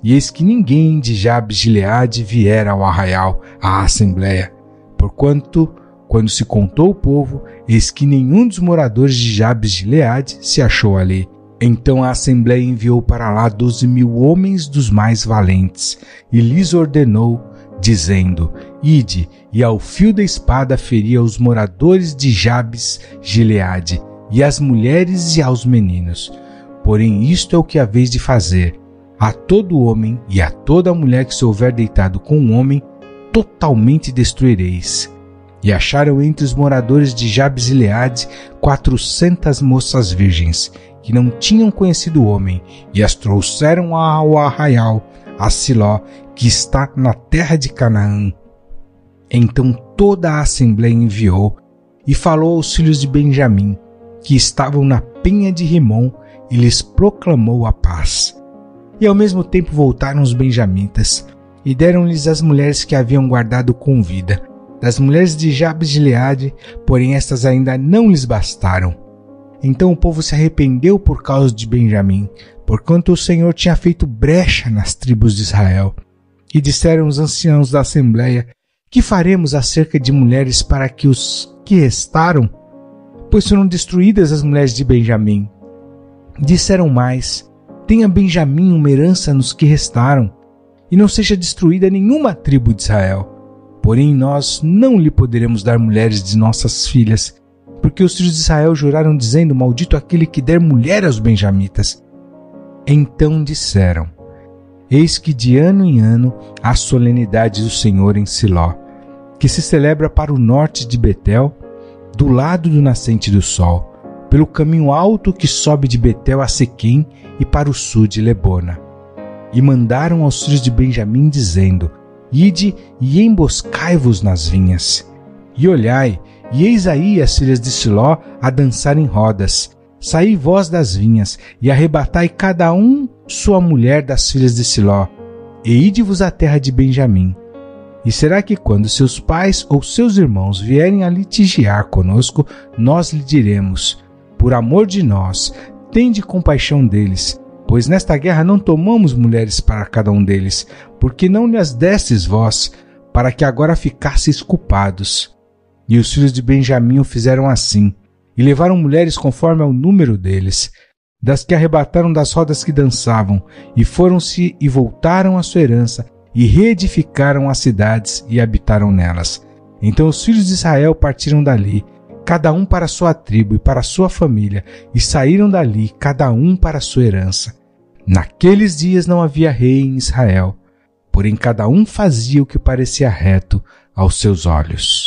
E eis que ninguém de Jabes de Gileade viera ao arraial, à assembleia. Porquanto, quando se contou o povo, eis que nenhum dos moradores de Jabes de Gileade se achou ali. Então a assembleia enviou para lá 12.000 homens dos mais valentes, e lhes ordenou, dizendo: ide, e ao fio da espada feria os moradores de Jabes Gileade, e as mulheres e aos meninos. Porém isto é o que haveis de fazer: a todo homem e a toda mulher que se houver deitado com um homem, totalmente destruireis. E acharam entre os moradores de Jabes Gileade 400 moças virgens, que não tinham conhecido o homem, e as trouxeram ao arraial, a Siló, que está na terra de Canaã. Então toda a assembleia enviou, e falou aos filhos de Benjamim, que estavam na penha de Rimom, e lhes proclamou a paz. E ao mesmo tempo voltaram os benjamitas, e deram-lhes as mulheres que haviam guardado com vida, das mulheres de Jabes de Gileade, porém estas ainda não lhes bastaram. Então o povo se arrependeu por causa de Benjamim, porquanto o Senhor tinha feito brecha nas tribos de Israel. E disseram os anciãos da assembleia: que faremos acerca de mulheres para que os que restaram? Pois foram destruídas as mulheres de Benjamim. Disseram mais: tenha Benjamim uma herança nos que restaram, e não seja destruída nenhuma tribo de Israel. Porém nós não lhe poderemos dar mulheres de nossas filhas, porque os filhos de Israel juraram dizendo: maldito aquele que der mulher aos benjamitas. Então disseram: eis que de ano em ano há solenidade do Senhor em Siló, que se celebra para o norte de Betel, do lado do nascente do sol, pelo caminho alto que sobe de Betel a Sequém e para o sul de Lebona. E mandaram aos filhos de Benjamim, dizendo: ide e emboscai-vos nas vinhas. E olhai, e eis aí as filhas de Siló a dançar em rodas. Saí vós das vinhas, e arrebatai cada um sua mulher das filhas de Siló, e ide-vos à terra de Benjamim. E será que quando seus pais ou seus irmãos vierem a litigiar conosco, nós lhe diremos: por amor de nós, tende compaixão deles, pois nesta guerra não tomamos mulheres para cada um deles, porque não lhes destes vós, para que agora ficasseis culpados. E os filhos de Benjamim o fizeram assim, e levaram mulheres conforme ao número deles, das que arrebataram das rodas que dançavam, e foram-se e voltaram à sua herança, e reedificaram as cidades e habitaram nelas. Então os filhos de Israel partiram dali, cada um para a sua tribo e para a sua família, e saíram dali, cada um para a sua herança. Naqueles dias não havia rei em Israel, porém cada um fazia o que parecia reto aos seus olhos.